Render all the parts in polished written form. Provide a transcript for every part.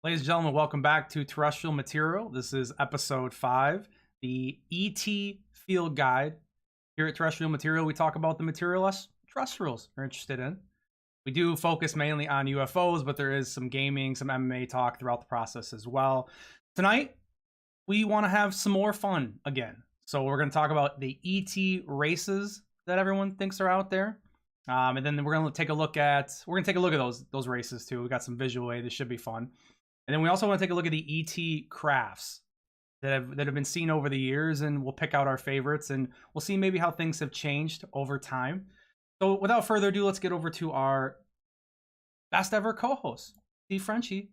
Ladies and gentlemen, welcome back to Terrestrial Material. This is episode 5, the ET Field Guide. Here at Terrestrial Material, we talk about the material terrestrials are interested in. We do focus mainly on UFOs, but there is some gaming, some MMA talk throughout the process as well. Tonight, we want to have some more fun again. So we're going to talk about the ET races that everyone thinks are out there. And then we're going to take a look at those races too. We got some visual aid. This should be fun. And then we also want to take a look at the ET crafts that have been seen over the years, and we'll pick out our favorites, and we'll see maybe how things have changed over time. So without further ado, let's get over to our best ever co-host, Steve Frenchie.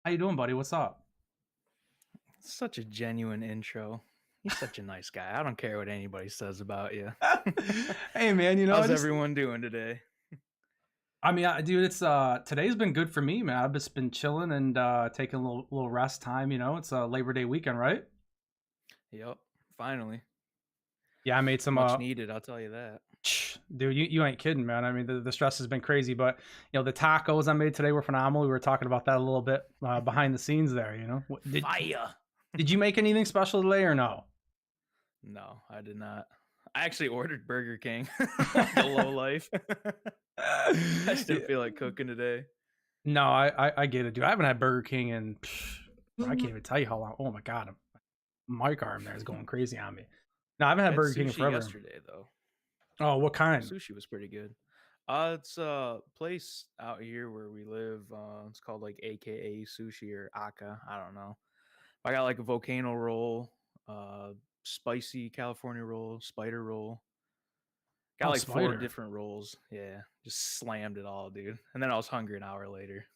How you doing, buddy? What's up? Such a genuine intro. You're such a nice guy. I don't care what anybody says about you. Hey, man, how's everyone doing today? I mean, dude, it's today's been good for me, man. I've just been chilling and taking a little rest time. You know, it's a Labor Day weekend, right? Yep, finally. Yeah, I made some much needed. I'll tell you that. Dude, you ain't kidding, man. I mean, the stress has been crazy, but you know, the tacos I made today were phenomenal. We were talking about that a little bit behind the scenes there. You know, Fire. Did you make anything special today or no? No, I did not. I actually ordered Burger King. Like a low life. I still feel like cooking today. No, I get it, dude. I haven't had Burger King in I can't even tell you how long. Oh my god, my arm there is going crazy on me. No, I haven't had Burger King in forever. Yesterday though. Oh, what kind? Sushi was pretty good. It's a place out here where we live. It's called like AKA Sushi or Aka. I don't know. I got like a volcano roll, spicy California roll, spider roll. Got like spider. 4 different rolls. Yeah, just slammed it all, dude. And then I was hungry an hour later.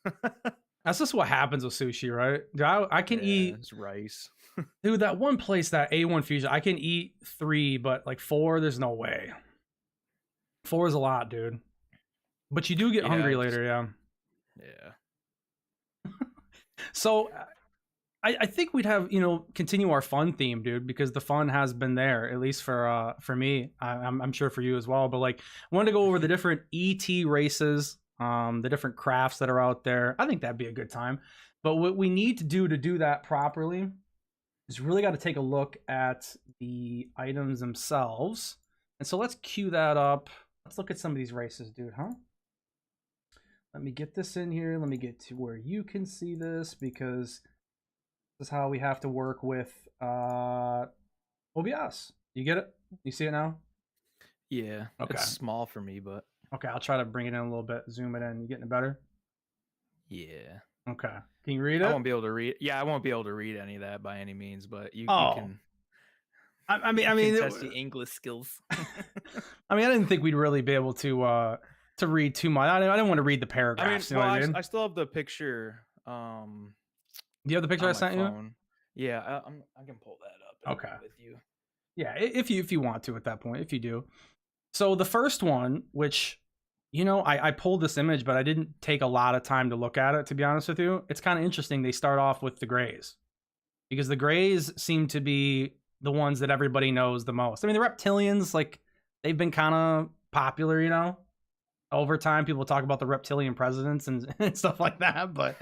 That's just what happens with sushi, right? Dude, I can eat it's rice. Dude, that one place, that A1 Fusion, I can eat 3, but like 4, there's no way. 4 is a lot, dude. But you do get hungry later, yeah. Yeah. So I think we'd have, you know, continue our fun theme, dude, because the fun has been there, at least for me. I'm sure for you as well. But like, I wanted to go over the different ET races, the different crafts that are out there. I think that'd be a good time. But what we need to do that properly is really got to take a look at the items themselves. And so let's cue that up. Let's look at some of these races, dude, huh? Let me get this in here. Let me get to where you can see this, because this is how we have to work with OBS. You get it? You see it now? Yeah. Okay. It's small for me, but okay, I'll try to bring it in a little bit, zoom it in. You getting it better? Yeah. Okay. Can you read it? I won't be able to read. Yeah, I won't be able to read any of that by any means, but you can. I mean, test the English skills. I mean, I didn't think we'd really be able to read too much. I didn't want to read the paragraphs. I mean, I still have the picture. Do you have the picture I sent phone. You? Yeah, I can pull that up. Okay. With you. Yeah, if you want to at that point, if you do. So the first one, which, you know, I pulled this image, but I didn't take a lot of time to look at it, to be honest with you. It's kind of interesting. They start off with the Greys, because the Greys seem to be the ones that everybody knows the most. I mean, the reptilians, like, they've been kind of popular, you know, over time. People talk about the reptilian presidents and stuff like that. But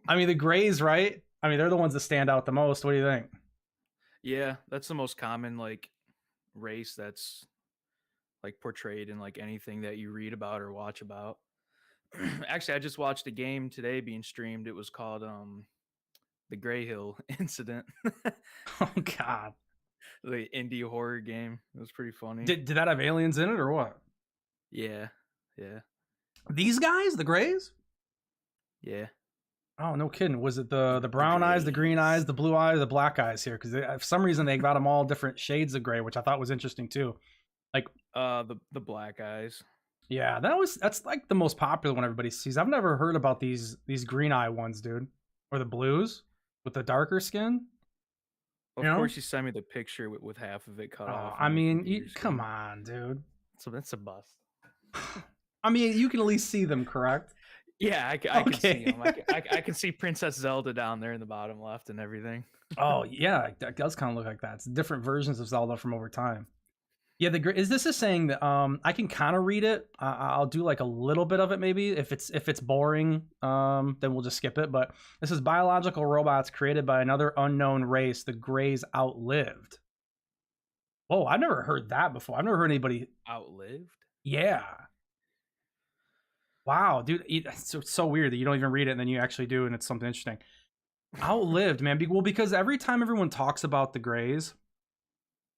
I mean, the Greys, right? I mean, they're the ones that stand out the most. What do you think? Yeah, that's the most common, like, race that's like portrayed in like anything that you read about or watch about. Actually, I just watched a game today being streamed. It was called the Gray Hill incident, Oh God. the indie horror game. It was pretty funny. Did that have aliens in it or what? Yeah, yeah, These guys, the Greys? yeah. Oh, no kidding. Was it the The brown eyes, the green eyes, Grays. the blue eyes, the black eyes here? Because for some reason they got them all different shades of gray, which I thought was interesting too. Like, The black eyes. yeah, that's like the most popular one everybody sees. I've never heard about these green eye ones, dude, or the blues with the darker skin. You Of know? course, you sent me the picture with half of it cut Oh, off I on your mean, computer come screen. on, dude. So that's a bust. I mean, you can at least see them, correct? Yeah, I can see Okay. them. I can see Princess Zelda down there in the bottom left and everything. Oh yeah, that does kind of look like that. It's different versions of Zelda from over time. Yeah, is this is saying that I can kind of read it. I'll do like a little bit of it maybe. If it's boring, then we'll just skip it. But this is biological robots created by another unknown race the Greys outlived. Whoa, I've never heard that before. I've never heard anybody. Outlived? Yeah. Wow, dude, it's so weird that you don't even read it and then you actually do, and it's something interesting. Outlived, man. Well, because every time everyone talks about the Greys,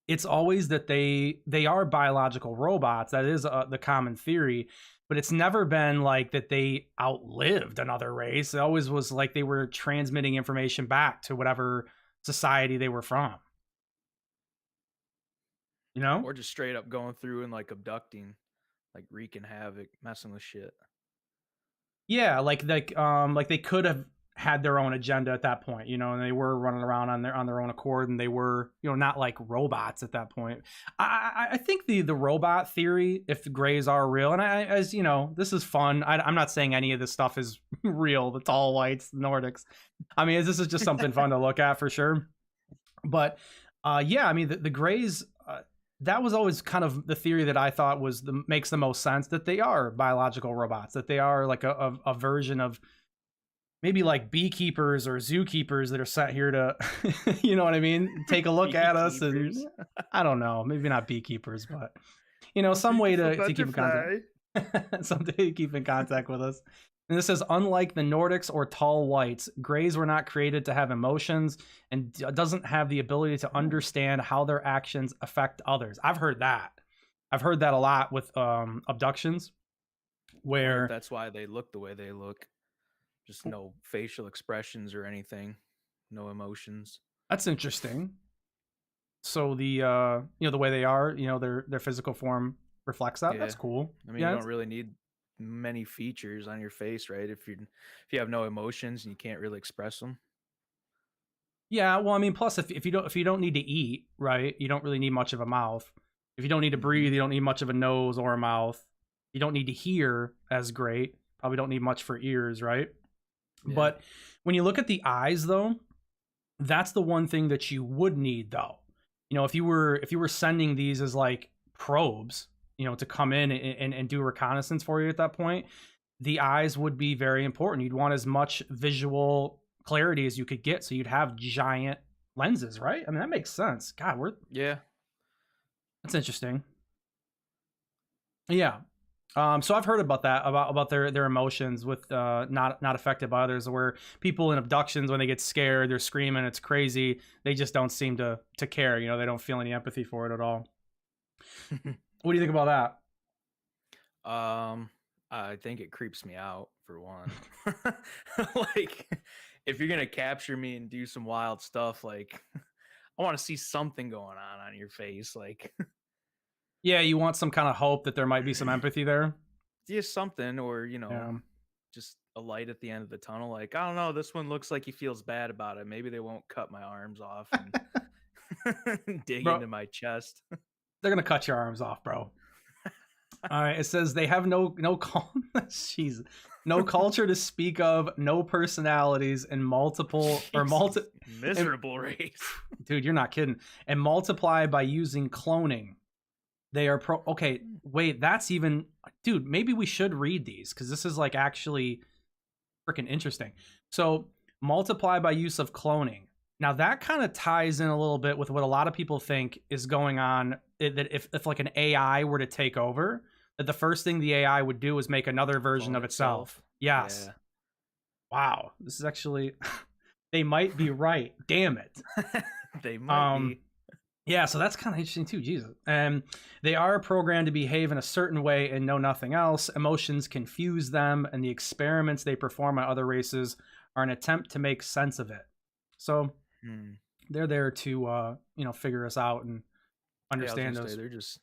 it's always that they are biological robots. That is the common theory, but it's never been like that they outlived another race. It always was like they were transmitting information back to whatever society they were from. You know? Or just straight up going through and like abducting, like wreaking havoc, messing with shit. Yeah, like they could have had their own agenda at that point, you know, and they were running around on their own accord, and they were, you know, not like robots at that point. I think the robot theory, if the Greys are real, and as you know, this is fun. I'm not saying any of this stuff is real. The tall whites, the Nordics. I mean, this is just something fun to look at for sure. But yeah, I mean, the Greys. That was always kind of the theory that I thought makes the most sense, that they are biological robots, that they are like a version of maybe like beekeepers or zookeepers that are set here to, you know what I mean? Take a look at us, and Beekeepers. I don't know, maybe not beekeepers, but you know, I'm some way a to keep in butterfly. contact, someday to keep in contact with us. And this says, unlike the Nordics or tall whites, Greys were not created to have emotions and doesn't have the ability to understand how their actions affect others. I've heard that. I've heard that a lot with abductions, Wonder if where that's why they look the way they look. Just no facial expressions or anything. No emotions. that's interesting. So you know, the way they are, you know, their physical form reflects that. Yeah. That's cool. I mean, you Yeah, don't really need many features on your face, right? If you have no emotions and you can't really express them. yeah. Well, I mean, plus if you don't need to eat, right, you don't really need much of a mouth. If you don't need to breathe, you don't need much of a nose or a mouth. You don't need to hear as great. Probably don't need much for ears, right? Yeah. But when you look at the eyes, though, that's the one thing that you would need, though. You know, if you were sending these as like probes, you know, to come in and do reconnaissance for you at that point, the eyes would be very important. You'd want as much visual clarity as you could get, so you'd have giant lenses, right? I mean, that makes sense. God, Yeah. that's interesting. Yeah. So I've heard about that, about their emotions with not affected by others, where people in abductions, when they get scared, they're screaming, it's crazy. They just don't seem to care. You know, they don't feel any empathy for it at all. What do you think about I think it creeps me out for one. Like, if you're gonna capture me and do some wild stuff, like, I want to see something going on your face, like, Yeah, you want some kind of hope that there might be some empathy there. just something, or Yeah. just a light at the end of the tunnel. Like, I don't know, this one looks like he feels bad about it. Maybe they won't cut my arms off and dig Bro, into my chest. they're gonna cut your arms off, bro. All right, it says they have no jeez, no culture to speak of, no personalities, and Jesus, miserable race. dude, you're not kidding. And multiply by using cloning. They are okay, wait, that's even, dude, maybe we should read these because this is like actually freaking interesting. So multiply by use of cloning. Now that kind of ties in a little bit with what a lot of people think is going on, that if like an AI were to take over, that the first thing the AI would do is make another version Clone of itself. Yes. Yeah. Wow. This is actually They might be right. Damn it. They might Um, be. yeah, so that's kind of interesting too. Jesus. And they are programmed to behave in a certain way and know nothing else. Emotions confuse them, and the experiments they perform on other races are an attempt to make sense of it. So Hmm. they're there to figure us out and Yeah, I was gonna understand say those they're just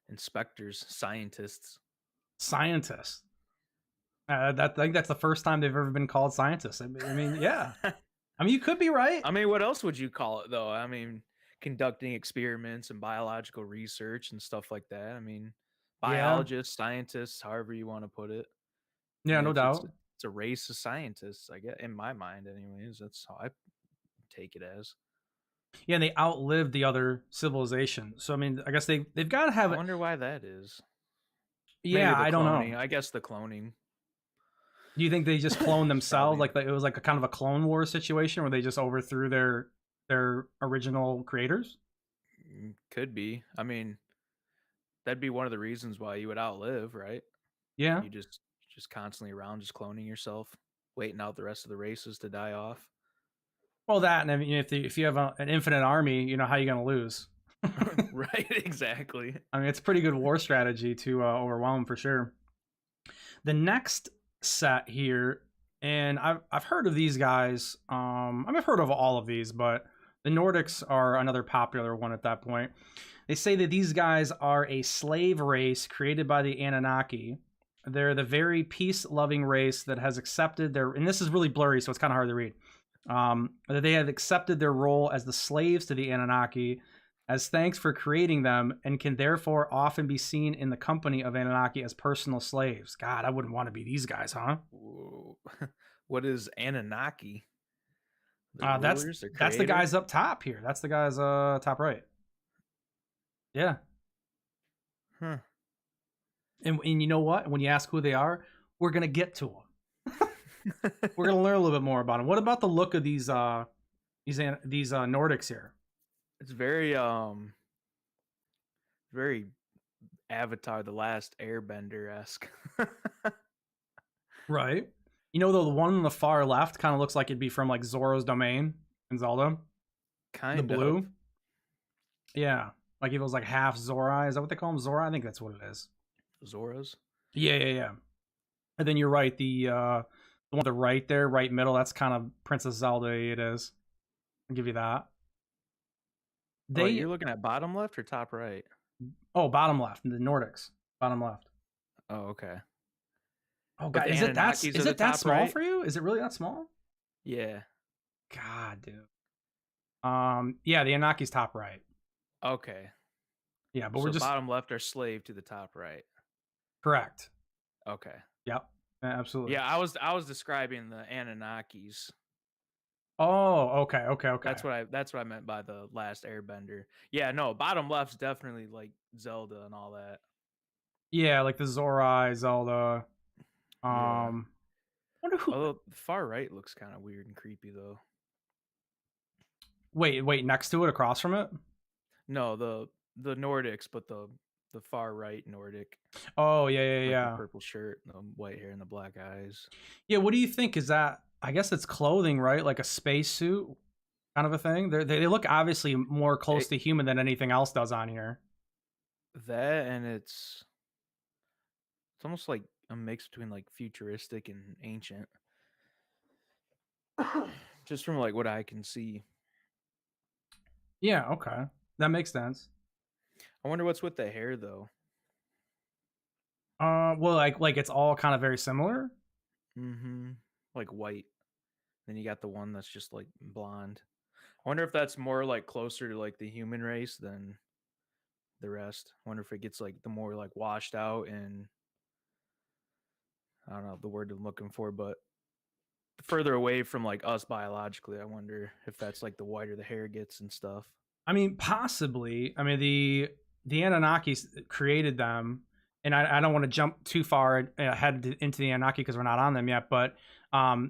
inspectors, scientists. scientists. I think that's the first time they've ever been called scientists. I mean, yeah. I mean, you could be right. I mean, what else would you call it though? I mean, conducting experiments and biological research and stuff like that. I mean, Yeah, biologists, scientists, however you want to put it. I yeah, mean, no doubt. it's a race of scientists, I guess, in my mind, anyways. That's how I take it as. Yeah, and they outlived the other civilization. So I mean, I guess they've got to I have. wonder why that is. Maybe Yeah, the I don't cloning. know. I guess the cloning. Do you think they just cloned It's themselves? probably Like it was like a kind of a Clone War situation where they just overthrew their original creators? could be. I mean, that'd be one of the reasons why you would outlive, right? Yeah. You just constantly around, just cloning yourself, waiting out the rest of the races to die off. Well, that and I mean, if you have an infinite army, how you gonna lose? Right, exactly. I mean, it's a pretty good war strategy to overwhelm for sure. The next set here, and I've heard of these guys. I've heard of all of these, but the Nordics are another popular one at that point. They say that these guys are a slave race created by the Anunnaki. They're the very peace-loving race that has accepted their, and this is really blurry, so it's kind of hard to read. That they have accepted their role as the slaves to the Anunnaki as thanks for creating them and can therefore often be seen in the company of Anunnaki as personal slaves. God, I wouldn't want to be these guys, huh? Whoa. What is Anunnaki? The That's rulers, the that's the creator? guys up top here. That's the guys top right. Yeah. Huh. And you know what? When you ask who they are, we're gonna get to them. We're gonna learn a little bit more about them. What about the look of these Nordics here? It's very Avatar the Last Airbender esque. Right. The one on the far left kind of looks like it'd be from like Zoro's domain in Zelda. The Kind of. blue. Yeah. Like if it was like half Zora. Is that what they call him? Zora? I think that's what it is. Zoras. Yeah, yeah, yeah. And then you're right, the one on the right there, right middle, that's kind of Princess Zelda it is. I'll give you that. Oh, wait, They you're looking at bottom left or top right? bottom left, the Nordics. Bottom left. Oh, okay. Oh But god, the Anunnakis is are the it that top small right? for you? Is it really that small? Yeah. God, dude. Yeah, the Annaki's top right. Okay. Yeah, but we're So just bottom left are slave to the top right. correct. Okay. Yep. Absolutely. Yeah, I was describing the Anunnakis. Oh, okay, okay, okay. That's what I meant by the last airbender. Yeah, no, bottom left's definitely like Zelda and all that. Yeah, like the Zorai, Zelda. Yeah. Wonder who Although the far right looks kind of weird and creepy though. wait, next to it, across from it? No, the Nordics, but the far right Nordic, Oh, yeah, yeah, like the yeah. purple shirt, the white hair, and the black eyes. Yeah, what do you think? Is that? I guess it's clothing, right? Like a spacesuit kind of a thing. They look obviously more close It, to human than anything else does on here. that and it's almost like a mix between like futuristic and ancient. Just from like what I can see. Yeah, okay, that makes sense. I wonder what's with the hair though. Well, like it's all kind of very similar. Mm-hmm. Like white. Then you got the one that's just like blonde. I wonder if that's more like closer to like the human race than the rest. I wonder if it gets like the more like washed out and I don't know the word I'm looking for, but further away from like us biologically. I wonder if that's like the whiter the hair gets and stuff. I mean, possibly. I mean, the Anunnakis created them, and I don't want to jump too far ahead into the Anunnaki because we're not on them yet. But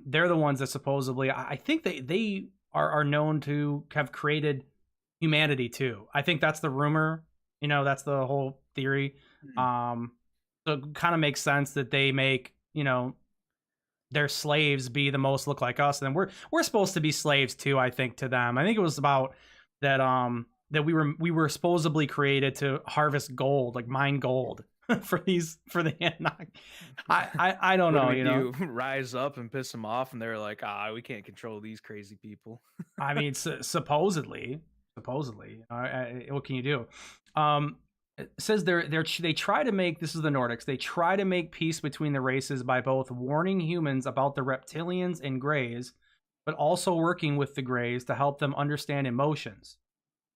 they're the ones that supposedly, I think they are known to have created humanity too. I think that's the rumor. That's the whole theory. Hmm. So it kind of makes sense that they make their slaves be the most look like us, and then we're supposed to be slaves too, I think, to them. I think it was about that that we were supposedly created to harvest gold, like mine gold for the Anunnaki. I don't What do know, we you know. do? Rise up and piss them off, and they're like, we can't control these crazy people. I mean, supposedly, what can you do? It says they try to make, this is the Nordics. They try to make peace between the races by both warning humans about the reptilians and Greys, but also working with the Greys to help them understand emotions.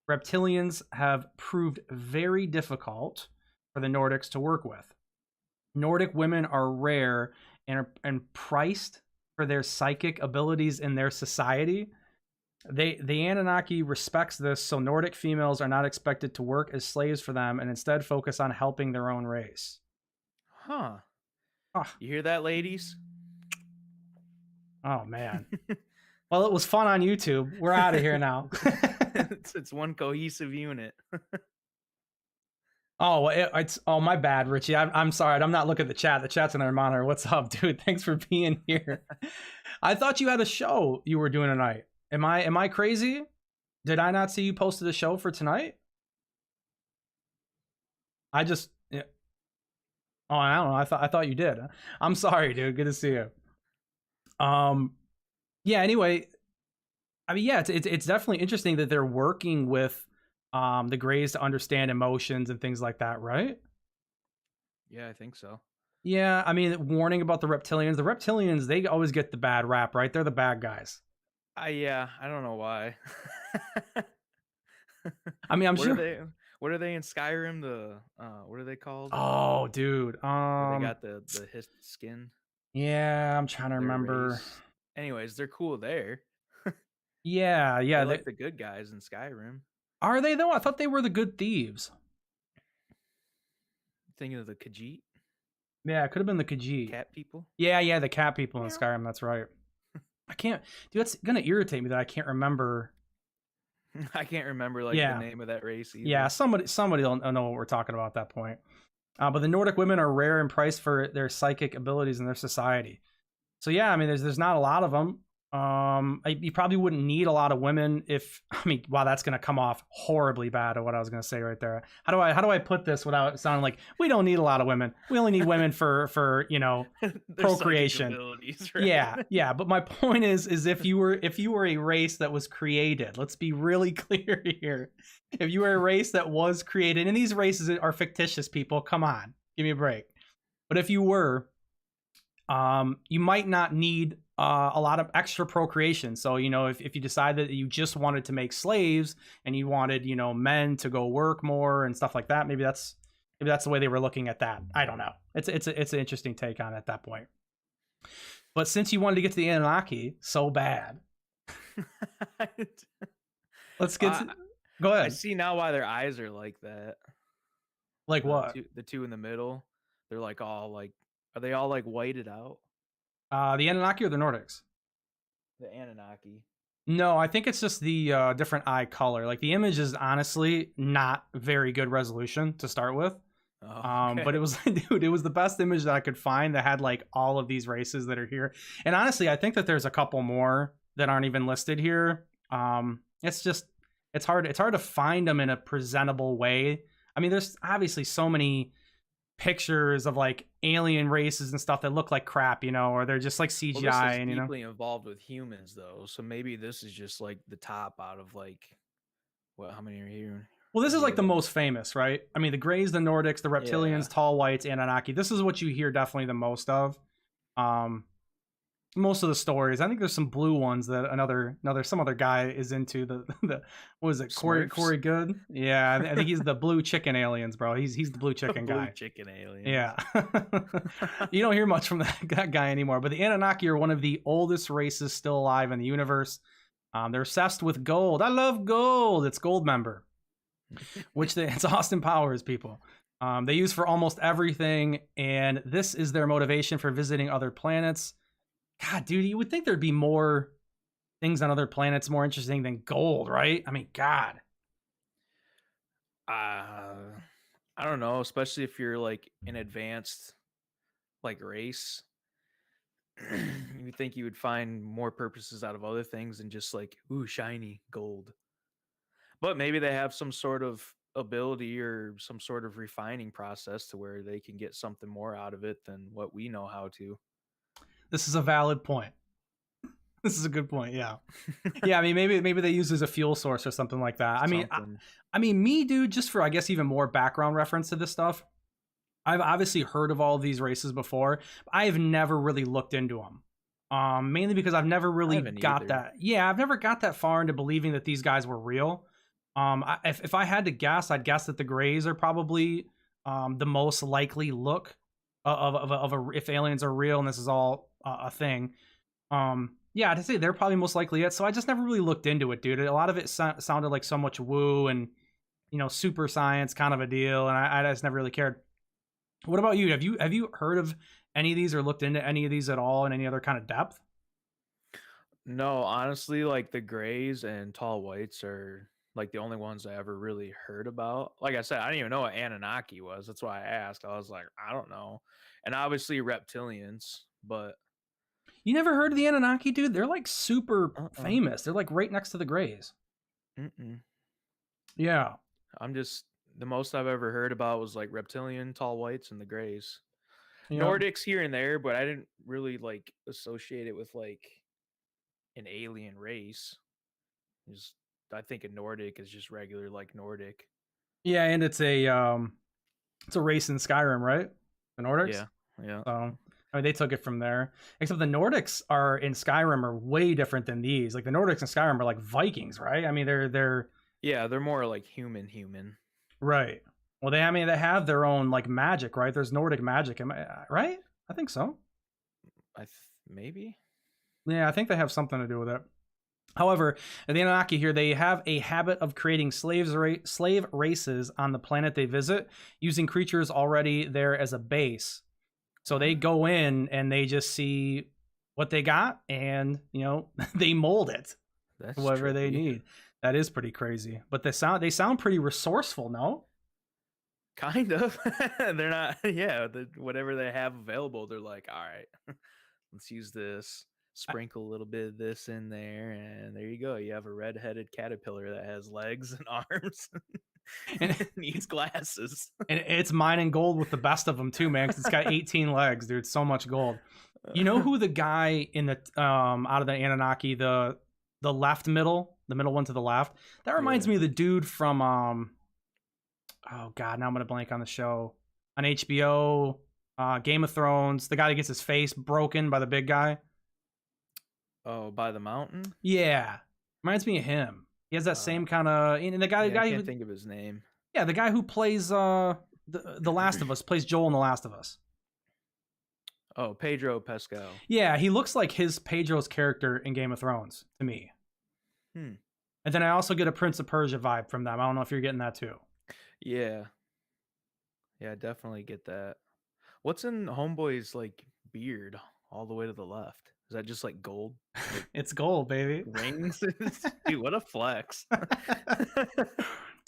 Reptilians have proved very difficult for the Nordics to work with. Nordic women are rare and priced for their psychic abilities in their society. The Anunnaki respects this, so Nordic females are not expected to work as slaves for them and instead focus on helping their own race. Huh. Oh, You hear that, ladies? oh man. Well, it was fun on YouTube. We're out of here now. It's one cohesive unit. Oh, it's my bad, Richie. I'm sorry. I'm not looking at the chat. The chat's on our monitor. What's up, dude? Thanks for being here. I thought you had a show you were doing tonight. Am I crazy? Did I not see you posted a show for tonight? I just yeah. Oh, I don't know. I thought you did. I'm sorry, dude. Good to see you. Yeah. Anyway, I mean, yeah, it's definitely interesting that they're working with the Greys to understand emotions and things like that, right? Yeah, I think so. Yeah, I mean, warning about the reptilians. The reptilians, they always get the bad rap, right? They're the bad guys. Yeah, I don't know why. I mean, I'm What are sure. they? What are they in Skyrim? The what are they called? Oh, dude. Where they got the his skin, Yeah, I'm trying to their remember. race. Anyways, they're cool there. Yeah, They're yeah. like the good guys in Skyrim. Are they though? I thought they were the good thieves. Thinking of the Khajiit Yeah, it could have been the Khajiit. cat people. Yeah, the cat people in Meow. Skyrim. That's right. I can't, dude. That's gonna irritate me that I can't remember. I can't remember like the Yeah, name of that race either. yeah. Somebody will know what we're talking about at that point. But the Nordic women are rare and priced for their psychic abilities in their society. So yeah, I mean, there's not a lot of them. You probably wouldn't need a lot of women if I mean, wow, that's gonna come off horribly bad at what I was gonna say right there. How do I put this without sounding like we don't need a lot of women? We only need women for procreation. Abilities, right? Yeah. But my point is if you were a race that was created, let's be really clear here. If you were a race that was created, and these races are fictitious, people, come on, give me a break. But if you were, you might not need a lot of extra procreation. So, if you decide that you just wanted to make slaves and you wanted, men to go work more and stuff like that, maybe that's the way they were looking at that. I don't know. It's an interesting take on it at that point. But since you wanted to get to the Anunnaki so bad, let's get to, go ahead. I see now why their eyes are like that. Like what? The two in the middle, they're like all like, are they all like whited out? The Anunnaki or the Nordics? The Anunnaki. No, I think it's just the different eye color. Like the image is honestly not very good resolution to start with. Oh, okay. But it was, dude, it was the best image that I could find that had like all of these races that are here. And honestly, I think that there's a couple more that aren't even listed here. It's hard to find them in a presentable way. I mean, there's obviously so many pictures of like alien races and stuff that look like crap, or they're just like CGI. Well, this is and deeply involved with humans, though, so maybe this is just like the top out of like what? How many are here? Well, this is like the Like, most famous, right? I mean, the Greys, the Nordics, the Reptilians, yeah. Tall Whites, Anunnaki. This is what you hear definitely the most of. Most of the stories. I think there's some blue ones that some other guy is into. The what was it? Smurfs? Corey Good. Yeah, I think he's the blue chicken aliens, bro. He's the blue chicken Blue guy. chicken aliens. Yeah. You don't hear much from that guy anymore. But the Anunnaki are one of the oldest races still alive in the universe. They're obsessed with gold. I love gold. It's Goldmember, it's Austin Powers, people. They use for almost everything, and this is their motivation for visiting other planets. God, dude, you would think there'd be more things on other planets more interesting than gold, right? I mean, God. I don't know, especially if you're like an advanced like race. You think you would find more purposes out of other things than just like, ooh, shiny gold. But maybe they have some sort of ability or some sort of refining process to where they can get something more out of it than what we know how to. This is a valid point. This is a good point. Yeah. Yeah, I mean, maybe they use it as a fuel source or something like that. Something. I mean, me, dude. Just for I guess even more background reference to this stuff, I've obviously heard of all of these races before. But I have never really looked into them. Mainly because I've never I really haven't got either. that. Yeah, I've never got that far into believing that these guys were real. If I had to guess, I'd guess that the Greys are probably the most likely look if aliens are real and this is all a thing. Yeah, to say they're probably most likely it. So I just never really looked into it, dude. A lot of it sounded like so much woo and super science kind of a deal, and I just never really cared. What about you? Have you heard of any of these or looked into any of these at all in any other kind of depth? No, honestly, like the grays and tall whites are like the only ones I ever really heard about. Like I said, I didn't even know what Anunnaki was. That's why I asked. I was like, I don't know. And obviously reptilians, but You never heard of the Anunnaki, dude? They're like super uh-uh. famous. They're like right next to the Greys. Mm-mm. Yeah. I'm just the most I've ever heard about was like reptilian, tall whites, and the grays. Yeah. Nordics here and there, but I didn't really like associate it with like an alien race. Just I think a Nordic is just regular like Nordic. Yeah, and it's a race in Skyrim, right? The Nordics. Yeah, yeah, So I mean, they took it from there. Except the Nordics are in Skyrim are way different than these. Like the Nordics in Skyrim are like Vikings, right? I mean, they're yeah. They're more like human. right. Well, I mean, they have their own like magic, right? There's Nordic magic, am I right? I think so. Maybe. Yeah, I think they have something to do with it. However, the Anunnaki here, they have a habit of creating slave races on the planet they visit, using creatures already there as a base. So they What? go in and they just see what they got, and they mold it to That's whatever they trippy. need. That is pretty crazy. But they sound pretty resourceful, no? Kind of. They're not. Yeah, whatever they have available, they're like, all right, let's use this. Sprinkle a little bit of this in there, and there you go. You have a red-headed caterpillar that has legs and arms, And needs glasses. and it's mining gold with the best of them too, man. Because it's got 18 legs, dude. So much gold. You know who the guy in the out of the Anunnaki, the left middle, the middle one to the left, that reminds Yeah. me of the dude from oh god, now I'm gonna blank on the show on HBO, Game of Thrones, the guy that gets his face broken by the big guy. Oh, by the mountain. Yeah, reminds me of him. He has that Uh, same kind of, and the yeah, I guy can't who, think of his name. yeah, the guy who plays the Last of Us, plays Joel in The Last of Us. Oh, Pedro Pascal. Yeah, he looks like his Pedro's character in Game of Thrones to me. Hmm. And then I also get a Prince of Persia vibe from them. I don't know if you're getting that too. Yeah. Yeah, I definitely get that. What's in Homeboy's like beard all the way to the left? Is that just like gold? Like It's gold, baby. rings? Dude, what a flex.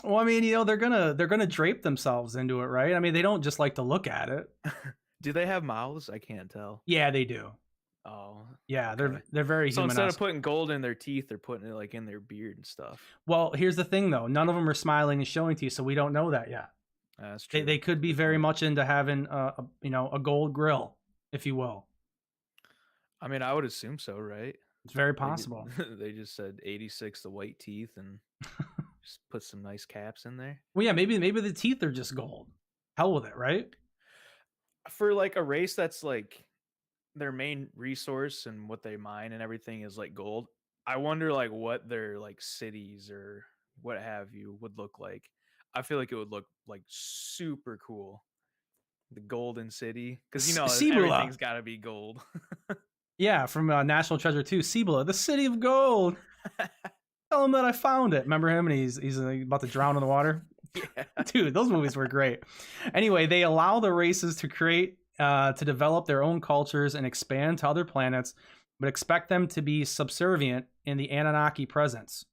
Well, I mean, they're gonna drape themselves into it, right? I mean, they don't just like to look at it. Do they have mouths? I can't tell. Yeah, they do. Oh, Yeah, okay. they're very So instead of human-esque. putting gold in their teeth, they're putting it like in their beard and stuff. Well, here's the thing though. None of them are smiling and showing to you, so we don't know that yet. That's They true. they could be Good very point. much into having a gold grill, if you will. I mean, I would assume so, right? It's very They just, possible. they just said 86 the white teeth and just put some nice caps in there. Well, yeah, maybe the teeth are just gold. Hell with it, right? For like a race that's like their main resource and what they mine and everything is like gold. I wonder like what their like cities or what have you would look like. I feel like it would look like super cool. The golden city, because Cibola. everything's got to be gold. Yeah, from National Treasure 2, Cibola, the city of gold. Tell him that I found it. Remember him? And he's about to drown in the water. Yeah. Dude, those movies were great. Anyway, they allow the races to to develop their own cultures and expand to other planets, but expect them to be subservient in the Anunnaki presence.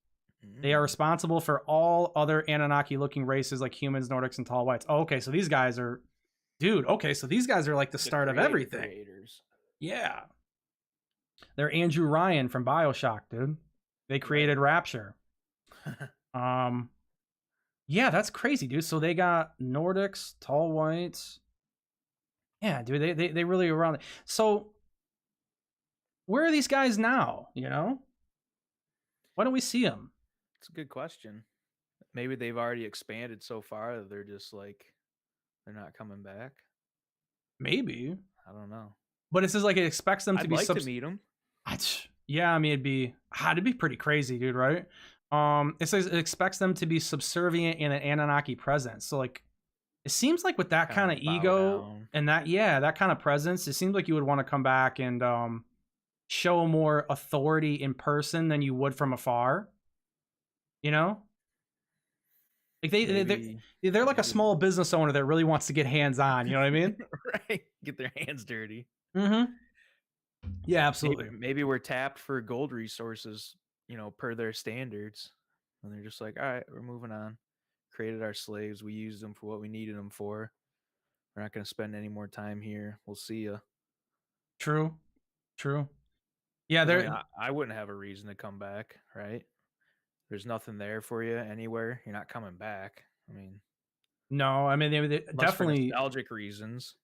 They are Mm, responsible for all other Anunnaki-looking races like humans, Nordics, and tall whites. Oh, okay, so these guys are, dude. Okay, so these guys are like the the start of everything. creators. Yeah. They're Andrew Ryan from BioShock, dude. They Right. created Rapture. Um, yeah, that's crazy, dude. So they got Nordics, tall whites. Yeah, dude, they really around. So where are these guys now? You know, why don't we see them? It's a good question. Maybe they've already expanded so far that they're just like they're not coming back. Maybe, I don't know. but it says like it expects them to I'd be like to meet them. Yeah, I mean it'd be pretty crazy, dude, right? It says it expects them to be subservient in an Anunnaki presence. So like it seems like with that Kind kind of of bow ego down. and that kind of presence, it seems like you would want to come back and show more authority in person than you would from afar. You know, like Maybe, they're like a maybe, small business owner that really wants to get hands on. You know what I mean? right? Get their hands dirty. Mm-hmm. Yeah, Maybe, absolutely. maybe we're tapped for gold resources, per their standards, and they're just like, all right, we're moving on. Created our slaves. We used them for what we needed them for. We're not going to spend any more time here. We'll see you. True. True. Yeah, Because they're I wouldn't have a reason to come back, right? There's nothing there for you anywhere. You're not coming back. I mean, no. I mean, they unless for definitely nostalgic reasons.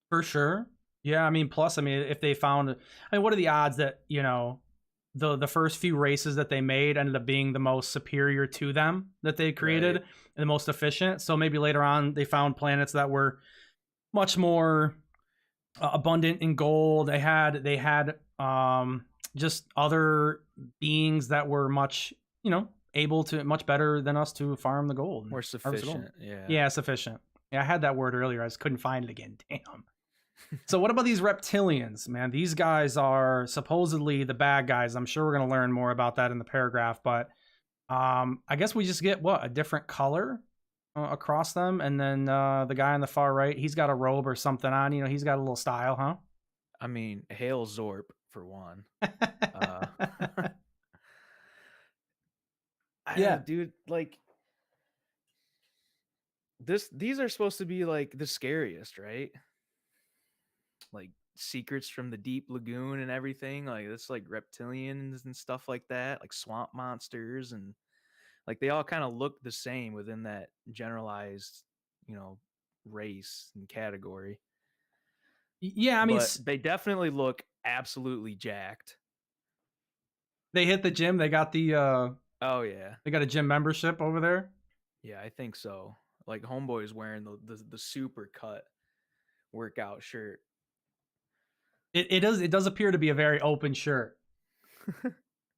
for sure. Yeah, I mean, plus, I mean, if they found, I mean, what are the odds that the first few races that they made ended up being the most superior to them that they created Right. and the most efficient? So maybe later on they found planets that were much more abundant in gold. They had just other beings that were much able to much better than us to farm the gold and More harvest the gold. sufficient. Yeah. Yeah, sufficient. Yeah, I had that word earlier. I just couldn't find it again. Damn. So what about these reptilians, man? These guys are supposedly the bad guys. I'm sure we're going to learn more about that in the paragraph, but I guess we just get what a different color across them, and then the guy on the far right, he's got a robe or something on. He's got a little style, huh? I mean, hail Zorp for one. Uh, Yeah, dude, like these are supposed to be like the scariest, right? Like secrets from the deep lagoon and everything. Like it's like reptilians and stuff like that, like swamp monsters and like they all kind of look the same within that generalized, you know, race and category. yeah. I mean, But they definitely look absolutely jacked. they hit the gym. Oh yeah. They got a gym membership over there. Yeah, I think so. Like homeboy's wearing the super cut workout shirt. It does appear to be a very open shirt.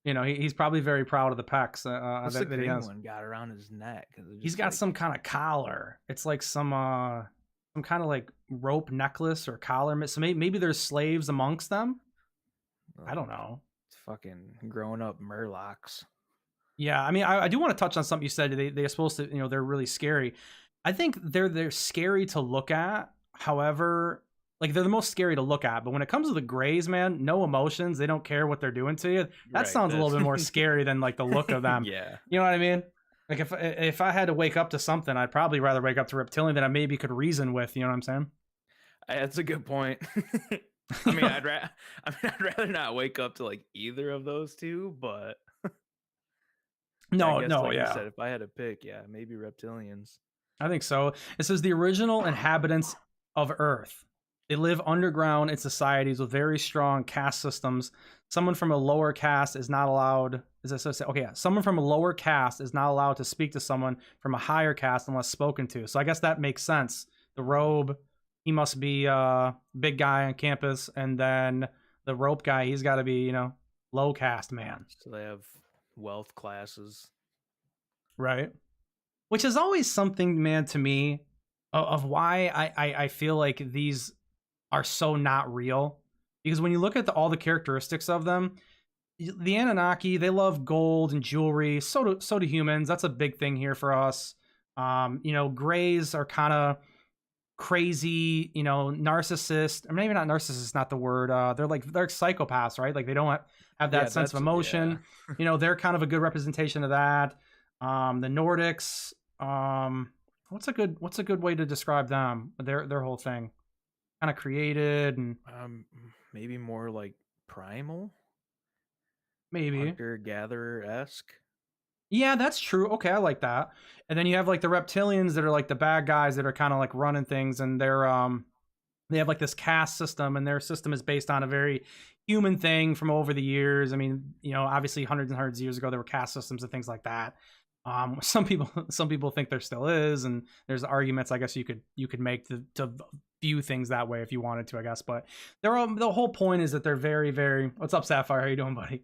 He's probably very proud of the pecs What's the that he green has. one got around his neck? He's Just got like, some kind of collar. It's like some kind of like rope necklace or collar. So maybe there's slaves amongst them. I don't know. it's fucking grown up Murlocs. Yeah, I mean, I do want to touch on something you said. They're supposed to, they're really scary. I think they're scary to look at. However, like they're the most scary to look at. But when it comes to the Greys, man, no emotions. They don't care what they're doing to you. That Right. sounds a little That's bit more scary than like the look of them. yeah. You know what I mean? Like if I had to wake up to something, I'd probably rather wake up to reptilian that I maybe could reason with. You know what I'm saying? That's a good point. I mean, I'd rather not wake up to like either of those two, but yeah, I No, guess no, like you yeah. said, if I had to pick, yeah, maybe reptilians. I think so. It says the original inhabitants of Earth. They live underground in societies with very strong caste systems. Someone from a lower caste is not allowed. Is this so? Okay, yeah. Someone from a lower caste is not allowed to speak to someone from a higher caste unless spoken to. So I guess that makes sense. The robe, he must be a big guy on campus, and then the rope guy, he's got to be low caste man, So they have wealth classes. right? Which is always something, man, to me of why I feel like these are so not real. Because when you look at all the characteristics of them, the Anunnaki, they love gold and jewelry. So do humans. That's a big thing here for us. Greys are kind of crazy, narcissist. Or maybe not narcissist, not the word. They're psychopaths, right? Like they don't have that Yeah, sense of that's emotion. They're kind of a good representation of that. The Nordics, what's a good way to describe them? Their whole thing, kind of created and maybe more like primal, Maybe. hunter gatherer esque. Yeah, that's true. Okay, I like that. And then you have like the reptilians that are like the bad guys that are kind of like running things, and they have like this caste system, and their system is based on a very human thing from over the years. I mean, obviously hundreds and hundreds of years ago there were caste systems and things like that. Some people think there still is, and there's arguments I guess you could make to view things that way if you wanted to, I guess. But the whole point is that they're very, very. What's up, Sapphire? How you doing, buddy?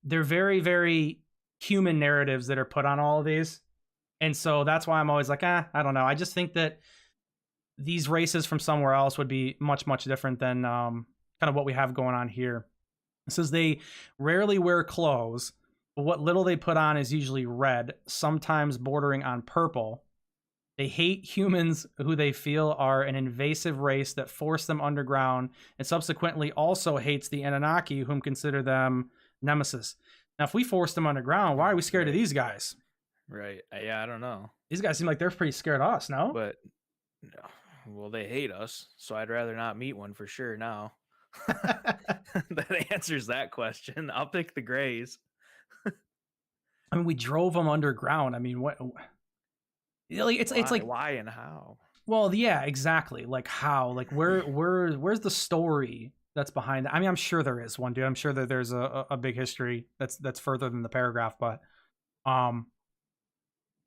They're very, very human narratives that are put on all of these, and so that's why I'm always like, I don't know. I just think that these races from somewhere else would be much, much different than kind of what we have going on here. It says they rarely wear clothes, but what little they put on is usually red, sometimes bordering on purple. They hate humans who they feel are an invasive race that forced them underground, and subsequently also hates the Anunnaki, whom consider them nemesis. Now, if we forced them underground, why are we scared of these guys? Right. Yeah, I don't know. These guys seem like they're pretty scared of us, no? But no. Well, they hate us, so I'd rather not meet one for sure now. That answers that question. I'll pick the Greys. I mean, we drove them underground. I mean, what? Like, it's like why and how? Well, yeah, exactly. Like how? Like where's the story that's behind that? I mean, I'm sure there is one, dude. I'm sure that there's a big history that's further than the paragraph, but yeah,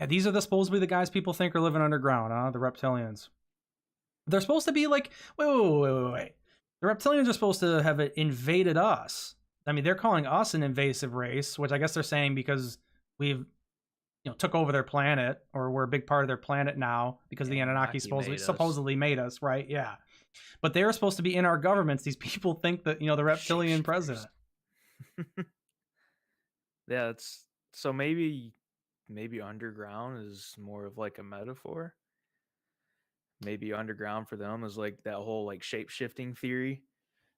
these are supposedly the guys people think are living underground, huh? The reptilians. They're supposed to be like, wait. The reptilians are supposed to have invaded us. I mean, they're calling us an invasive race, which I guess they're saying because we've took over their planet, or we're a big part of their planet now because the Anunnaki supposedly made us, right? Yeah. But they're supposed to be in our governments. These people think that, the reptilian president. Yeah, it's so maybe underground is more of like a metaphor. Maybe underground for them is like that whole like shape-shifting theory,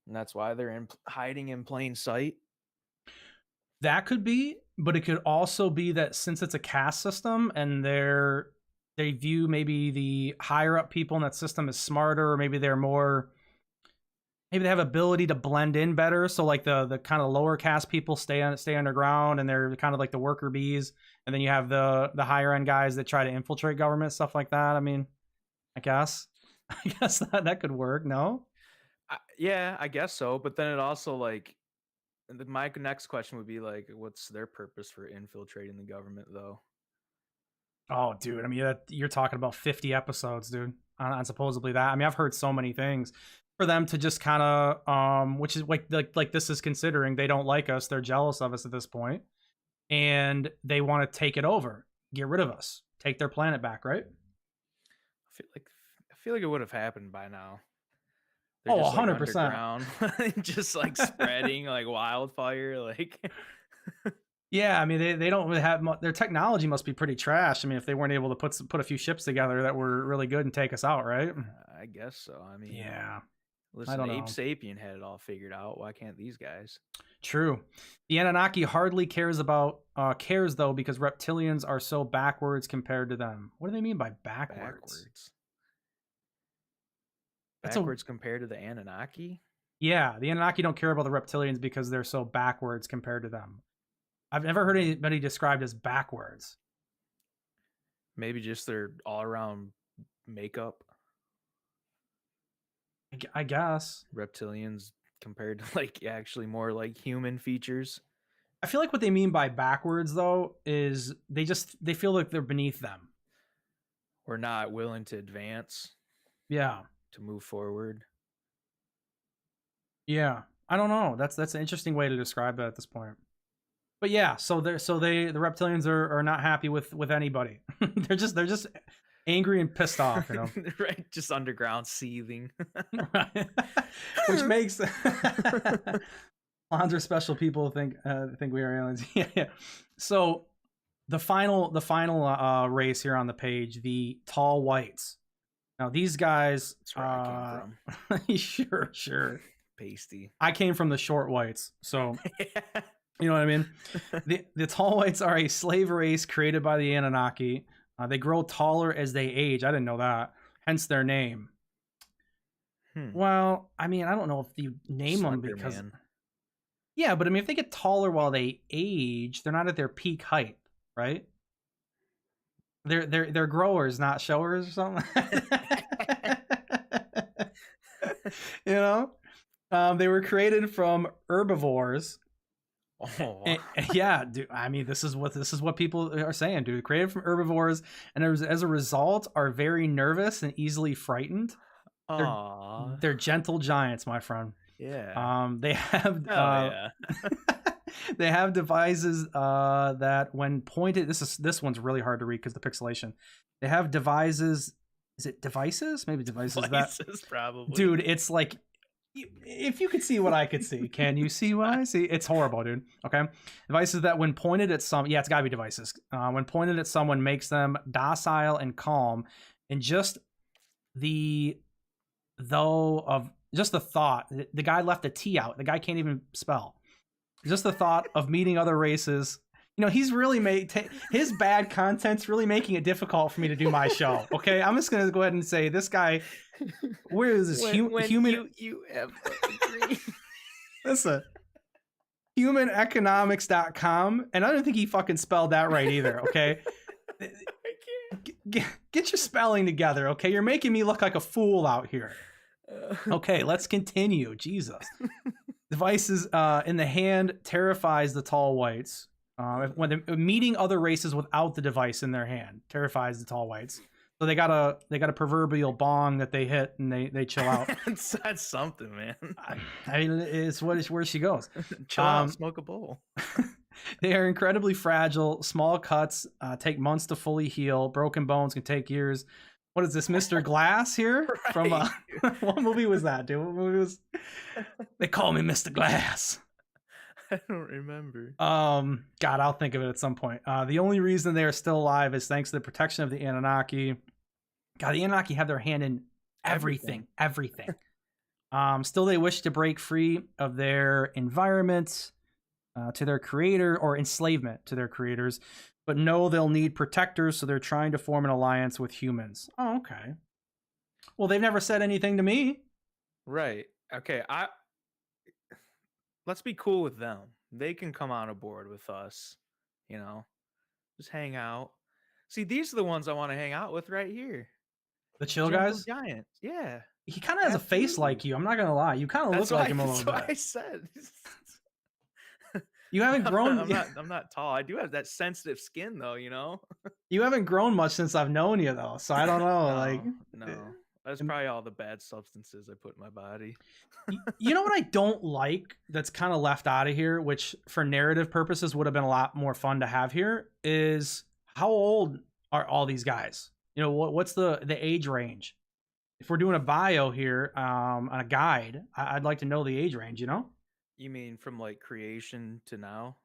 and that's why they're hiding in plain sight. That could be, but it could also be that since it's a caste system and they view maybe the higher up people in that system as smarter, or maybe maybe they have ability to blend in better. So like the kind of lower caste people stay underground, and they're kind of like the worker bees, and then you have the higher end guys that try to infiltrate government, stuff like that. I mean, I guess that could work. No. Yeah, I guess so. But then it also like my next question would be like, what's their purpose for infiltrating the government, though? Oh, dude. I mean, you're talking about 50 episodes, dude, on supposedly that. I mean, I've heard so many things for them to just kind of, which is like this is considering they don't like us. They're jealous of us at this point, and they want to take it over, get rid of us, take their planet back, right? I feel like it would have happened by now. They're 100%. Just like spreading like wildfire, like. Yeah, I mean they don't really have their technology must be pretty trash. I mean, if they weren't able to put a few ships together that were really good and take us out, right? I guess so. I mean, yeah. Listen, Ape Sapien had it all figured out. Why can't these guys? True. The Anunnaki hardly cares though, because reptilians are so backwards compared to them. What do they mean by backwards? Backwards compared to the Anunnaki? Yeah, the Anunnaki don't care about the reptilians because they're so backwards compared to them. I've never heard anybody described as backwards. Maybe just their all-around makeup. I guess. Reptilians compared to like actually more like human features. I feel like what they mean by backwards though is they feel like they're beneath them. Or not willing to advance. Yeah. To move forward. Yeah. I don't know. That's an interesting way to describe it at this point. But yeah, the reptilians are not happy with anybody. they're just angry and pissed off, Right, just underground seething. Right. Which makes Lons are special people think we are aliens. Yeah. So the final race here on the page, the tall whites. Now these guys, that's where I came from. Sure. Pasty. I came from the short whites, so you know what I mean? The tall whites are a slave race created by the Anunnaki. They grow taller as they age. I didn't know that. Hence their name. Hmm. Well, I mean, I don't know if you name them Slender because Man. yeah, but I mean, if they get taller while they age, they're not at their peak height, right? They're growers, not showers or something. you know, they were created from herbivores. Oh, wow. Yeah, dude. I mean, this is what people are saying, dude. Created from herbivores, and as a result, are very nervous and easily frightened. They're Aw. they're gentle giants, my friend. Yeah. They have Hell yeah. they have devices that when pointed. This one's really hard to read because the pixelation. They have devices. Is it devices? Maybe devices that, Vices, probably. dude. It's like if you could see what I could see, can you see what I see? It's horrible, dude. Okay, devices that when pointed at it's got to be devices. When pointed at someone, makes them docile and calm, and just the though of just the thought. The guy left a T out. The guy can't even spell. Just the thought of meeting other races. He's really his bad content's really making it difficult for me to do my show. Okay, I'm just gonna go ahead and say this guy. Where is this when human? you have a dream. Listen, humaneconomics.com, and I don't think he fucking spelled that right either. Okay, I get your spelling together. Okay, you're making me look like a fool out here. can't. Okay, let's continue. Jesus. Devices in the hand terrifies the tall whites. When they're meeting other races without the device in their hand, terrifies the tall whites. So they got a proverbial bong that they hit and they chill out. That's something, man. I mean, it's where she goes. Chill out, smoke a bowl. They are incredibly fragile. Small cuts take months to fully heal. Broken bones can take years. What is this, Mr. Glass here? Right. From what movie was that, dude? What movie was? They call me Mr. Glass. I don't remember. God, I'll think of it at some point. The only reason they are still alive is thanks to the protection of the Anunnaki. God, the Anunnaki have their hand in everything. Still, they wish to break free of their environment to their creator, or enslavement to their creators, but know they'll need protectors, so they're trying to form an alliance with humans. Oh, okay. Well, they've never said anything to me. Right. Okay. Let's be cool with them. They can come on aboard with us. Just hang out. See, these are the ones I want to hang out with right here. The chill Gentle guys. giants. Yeah. He kind of has a face like you. I'm not gonna lie. You kind of look like him a little That's bit. what I said. You haven't grown. I'm not tall. I do have that sensitive skin, though. You haven't grown much since I've known you, though. So I don't know. No. That's probably all the bad substances I put in my body. You know what I don't like that's kind of left out of here, which for narrative purposes would have been a lot more fun to have here, is how old are all these guys? What's the age range? If we're doing a bio here, on a guide, I'd like to know the age range. You mean from like creation to now?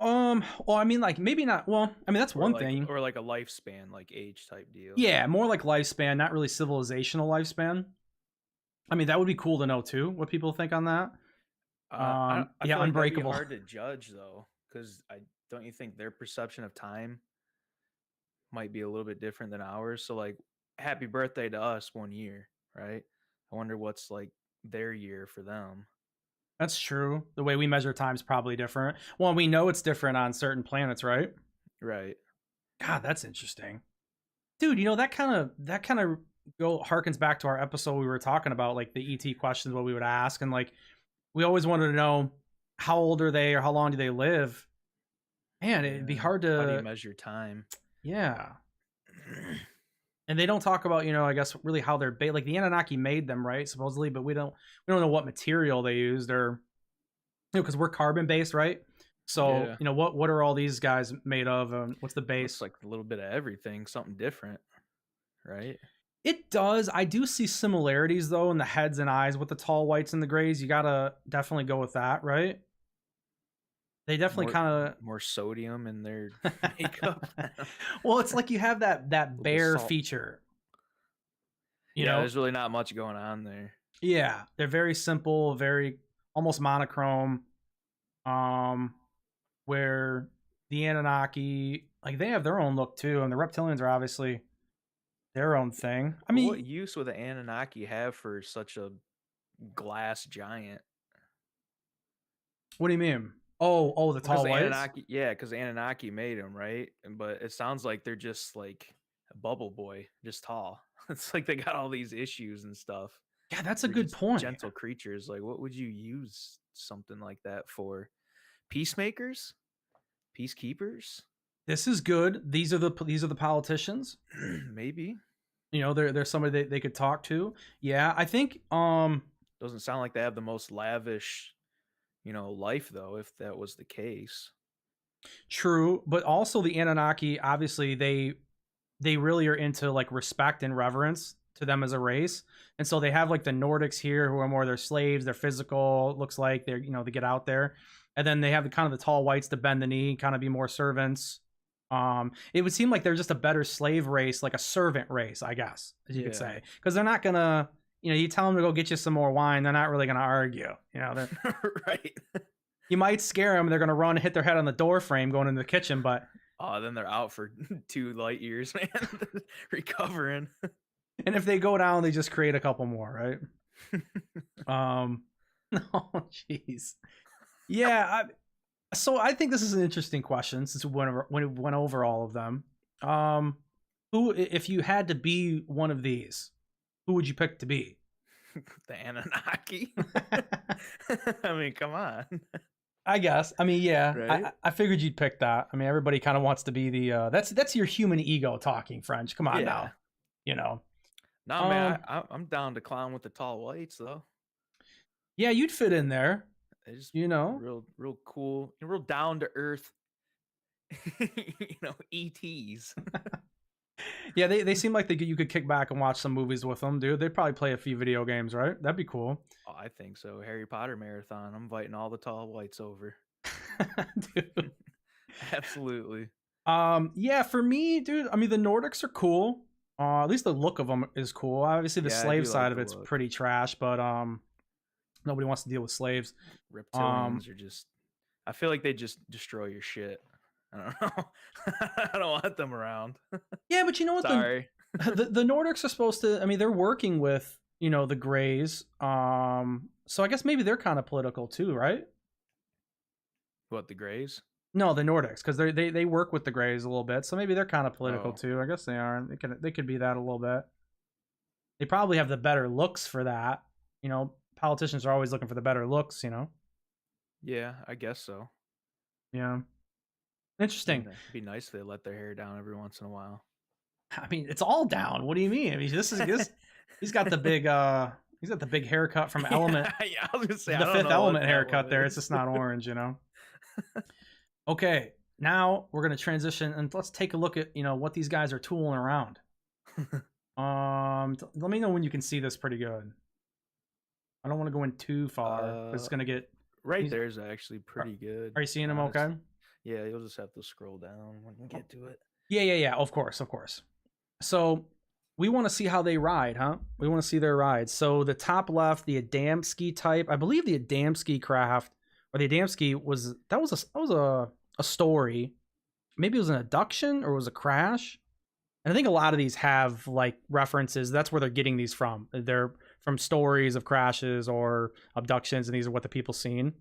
Well, I mean, like maybe not. Well, I mean that's one thing. Or like a lifespan, like age type deal. Yeah, more like lifespan, not really civilizational lifespan. I mean, that would be cool to know too. What people think on that? I yeah, feel like Unbreakable. that'd be hard to judge though, because don't you think their perception of time might be a little bit different than ours? So like, happy birthday to us 1 year, right? I wonder what's like their year for them. That's true. The way we measure time is probably different. Well, we know it's different on certain planets, right? Right. God, that's interesting, dude. That kind of harkens back to our episode we were talking about, like the ET questions, what we would ask, and like we always wanted to know how old are they or how long do they live. Man, it'd be hard to. How do you measure time? Yeah. And they don't talk about, I guess really how they're like the Anunnaki made them, right? Supposedly, but we don't know what material they used, or because we're carbon based, right? So Yeah. What are all these guys made of? What's the base? Looks like a little bit of everything, something different, right? It does. I do see similarities though in the heads and eyes with the tall whites and the grays. You gotta definitely go with that, right? They definitely kind of more sodium in their makeup. Well, it's like you have that bear salt. feature. There's really not much going on there. Yeah, they're very simple, very almost monochrome. Where the Anunnaki, like they have their own look too, and the reptilians are obviously their own thing. I But what mean, use would the Anunnaki have for such a glass giant? what do you mean? Oh, the Because tall the whites. Anunnaki, yeah, because the Anunnaki made them, right? But it sounds like they're just like a bubble boy, just tall. It's like they got all these issues and stuff. Yeah, that's a They're good just point. gentle creatures. Like, what would you use something like that for? Peacemakers, peacekeepers, This is good. These are the politicians. maybe. You know, they're somebody they could talk to. Yeah, I think Doesn't sound like they have the most lavish, life though. If that was the case, true, but also the Anunnaki, obviously they really are into like respect and reverence to them as a race. And so they have like the Nordics here who are more their slaves, they're physical, looks like they're, they get out there. And then they have the kind of the tall whites to bend the knee, kind of be more servants. It would seem like they're just a better slave race, like a servant race, I guess, as you could yeah, say. Because they're not gonna, you tell them to go get you some more wine, they're not really gonna argue. right. You might scare them, they're gonna run, hit their head on the door frame going into the kitchen, but Oh, then they're out for 2 light years, man. Recovering. and if they go down, they just create a couple more, right? No, jeez. Yeah, so I think this is an interesting question since we went over all of them. Who, if you had to be one of these, who would you pick to be? The Anunnaki. I mean, come on. I guess. I mean, yeah, Right? I figured you'd pick that. I mean, everybody kind of wants to be the that's your human ego talking, French. Come on Yeah. now, you know. No, man, Um, I'm down to clown with the tall whites though. yeah, you'd fit in there, They just you know. real cool, real down to earth. ETs. Yeah, they seem like you could kick back and watch some movies with them, dude. They'd probably play a few video games, right? That'd be cool. Oh, I think so. Harry Potter marathon. I'm inviting all the tall whites over. Dude. Absolutely. Yeah, for me, dude, I mean the Nordics are cool. At least the look of them is cool. Obviously the Yeah, I slave do side like of the it's look. pretty trash, but nobody wants to deal with slaves. Um Reptilians are just. I feel like they just destroy your shit. I don't know. I don't want them around. yeah, but you know what Sorry. the Nordics are supposed to, I mean they're working with, the Greys. So I guess maybe they're kind of political too, right? What, the Greys? No, the Nordics, because they work with the Greys a little bit, so maybe they're kind of political Oh, too. I guess they are. They could be that a little bit. They probably have the better looks for that. Politicians are always looking for the better looks. yeah, I guess so. Yeah, interesting. Be nice if they let their hair down every once in a while. I mean, it's all down. What do you mean? I mean, this. He's got the big haircut from Element, Yeah, I was gonna say I the don't Fifth know what Element that haircut. There, it's was. just not orange. Okay, now we're gonna transition and let's take a look at what these guys are tooling around. Let me know when you can see this pretty good. I don't want to go in too far. It's gonna get. Right there's actually pretty good. Are you seeing them okay? Yeah, you'll just have to scroll down when you get to it. Yeah. Of course. So we want to see how they ride, huh? We want to see their rides. So the top left, the Adamski type. I believe the Adamski craft or the Adamski was a story. Maybe it was an abduction or it was a crash. And I think a lot of these have like references. That's where they're getting these from. They're from stories of crashes or abductions, and these are what the people seen.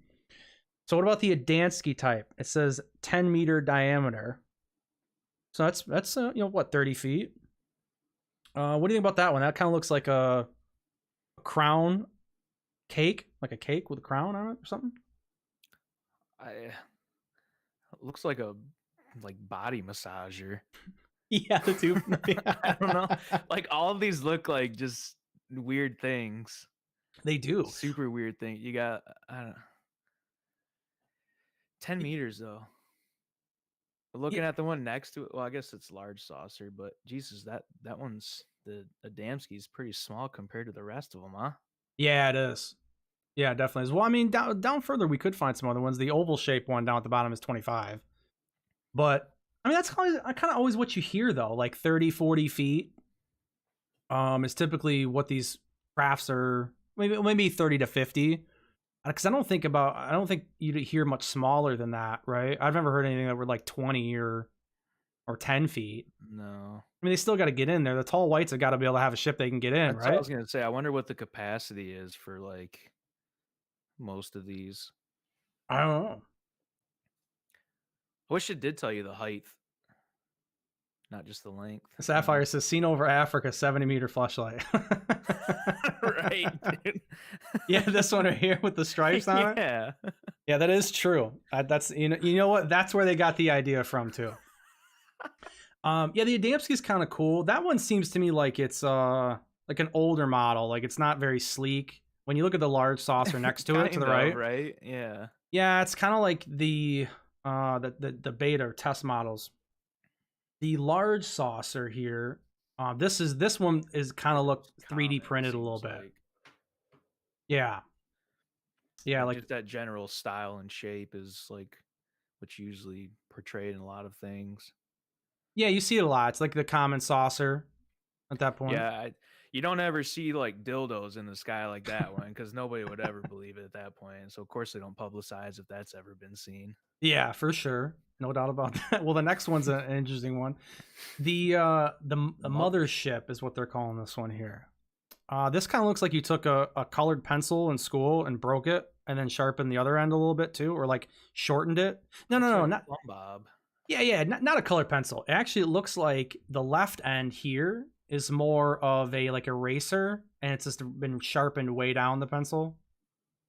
So what about the Adamski type? It says 10-meter diameter. So that's what, 30 feet. What do you think about that one? That kind of looks like a crown cake, like a cake with a crown on it or something. It looks like a body massager. Yeah, the two. I don't know. Like all of these look like just weird things. They do. Super weird thing. You got 10 meters though. Looking at the one next to it, well, I guess it's large saucer, but Jesus, that one's the Adamski is pretty small compared to the rest of them, huh? Yeah, it is. Yeah, it definitely is. Well, I mean, down further, we could find some other ones. The oval shaped one down at the bottom is 25. But I mean, that's kind of always what you hear though, like 30, 40 feet. Is typically what these crafts are. Maybe 30 to 50. Because I don't think you'd hear much smaller than that, right? I've never heard anything that were like 20 or or 10 feet. No. I mean, they still got to get in there. The tall whites have got to be able to have a ship they can get in, That's what I right? was gonna say. I wonder what the capacity is for like most of these. I don't know. I wish it did tell you the height, not just the length. Sapphire says, seen over Africa, 70-meter flashlight. Right, dude. Yeah, this one right here with the stripes on it. Yeah. Yeah, that is true. That's you know what? That's where they got the idea from too. Yeah, the Adamski's kind of cool. That one seems to me like it's like an older model. Like it's not very sleek. When you look at the large saucer next to it to the right, right? Yeah. yeah, it's kind of like the beta or test models. The large saucer here, this one is kind of look 3D printed a little bit. Like. Yeah, yeah, like just that general style and shape is like what's usually portrayed in a lot of things. yeah, you see it a lot. It's like the common saucer at that point. Yeah, you don't ever see like dildos in the sky like that one because nobody would ever believe it at that point. So of course they don't publicize if that's ever been seen. Yeah, for sure, no doubt about that. Well, the next one's an interesting one. The mothership is what they're calling this one here. This kind of looks like you took a colored pencil in school and broke it, and then sharpened the other end a little bit too, or like shortened it. No, not Bob. Yeah, not a colored pencil. It actually looks like the left end here is more of a like eraser, and it's just been sharpened way down the pencil.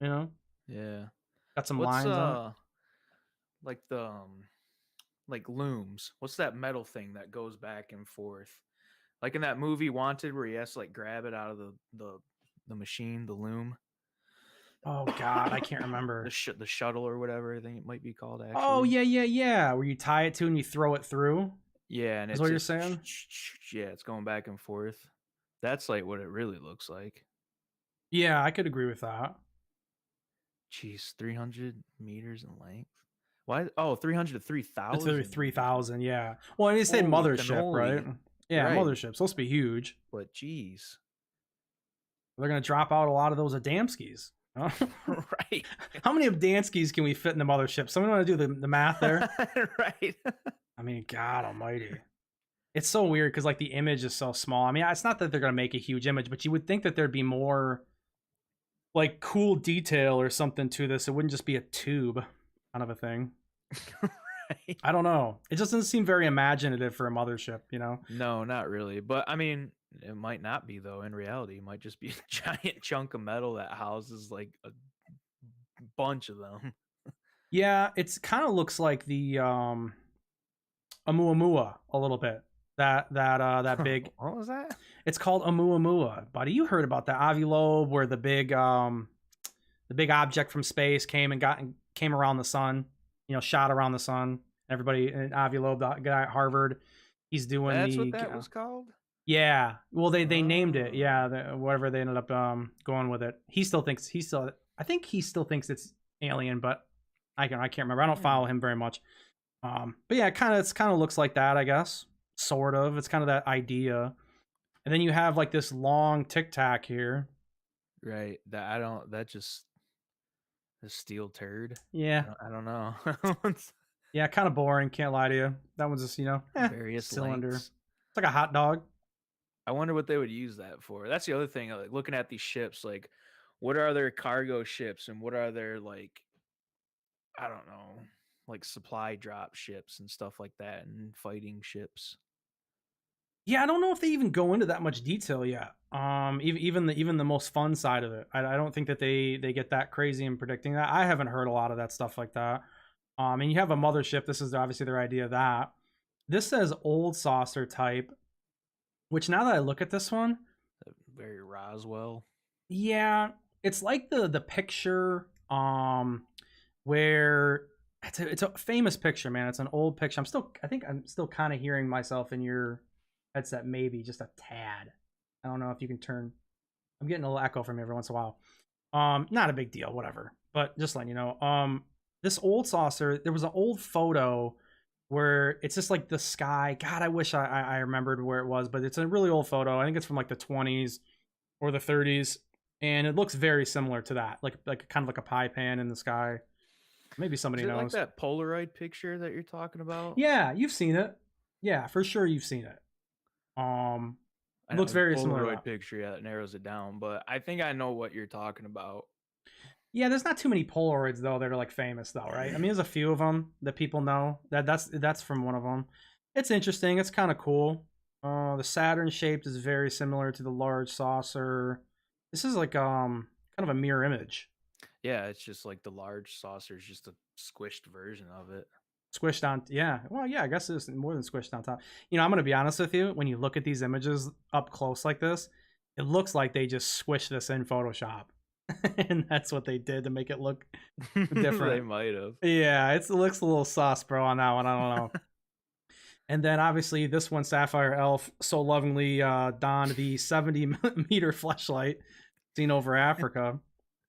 You know? Yeah. Got some lines on it. Like the like looms. What's that metal thing that goes back and forth? Like in that movie Wanted, where he has to like grab it out of the machine, the loom. Oh God, I can't remember. The shuttle or whatever I think it might be called. Actually. Oh yeah. Where you tie it to and you throw it through. Yeah, and is what you're saying. Yeah, it's going back and forth. That's like what it really looks like. Yeah, I could agree with that. Jeez, 300 meters in length. Why? Oh, 300 to 3,000. 3,000, yeah. Well, and you said mothership, cannoli. Right? Yeah, right. Mothership's supposed to be huge. But geez. They're going to drop out a lot of those Adamskis. Huh? Right. How many Adamskis can we fit in the mothership? Someone want to do the math there? Right. I mean, God almighty. It's so weird because like the image is so small. I mean, it's not that they're going to make a huge image, but you would think that there'd be more like cool detail or something to this. It wouldn't just be a tube kind of a thing. Right. I don't know. It just doesn't seem very imaginative for a mothership, you know? No, not really. But I mean, it might not be though. In reality, it might just be a giant chunk of metal that houses like a bunch of them. Yeah, it's kind of looks like the Oumuamua a little bit. That big. What was that? It's called Oumuamua, buddy. You heard about that Avulobe, where the big object from space came around the sun. You know, shot around the sun. Everybody in Avulobe, the guy at Harvard, he's doing. That's what that was called. Yeah, well, they named it. Yeah, whatever they ended up going with it. I think he still thinks it's alien, but I can't remember. I don't follow him very much. But yeah, it kind of looks like that, I guess. Sort of. It's kind of that idea. And then you have like this long tic tac here. Right. That just a steel turd. Yeah. I don't know. Yeah, kind of boring. Can't lie to you. That one's just, various cylinder. lengths. It's like a hot dog. I wonder what they would use that for. That's the other thing. Like looking at these ships, like what are their cargo ships and what are their like, I don't know, like supply drop ships and stuff like that, and fighting ships. Yeah, I don't know if they even go into that much detail yet. Even the most fun side of it, I don't think that they get that crazy in predicting that. I haven't heard a lot of that stuff like that. And you have a mothership. This is obviously their idea of that. This says old saucer type, which now that I look at this one, very Roswell. Yeah, it's like the picture where it's a famous picture, man. It's an old picture. I think I'm still kind of hearing myself in your headset, maybe just a tad. I don't know if you can turn. I'm getting a little echo from you every once in a while. Not a big deal, whatever. But just letting you know, this old saucer, there was an old photo where it's just like the sky. God, I wish I remembered where it was, but it's a really old photo. I think it's from like the 20s or the 30s, and it looks very similar to that, like kind of like a pie pan in the sky. Maybe somebody knows. Like that Polaroid picture that you're talking about? Yeah, you've seen it. Yeah, for sure you've seen it. I It know looks there's a very similar to Polaroid that. picture, yeah, that narrows it down, but I think I know what you're talking about. Yeah, there's not too many Polaroids though that are like famous though, right? I mean, there's a few of them that people know. That's from one of them. It's interesting. It's kind of cool. The Saturn shaped is very similar to the large saucer. This is like kind of a mirror image, Yeah, it's just like the large saucer is just a squished version of it. squished on. Yeah, well, yeah, I guess it's more than squished on top. You know, I'm gonna be honest with you. When you look at these images up close like this, it looks like they just squished this in Photoshop, and that's what they did to make it look They different. might have. Yeah, it looks a little sus, bro, on that one. I don't know. And then obviously this one, Sapphire Elf, so lovingly donned the 70 meter fleshlight seen over Africa.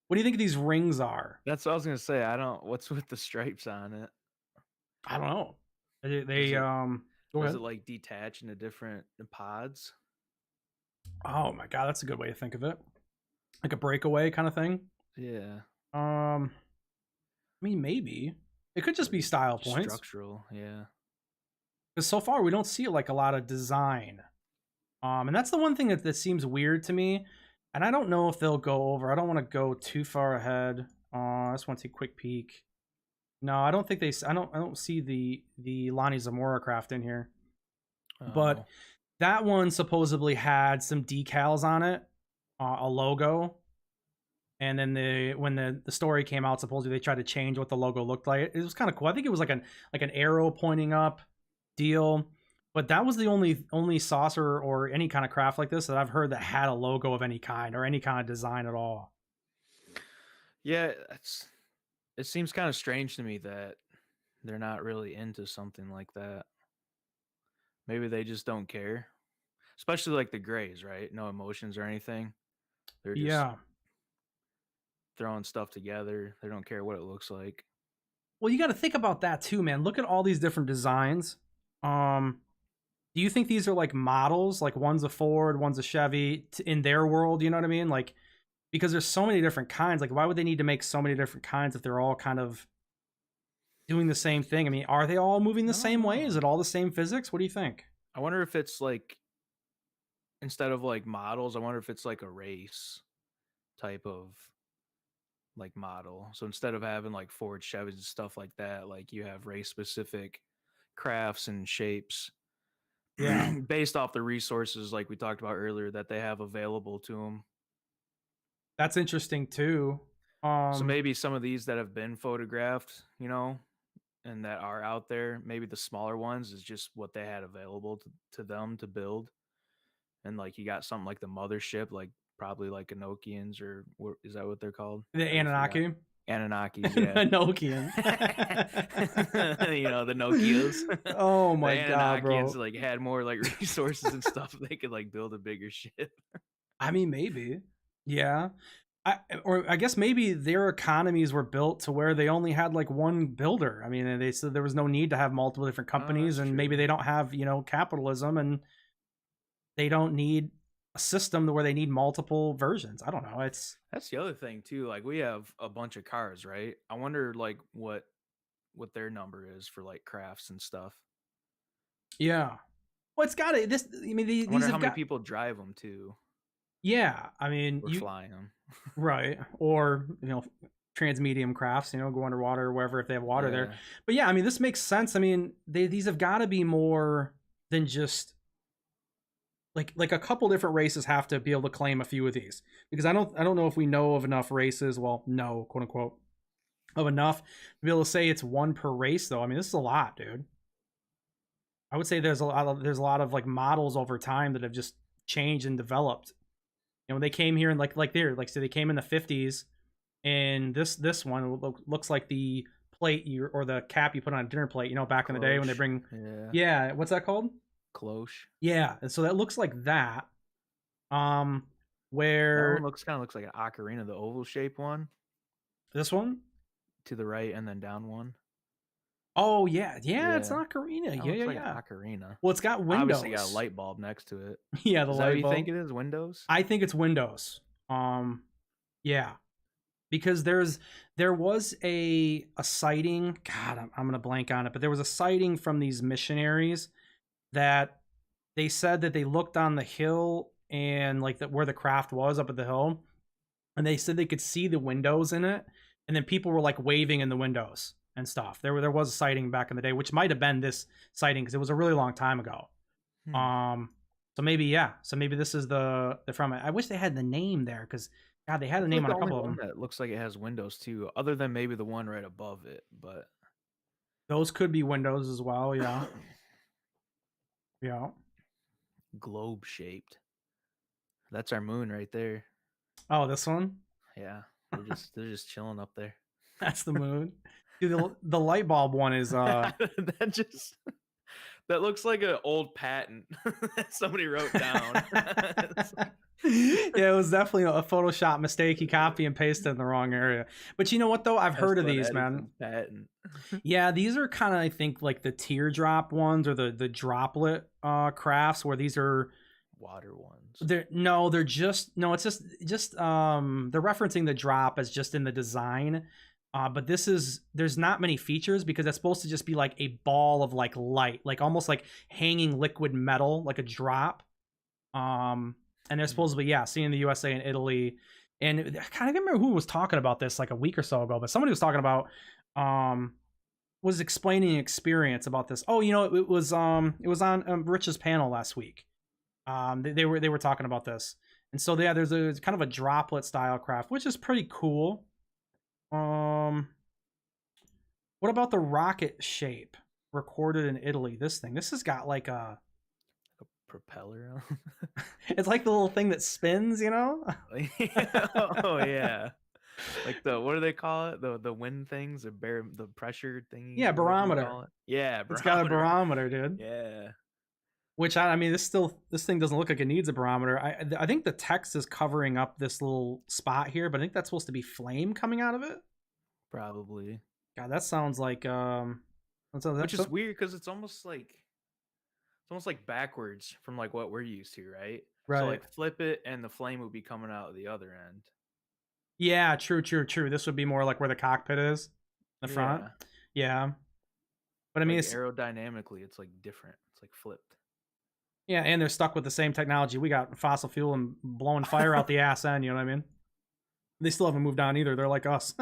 What do you think these rings are? That's what I was gonna say. I don't. What's with the stripes on it? I don't know. Does They it go does it ahead. like detach into different pods? Oh my god, that's a good way to think of it. Like a breakaway kind of thing. Yeah, I mean maybe it could just or be style just points structural. Yeah. because so far we don't see like a lot of design. And that's the one thing that seems weird to me. And I don't know if they'll go over. I don't want to go too far ahead. I just want to take a quick peek. No, I don't think they. I don't see the Lonnie Zamora craft in here. But Oh, that one supposedly had some decals on it, a logo. And then when the story came out, supposedly they tried to change what the logo looked like. It was kind of cool. I think it was like an arrow pointing up deal. But that was the only saucer or any kind of craft like this that I've heard that had a logo of any kind or any kind of design at all. yeah. It seems kind of strange to me that they're not really into something like that. Maybe they just don't care. Especially like the grays, right? No emotions or anything. They're just Yeah. throwing stuff together. They don't care what it looks like. Well, you got to think about that too, man. Look at all these different designs. Um, do you think these are like models? Like one's a Ford, one's a Chevy in their world? You know what I mean? Like because there's so many different kinds. Like why would they need to make so many different kinds if they're all kind of doing the same thing? I mean, are they all moving the I don't same way? Is know. it all the same physics? What do you think? I wonder if it's like instead of like models, I wonder if it's like a race type of like model. So instead of having like Ford Chevys and stuff like that, like you have race specific crafts and shapes Yeah, based off the resources like we talked about earlier that they have available to them. that's interesting too. So Um, maybe some of these that have been photographed, and that are out there, maybe the smaller ones is just what they had available to them to build. And like you got something like the mothership, like probably like Enochians or what is that what they're called? the I already forgot. Anunnaki, Anunnakis, yeah. Enochian. The Nokias. Oh The my god, Anunnakians bro. like had more like resources and stuff. They could like build a bigger ship. I mean, maybe. Yeah. Or I guess maybe their economies were built to where they only had like one builder. I mean, they said there was no need to have multiple different Oh, companies, that's and maybe true. they don't have, capitalism, and they don't need a system where they need multiple versions. I don't know. It's That's the other thing too. Like we have a bunch of cars, right? I wonder like what their number is for like crafts and stuff. yeah. Well, it's got to this. I mean, I these wonder how have many got. people drive them too, Yeah. I mean, or flying them. right, or transmedium crafts, go underwater or wherever if they have water there. Yeah. But yeah, I mean, this makes sense. I mean, these have got to be more than just like a couple different races have to be able to claim a few of these because I don't know if we know of enough races. Well, no, quote unquote, of enough to be able to say it's one per race though. I mean, this is a lot, dude. I would say there's a lot of like models over time that have just changed and developed. When they came here and so they came in the 50s, and this one looks like the plate or the cap you put on a dinner plate. Back in the day when they Cloche. bring, Yeah. yeah, what's that called? Cloche. Yeah, and so that looks like that. Um, That one where looks kind of looks like an ocarina, the oval shape one this one? to the right and then down one. Oh yeah, yeah, it's Yeah. not Karina. That Yeah, yeah, looks like an yeah. ocarina. Well, it's got Obviously got a windows. light bulb next to it. Yeah, the Is that what light you think bulb. it is? Windows? I think it's windows. Yeah, because there was a sighting. God, I'm gonna blank on it, but there was a sighting from these missionaries that they said that they looked on the hill and like where the craft was up at the hill, and they said they could see the windows in it, and then people were like waving in the windows and stuff. There was a sighting back in the day, which might have been this sighting because it was a really long time ago. Hmm. Um, so maybe yeah, so maybe this is the from it. I wish they had the name there because God, they had a That's name like on the a only couple of one them. that looks like it has windows too, other than maybe the one right above it. But Those could be windows as well. Yeah, yeah. globe shaped. That's our moon right there. Oh, this one. Yeah, they're just chilling up there. That's the moon. Dude, the light bulb one is that just that looks like an old patent that somebody wrote down. yeah, it was definitely a Photoshop mistake. He copy and pasted in the wrong area. But you know what though? I've heard of Tesla and these, man. Edison's patent. Yeah, these are kind of I think like the teardrop ones or the droplet crafts where these are Water ones. they're just no, it's just they're referencing the drop as just in the design. But there's not many features because it's supposed to just be like a ball of like light, like almost like hanging liquid metal, like a drop. And they're supposedly, yeah, seen in the USA and Italy. And I kind of remember who was talking about this like a week or so ago, but somebody was talking about, was explaining an experience about this. Oh, it was on Rich's panel last week. They were talking about this, and so yeah, there's a kind of a droplet style craft, which is pretty cool. What about the rocket shape recorded in Italy? This has got like a Propeller. it's like the little thing that spins, Oh yeah. Like what do they call it? The wind things, the pressure thingies Yeah, or whatever you barometer. call it. Yeah, It's got a barometer. barometer, dude. Yeah. Which I mean, this thing doesn't look like it needs a barometer. I think the text is covering up this little spot here, but I think that's supposed to be flame coming out of it. Probably. God, that sounds like Which is weird because it's almost like backwards from like what we're used to, right? So right. like flip it and the flame would be coming out of the other end. Yeah, true. This would be more like where the cockpit is, the front. Yeah. Yeah, but I mean, Like it's aerodynamically, it's like different. It's like flipped. yeah, and they're stuck with the same technology we got: fossil fuel and blowing fire out the ass end. You know what I mean? They still haven't moved on either. They're like us.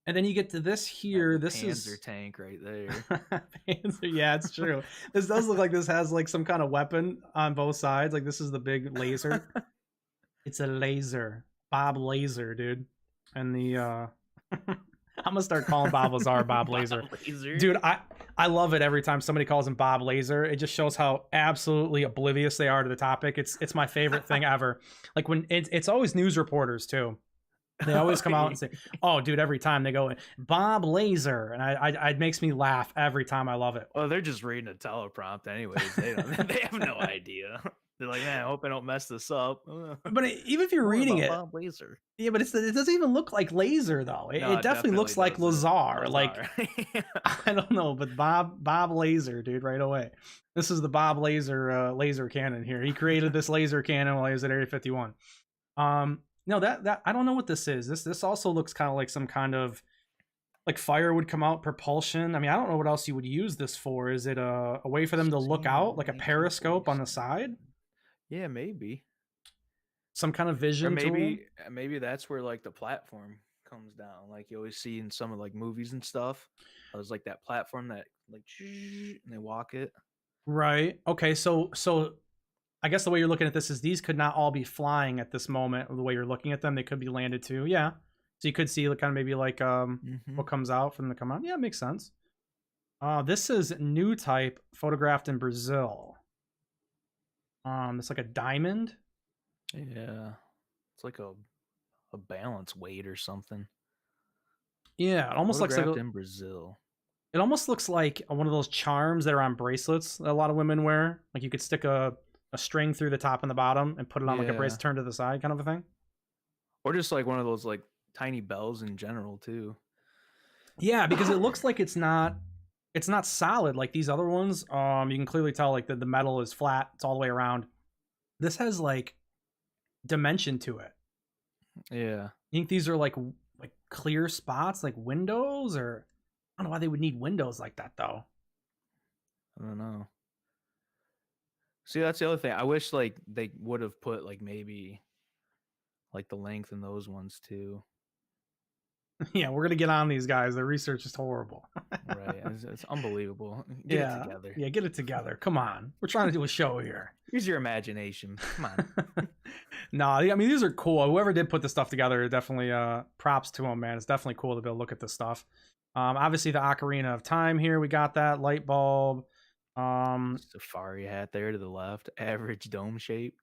And then you get to this here. The This Panzer is tank right there. Panzer, yeah, it's true. This does look like this has like some kind of weapon on both sides. Like this is the big laser. It's a laser, Bob Laser, dude. And the I'm gonna start calling Bob Lazar Bob Laser. Laser. Dude, I love it every time somebody calls him Bob Laser. It just shows how absolutely oblivious they are to the topic. It's my favorite thing ever. Like when it's always news reporters too. They always come out and say, "Oh, dude!" Every time they go, "Bob Laser," and it makes me laugh every time. I love it. Well, they're just reading a teleprompt, anyways. They have no idea. They're like, "Man, I hope I don't mess this up." But even if you're reading it, Bob Laser. yeah, but it doesn't even look like Laser though. No, It definitely looks like doesn't. Lazar. Like I don't know, but Bob Laser, dude, right away. This is the Bob Laser laser cannon here. He created this laser cannon while he was at Area 51. No, that I don't know what this is. This also looks kind of like some kind of like fire would come out, propulsion. I mean, I don't know what else you would use this for. Is it a way for them to look out, like a periscope on the side? Yeah, maybe. Some kind of vision Or tool? maybe that's where like the platform comes down. Like you always see in some of like movies and stuff. There's like that platform that like and they walk it. Right. Okay. So I guess the way you're looking at this is these could not all be flying at this moment. The way you're looking at them, they could be landed too. Yeah. So you could see kind of maybe like what comes out from the come out. Yeah, makes sense. This is new type photographed in Brazil. It's like a diamond. Yeah, it's like a balance weight or something. Yeah, it almost looks like in Brazil. It almost looks like one of those charms that are on bracelets that a lot of women wear. Like you could stick a string through the top and the bottom and put it on like a bracelet turned to the side kind of a thing. Or just like one of those like tiny bells in general too. Yeah, because it looks like it's not solid like these other ones. You can clearly tell like the metal is flat. It's all the way around. This has like dimension to it. Yeah. You think these are like clear spots, like windows, or I don't know why they would need windows like that though. I don't know. See, that's the other thing. I wish like they would have put like maybe like the length in those ones too. Yeah, we're gonna get on these guys. Their research is horrible. Right. It's unbelievable. Get it Yeah, together. yeah, get it together. Come on, we're trying to do a show here. Use your imagination. Come on. No, I mean these are cool. Whoever did put this stuff together, definitely props to them, man. It's definitely cool to be able to look at this stuff. Obviously the Ocarina of Time here, we got that light bulb. Safari hat there to the left, average dome shape.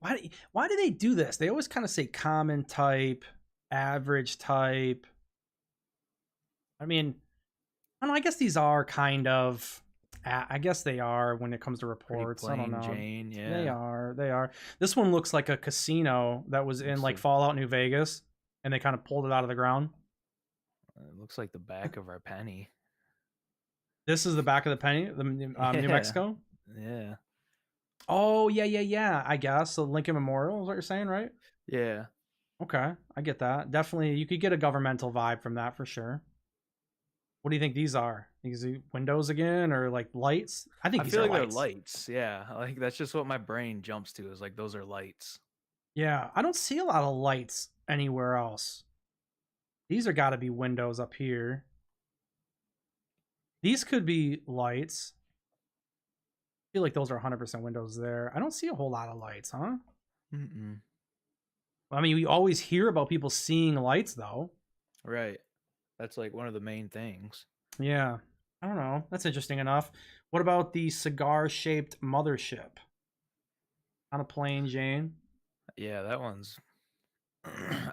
Why do they do this? They always kind of say common type, average type. I mean, I don't know. I guess these are kind of. I guess they are when it comes to Pretty reports. I don't plain know. Jane, yeah. They are. They are. This one looks like a casino that was in like Fallout New Vegas, and they kind of pulled it out of the ground. It looks like the back of our penny. This is the back of the penny, the New Mexico. Yeah. Oh yeah. I guess the Lincoln Memorial is what you're saying, right? Yeah. Okay, I get that. Definitely, you could get a governmental vibe from that for sure. What do you think these are? These windows again, or like lights? I think I these feel are like lights. they're lights. Yeah. Like that's just what my brain jumps to is like those are lights. Yeah, I don't see a lot of lights anywhere else. These are got to be windows up here. These could be lights. I feel like those are 100% windows there. I don't see a whole lot of lights, huh? Mm-mm. I mean, we always hear about people seeing lights, though. Right. That's like one of the main things. Yeah, I don't know. That's interesting enough. What about the cigar-shaped mothership? On a plane, Jane. Yeah, that one's.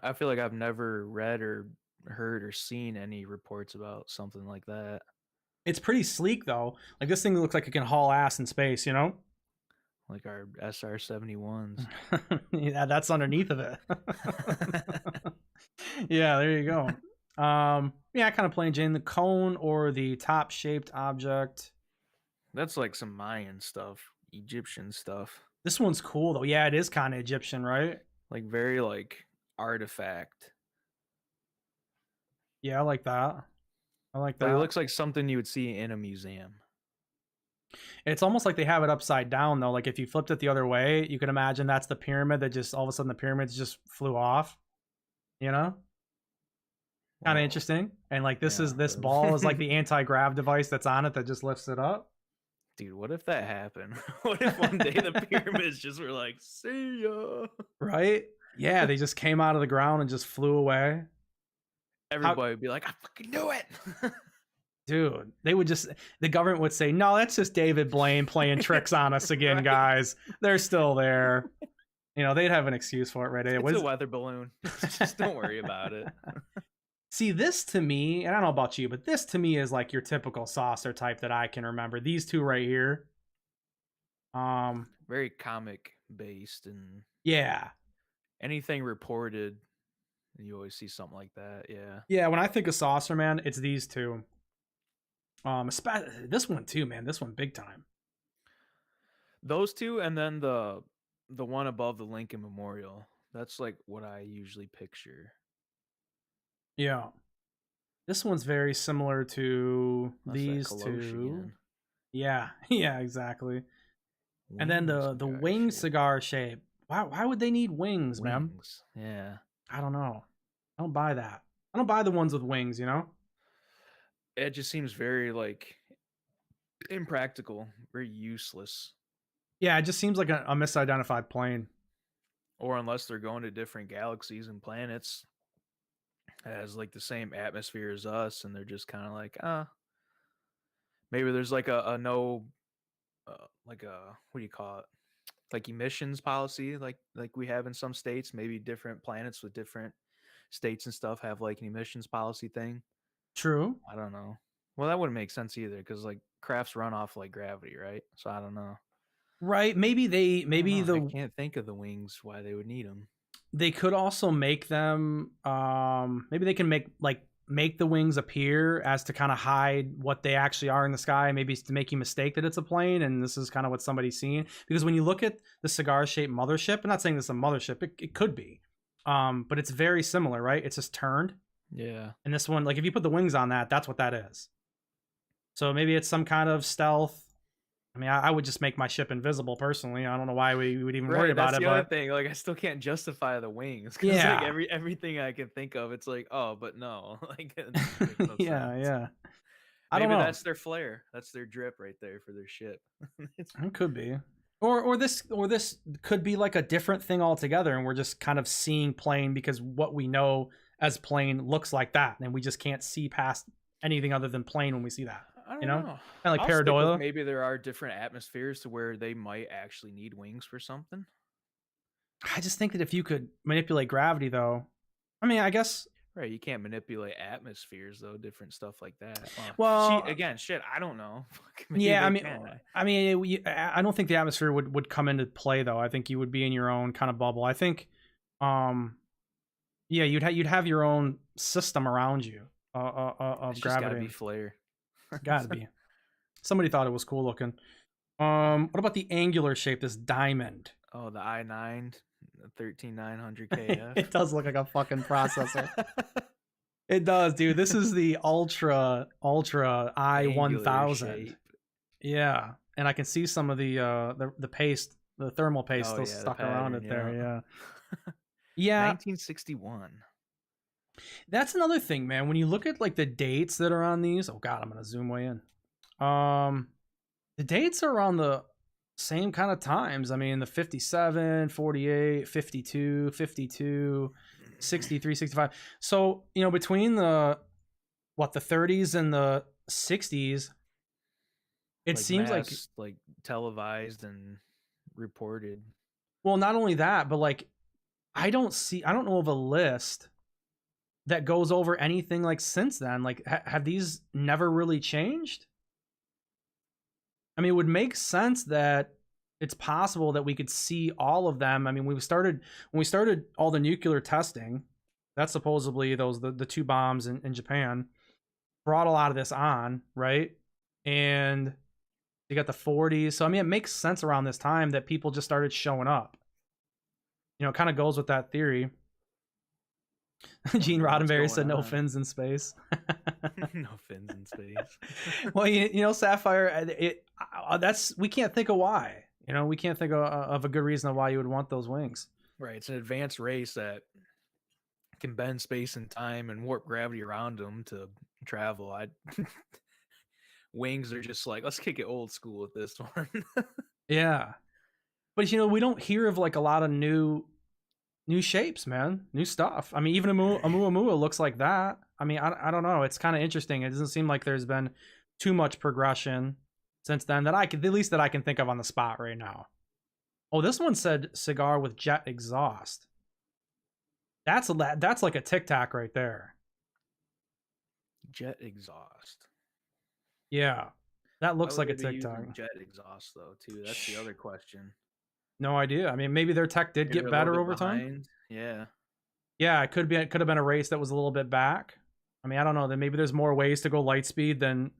I feel like I've never read or heard or seen any reports about something like that. It's pretty sleek, though. Like, this thing looks like it can haul ass in space, you know? Like our SR-71s. Yeah, that's underneath of it. Yeah, there you go. Yeah, kind of plain Jane. The cone or the top shaped object. That's like some Mayan stuff, Egyptian stuff. This one's cool though. Yeah, it is kind of Egyptian, right? Like very like artifact. Yeah, I like that. I like Like it that. looks like something you would see in a museum. It's almost like they have it upside down though. Like if you flipped it the other way, you can imagine that's the pyramid that just all of a sudden the pyramids just flew off. You know? Kind of Whoa. interesting. And like this Yeah. is this ball is like the anti-grav device that's on it that just lifts it up. Dude, what if that happened? What if one day the pyramids just were like, see ya? Right? Yeah, they just came out of the ground and just flew away. Everybody would be like, I fucking knew it. Dude, they would just the government would say, "No, that's just David Blaine playing tricks on us again, Right. guys. They're still there." You know, they'd have an excuse for it, right? It's a weather balloon. Just don't worry about it. See, this to me, and I don't know about you, but this to me is like your typical saucer type that I can remember. These two right here. Very comic based and Yeah. anything reported, you always see something like that. Yeah. Yeah, when I think of saucer, man, it's these two. This one too, man. This one big time. Those two and then the one above the Lincoln Memorial. That's like what I usually picture. Yeah. This one's very similar to That's these that two. Colosseum. Yeah, yeah, exactly. And then the wing shape. cigar shape. Why would they need wings, man? Wings. Yeah. I don't know. I don't buy that. I don't buy the ones with wings, you know? It just seems very like impractical, very useless. Yeah, it just seems like a misidentified plane. Or unless they're going to different galaxies and planets, has like the same atmosphere as us, and they're just kind of like, maybe there's like a no, like a what do you call it? Like emissions policy, like we have in some states. Maybe different planets with different states and stuff have like an emissions policy thing. True. I don't know. Well, that wouldn't make sense either because like crafts run off like gravity, right? So I don't know. Right. I can't think of the wings why they would need them. They could also make them maybe they can make the wings appear as to kind of hide what they actually are in the sky, maybe to make you mistake that it's a plane and this is kind of what somebody's seeing. Because when you look at the cigar shaped mothership, I'm not saying this is a mothership, it could be. But it's very similar, right? It's just turned. Yeah. And this one, like if you put the wings on that, that's what that is. So maybe it's some kind of stealth. I mean, I would just make my ship invisible personally. I don't know why we would even worry Right, about that's it, the other but thing. Like, I still can't justify the wings because like yeah, everything I can think of, it's like, oh, but no, like it just makes no yeah, sense. yeah. I don't Maybe know. that's their flair. That's their drip right there for their ship. It's It could be. Or this could be like a different thing altogether, and we're just kind of seeing plane because what we know as plane looks like that, and we just can't see past anything other than plane when we see that. I You don't know, know. kind of like I'll stick with pareidolia. maybe there are different atmospheres to where they might actually need wings for something. I just think that if you could manipulate gravity, though, I mean, I guess. Right, you can't manipulate atmospheres though, different stuff like that. She Well, again, shit, I don't know. Fuck, maybe yeah, they can. I mean, I don't think the atmosphere would come into play though. I think you would be in your own kind of bubble. I think, um, yeah, you'd have your own system around you of It's just got to gravity. be flair. Got to be. Somebody thought it was cool looking. What about the angular shape? This diamond. Oh, the i9 13900 KF. It does look like a fucking processor. It does, dude. This is the ultra Angular I-1000. shape. Yeah, and I can see some of the paste, the thermal paste, Oh still yeah, the stuck around pattern. it there. Yeah. Yeah, yeah. 1961. That's another thing, man. When you look at like the dates that are on these, oh god, I'm gonna zoom way in. The dates are around the same kind of times. I mean, the 57, 48, 52, 52, 63, 65. So, between the 30s and the 60s, it Like seems like, mass, like televised and reported. well, not only that, but like I don't know of a list that goes over anything like since then. Like have these never really changed? I mean, it would make sense that it's possible that we could see all of them. I mean, when we started all the nuclear testing, that's supposedly the two bombs in Japan brought a lot of this on, right? And you got the 40s. So I mean, it makes sense around this time that people just started showing up. It kind of goes with that theory. Gene Roddenberry said no fins in space. No fins in space. Well, Sapphire, we can't think of why. We can't think of a good reason why you would want those wings. Right, it's an advanced race that can bend space and time and warp gravity around them to travel. Wings are just like, let's kick it old school with this one. Yeah, but we don't hear of like a lot of new shapes, man, new stuff. I mean, even Oumuamua looks like that. I mean, I don't know. It's kind of interesting. It doesn't seem like there's been too much progression since then that I can think of on the spot right now. Oh, this one said cigar with jet exhaust. That's like a Tic Tac right there. Jet exhaust. Yeah, that looks Why like a would they be Tic Tac. using jet exhaust though, too? That's the other question. No idea. I mean, maybe their tech did Maybe get they're a little better bit over time. behind. Yeah. Yeah, it could have been a race that was a little bit back. I mean, I don't know. Then maybe there's more ways to go light speed than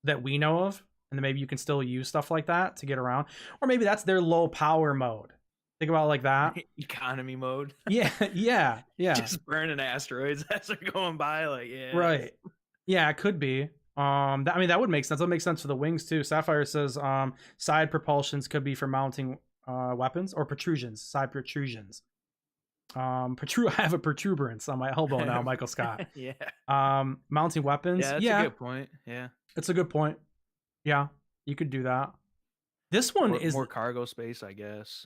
that we know of, and then maybe you can still use stuff like that to get around, or maybe that's their low power mode. Think about it like that. Economy mode. Yeah, yeah. Just burning asteroids as they're going by. Like, yeah. Right. Yeah, it could be. That would make sense. That would make sense for the wings too. Sapphire says side propulsions could be for mounting weapons or protrusions, side protrusions. I have a protuberance on my elbow now, Michael Scott. Yeah. Mounting weapons. Yeah, that's a good point. Yeah. It's a good point. Yeah, you could do that. This one is more cargo space, I guess.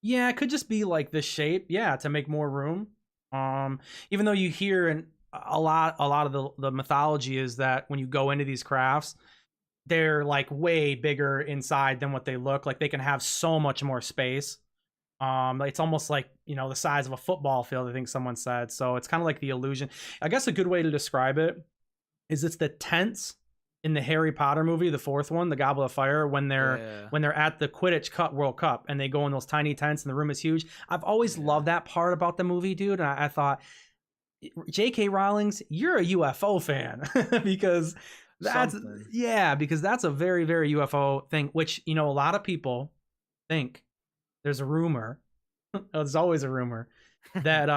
Yeah, it could just be like the shape, yeah, to make more room. Even though you hear a lot of the mythology is that when you go into these crafts, they're like way bigger inside than what they look like. They can have so much more space. It's almost like the size of a football field, I think someone said. So it's kind of like the illusion. I guess a good way to describe it is it's the tents in the Harry Potter movie, the fourth one, the Goblet of Fire, when they're at the Quidditch World Cup and they go in those tiny tents and the room is huge. I've always loved that part about the movie, dude. And I thought, J.K. Rowling's, you're a UFO fan because that's a very, very UFO thing, which a lot of people think. There's a rumor. There's always a rumor that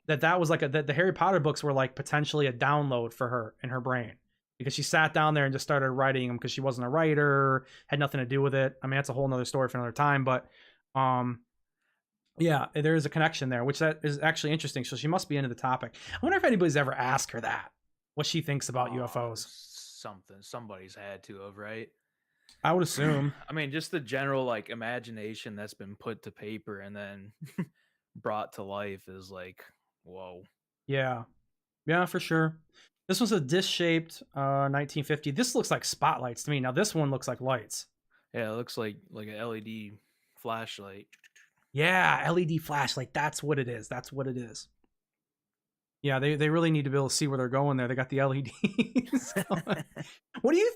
that was like that the Harry Potter books were like potentially a download for her in her brain. because she sat down there and just started writing them because she wasn't a writer, had nothing to do with it. I mean, that's a whole nother story for another time, but um, yeah, there is a connection there, which that is actually interesting. So she must be into the topic. I wonder if anybody's ever asked her that, what she thinks about UFOs. Somebody's had to have, right? I would assume. I mean, just the general like imagination that's been put to paper and then brought to life is like, whoa. Yeah, yeah, for sure. This was a disc-shaped 1950. This looks like spotlights to me. Now this one looks like lights. Yeah, it looks like an LED flashlight. Yeah, LED flashlight. That's what it is. That's what it is. Yeah, they really need to be able to see where they're going there. They got the LEDs going. What do you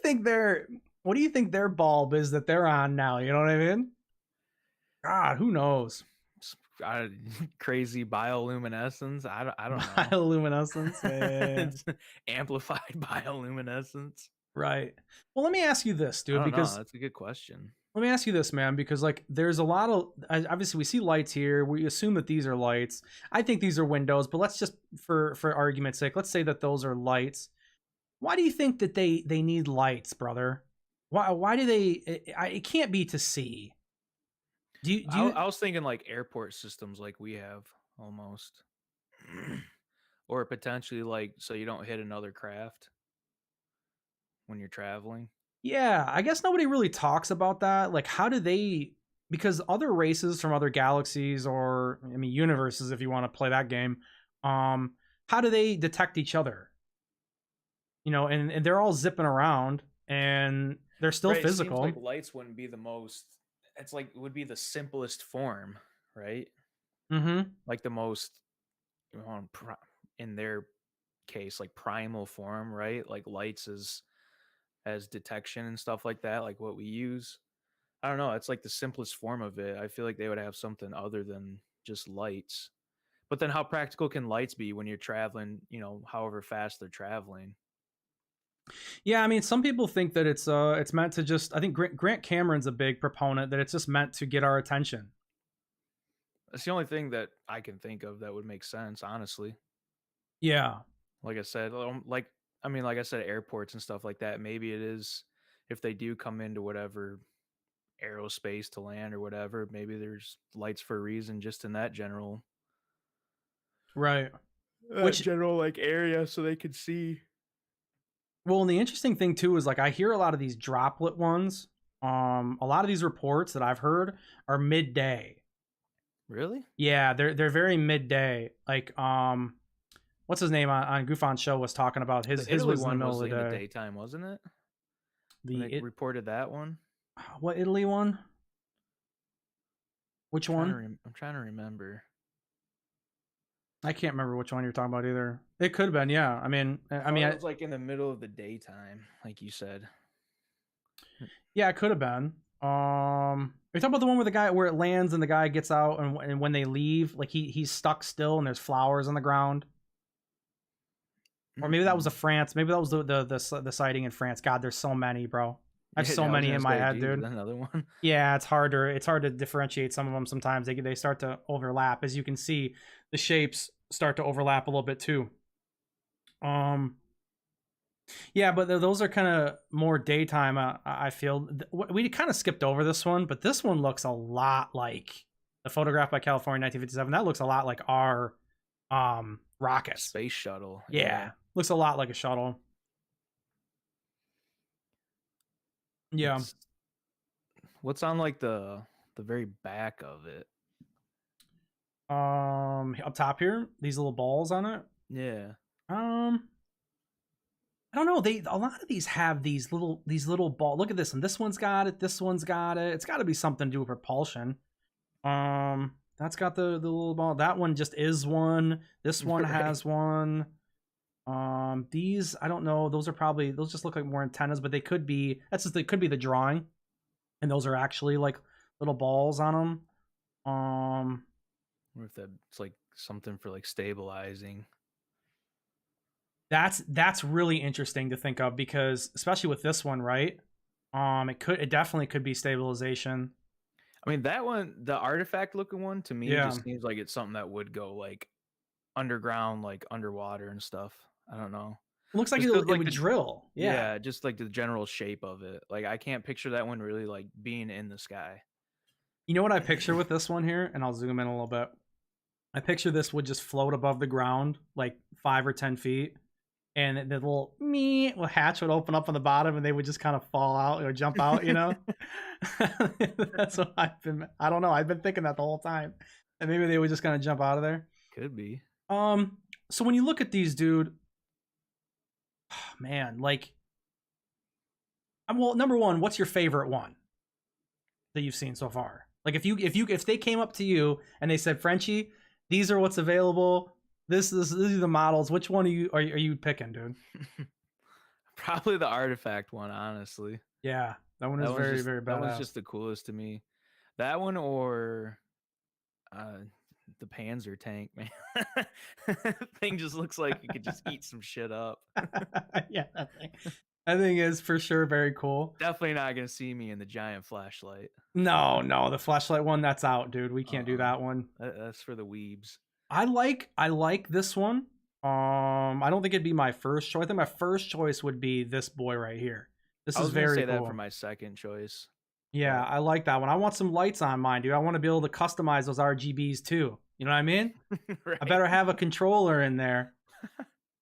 think their bulb is that they're on now? You know what I mean? God, who knows? Crazy bioluminescence. I don't know. Bioluminescence. Yeah. Amplified bioluminescence. Right. Well, let me ask you this, I dude, don't know. because That's a good question. let me ask you this, man, because like there's a lot of obviously we see lights here. We assume that these are lights. I think these are windows, but let's just for argument's sake, let's say that those are lights. Why do you think that they need lights, brother? Why do they? It can't be to see. I was thinking like airport systems, like we have almost, or potentially like so you don't hit another craft when you're traveling. Yeah, I guess nobody really talks about that. Like, how do they? Because other races from other galaxies, or I mean universes, if you want to play that game, how do they detect each other? You know, and they're all zipping around, and they're still Right. It seems physical. like lights wouldn't be the most. It's like it would be the simplest form, right? Mm-hmm. Like the most in their case, like primal form, right? Like lights as detection and stuff like that, like what we use. I don't know. It's like the simplest form of it. I feel like they would have something other than just lights. But then how practical can lights be when you're traveling, however fast they're traveling? Yeah, I mean, some people think that it's meant to just. I think Grant Cameron's a big proponent that it's just meant to get our attention. That's the only thing that I can think of that would make sense, honestly. Yeah, Like I said, like I said, airports and stuff like that. Maybe it is if they do come into whatever aerospace to land or whatever, maybe there's lights for a reason just in right. that Which general like area so they could see. well, and the interesting thing too is like I hear a lot of these droplet ones. A lot of these reports that I've heard are midday. Really? Yeah, they're very midday. Like what's his name on Goofon's show was talking about The his Italy was in the one middle was of the in the day. daytime, wasn't it? When The they reported that one. what Italy one? Which one? I'm trying to remember. I can't remember which one you're talking about either. It could have been, yeah. I mean, I thought it was like in the middle of the daytime, like you said. yeah, it could have been. You're talking about the one where the guy where it lands and the guy gets out and when they leave, like he's stuck still and there's flowers on the ground. Or maybe that was a France. Maybe that was the sighting in France. God, there's so many, bro. I have so I was many gonna in my say, head, geez, dude. another one. Yeah, it's hard to differentiate some of them sometimes. They start to overlap. As you can see, the shapes start to overlap a little bit too. Um yeah, but those are kind of more daytime. I feel we kind of skipped over this one, but this one looks a lot like the photograph by California 1957. That looks a lot like our rockets. Space shuttle. Yeah, looks a lot like a shuttle. Yeah. It's what's on like the very back of it. Up top here, these little balls on it. Yeah. I don't know. A lot of these have these little ball. Look at this one. This one's got it. This one's got it. It's got to be something to do with propulsion. That's got the little ball. That one just is one. This one Right. has one. These I don't know. Those just look like more antennas, but they could be. They could be the drawing, and those are actually like little balls on them. Or if that's like something for like stabilizing. That's really interesting to think of because especially with this one, right? It definitely could be stabilization. I mean, that one, the artifact looking one, to me Yeah. just seems like it's something that would go like underground, like underwater and stuff. I don't know. It looks like Just because it like would drill. Yeah. yeah, just like the general shape of it. Like I can't picture that one really like being in the sky. You know what I picture with this one here, and I'll zoom in a little bit. I picture this would just float above the ground like 5 or 10 feet, and the little me hatch would open up on the bottom, and they would just kind of fall out or jump out. That's what I've been. I don't know. I've been thinking that the whole time, and maybe they would just kind of jump out of there. Could be. So when you look at these, dude, man, like, well, number one, what's your favorite one that you've seen so far? Like, if they came up to you and they said, Frenchie, these are what's available. These are the models. Which one are you picking, dude? Probably the artifact one, honestly. Yeah, that one is very, very badass. That one's just the coolest to me. That one or the Panzer tank, man. Thing just looks like it could just eat some shit up. Yeah, that thing is for sure very cool. Definitely not gonna see me in the giant flashlight. No, the flashlight one, that's out, dude. We can't do that one. That's for the weebs. I like this one. I don't think it'd be my first choice. I think my first choice would be this boy right here. This is very cool. That for my second choice. Yeah, I like that one. I want some lights on mine, dude. I want to be able to customize those RGBs too. You know what I mean? Right. I better have a controller in there,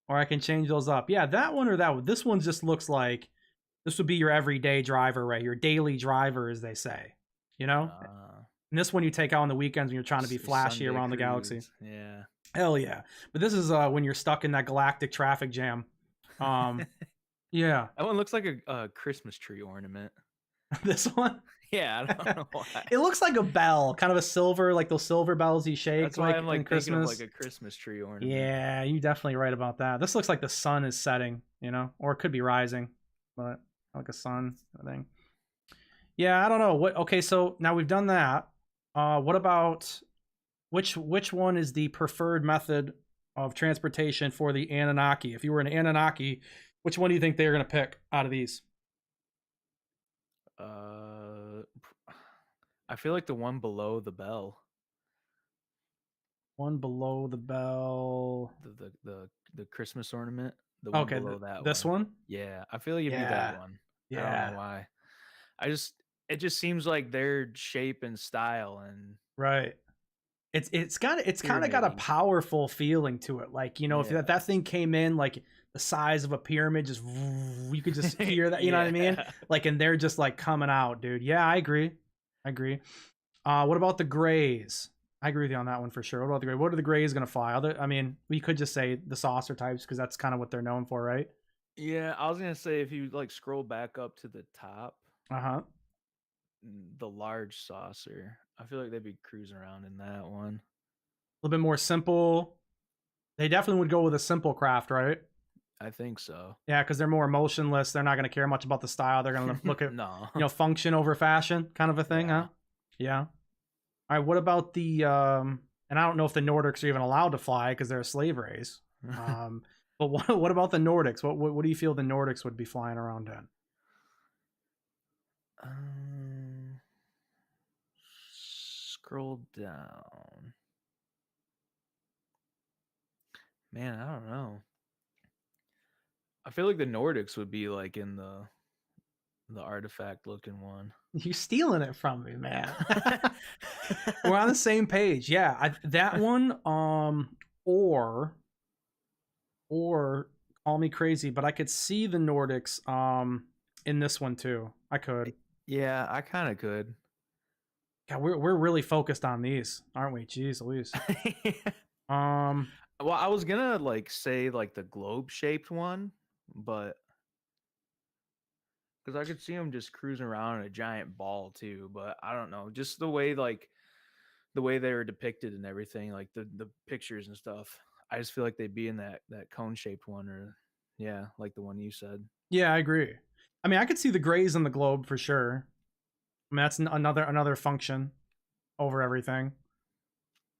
or I can change those up. Yeah, that one or that one. This one just looks like this would be your everyday driver, right? Your daily driver, as they say. And this one you take out on the weekends when you're trying to be flashy Sunday around the galaxy. Yeah. Hell yeah. But this is when you're stuck in that galactic traffic jam. Yeah. That one looks like a Christmas tree ornament. This one? Yeah, I don't know why. It looks like a bell, kind of a silver, like those silver bells you shake. That's why I'm like thinking of like a Christmas tree ornament. Yeah, you're definitely right about that. This looks like the sun is setting, or it could be rising, but like a sun thing. Yeah, I don't know. Okay, so now we've done that. What about which one is the preferred method of transportation for the Anunnaki? If you were an Anunnaki, which one do you think they're going to pick out of these? I feel like the one below the bell. One below the bell. The Christmas ornament. The one below that this one? Yeah, I feel like it'd be that one. Yeah. I don't know why. It just seems like their shape and style and right. It's kind of got a powerful feeling to it. Like, if that thing came in like the size of a pyramid, just you could just hear that, you know what I mean? Like, and they're just like coming out, dude. Yeah, I agree. What about the Greys? I agree with you on that one for sure. What about the Greys? What are the Greys going to fly? We could just say the saucer types because that's kind of what they're known for, right? Yeah, I was going to say if you like scroll back up to the top. The large saucer. I feel like they'd be cruising around in that one. A little bit more simple. They definitely would go with a simple craft, right? I think so. Yeah, because they're more emotionless. They're not going to care much about the style. They're going to look at function over fashion kind of a thing, huh? Yeah. All right. What about the and I don't know if the Nordics are even allowed to fly because they're a slave race. But what about the Nordics? What do you feel the Nordics would be flying around in? Scroll down. Man, I don't know. I feel like the Nordics would be like in the artifact looking one. You're stealing it from me, man. We're on the same page. Yeah, that one or call me crazy, but I could see the Nordics in this one too. I could. Yeah, I kind of could. God, we're really focused on these, aren't we? Jeez Louise. Well, I was gonna like say like the globe shaped one, but because I could see them just cruising around in a giant ball too. But I don't know, just the way they were depicted and everything, like the pictures and stuff. I just feel like they'd be in that cone shaped one, or like the one you said. Yeah, I agree. I mean, I could see the Greys in the globe for sure. I mean, that's another function over everything.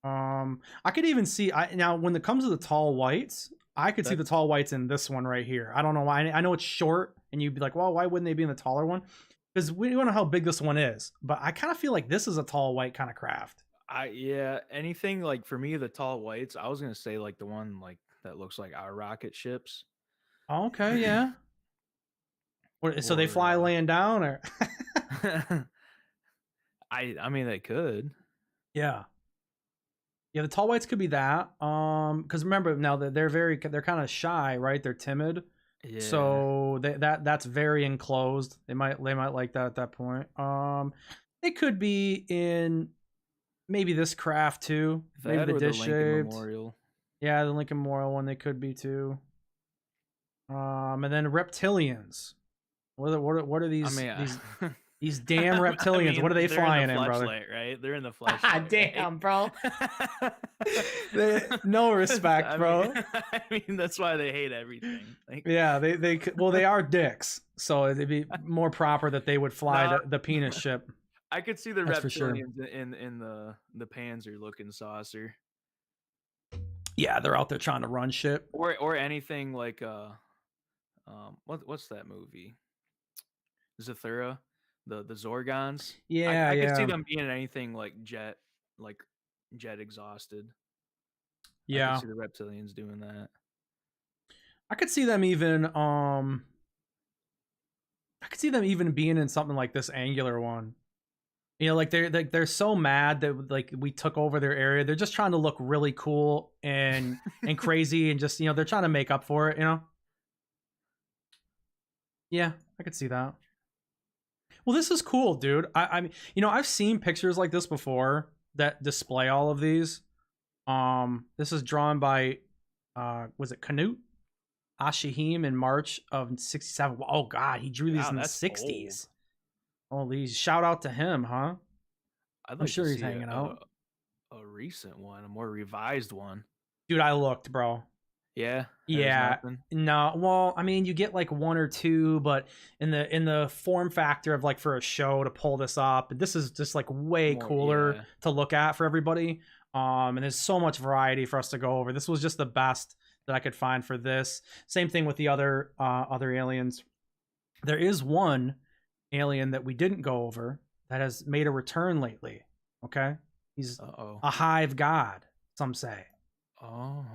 I could even see now when it comes to the tall whites, I could see the tall whites in this one right here. I don't know why. I know it's short, and you'd be like, well, why wouldn't they be in the taller one? Because we don't know how big this one is, but I kind of feel like this is a tall white kind of craft. Anything like for me, the tall whites. I was gonna say like the one like that looks like our rocket ships. Okay, yeah. So they Or fly laying down, or I mean they could. yeah. Yeah, the tall whites could be that. Because remember now that they're kind of shy, right? They're timid, Yeah. so that's very enclosed. They might like that at that point. They could be in maybe this craft too. Maybe That the or the dish Lincoln shaped. Memorial. Yeah, the Lincoln Memorial one they could be too. And then reptilians. What are I these mean, these damn I reptilians? What are mean, they they're in the flying in, brother? fleshlight, right? They're in the Ah, fleshlight, right? damn, bro. No respect, I mean, bro. I mean that's why they hate everything. Like, Yeah, well they are dicks, so it'd be more proper that they would fly no, the penis ship. I could see the That's for sure. reptilians in the Panzer looking saucer, Yeah, they're out there trying to run shit. or anything like what's that movie? Zathura, the Zorgons. Yeah, I could see yeah, them being in anything like jet exhausted. I could yeah. see the reptilians doing that. I could see them even I could see them even being in something like this angular one. You know, like they're so mad that like we took over their area. They're just trying to look really cool and crazy and just they're trying to make up for it. Yeah, I could see that. Well, this is cool, dude. I mean, I've seen pictures like this before that display all of these. This is drawn by, was it Canute Ashahim in March of '67? Oh God, he drew these Wow, in the that's old. '60s. Holy, shout out to him, huh? I'd I'm like to sure he's see hanging out. a recent one, a more revised one. Dude, I looked, bro. Yeah, there's Yeah. nothing. No, well, I mean, you get like one or two, but in the form factor of like for a show to pull this up, this is just like way More, cooler yeah. to look at for everybody. And there's so much variety for us to go over. This was just the best that I could find for this. Same thing with the other aliens. There is one alien that we didn't go over that has made a return lately. Okay, he's Uh-oh. a hive god, some say. Oh.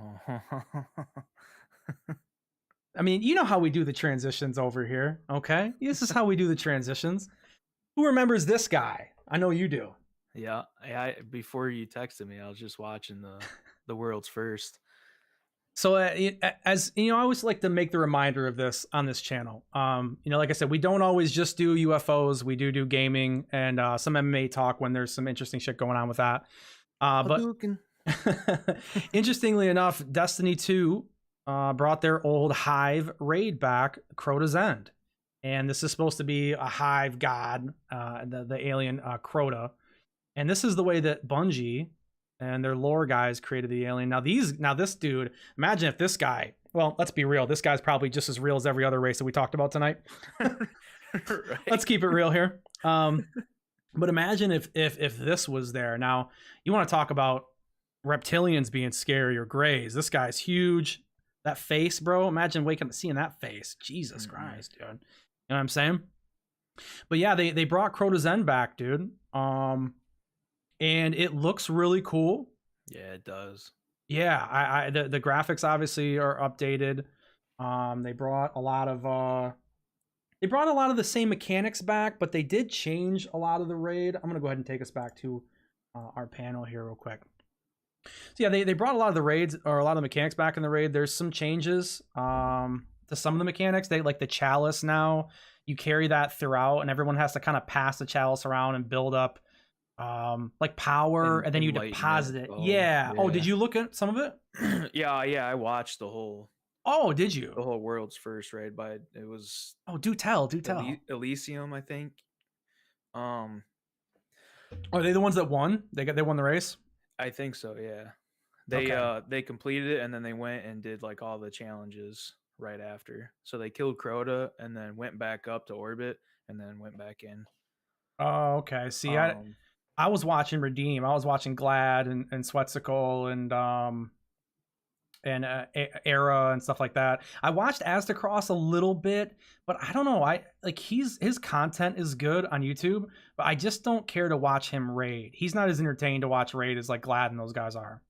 I mean, you know how we do the transitions over here, okay? This is how we do the transitions. Who remembers this guy? I know you do. Yeah, before you texted me, I was just watching the world's first. So, as I always like to make the reminder of this on this channel. Like I said, we don't always just do UFOs. We do gaming and some MMA talk when there's some interesting shit going on with that. But interestingly enough, Destiny 2 brought their old Hive raid back, Crota's End. And this is supposed to be a Hive god, the alien Crota. And this is the way that Bungie and their lore guys created the alien. Now this dude, imagine if this guy, well, let's be real, this guy's probably just as real as every other race that we talked about tonight. Right. Let's keep it real here. But imagine if this was there. Now, you want to talk about reptilians being scary or grays. This guy's huge. That face, bro. Imagine waking up seeing that face. Jesus Christ, dude. You know what I'm saying? But yeah, they brought Crota's End back, dude. And it looks really cool. Yeah, it does. Yeah, the graphics obviously are updated. They brought a lot of the same mechanics back, but they did change a lot of the raid. I'm gonna go ahead and take us back to our panel here real quick. So yeah, they brought a lot of the raids or a lot of the mechanics back in the raid. There's some changes to some of the mechanics. They like the chalice now. You carry that throughout, and everyone has to kind of pass the chalice around and build up like power, and then you deposit it. Yeah. Oh, did you look at some of it? Yeah, I watched the whole. Oh, did you? The whole world's first raid, but it was. Oh, do tell. Elysium, I think. Are they the ones that won? They won the race. I think so. Yeah. They completed it, and then they went and did like all the challenges right after. So they killed Crota and then went back up to orbit and then went back in. Oh, okay. See, I was watching Redeem. I was watching Glad and Swetsicle and Era and stuff like that. I watched Aztecross a little bit, but I don't know. I like his content is good on YouTube, but I just don't care to watch him raid. He's not as entertaining to watch raid as like Glad and those guys are.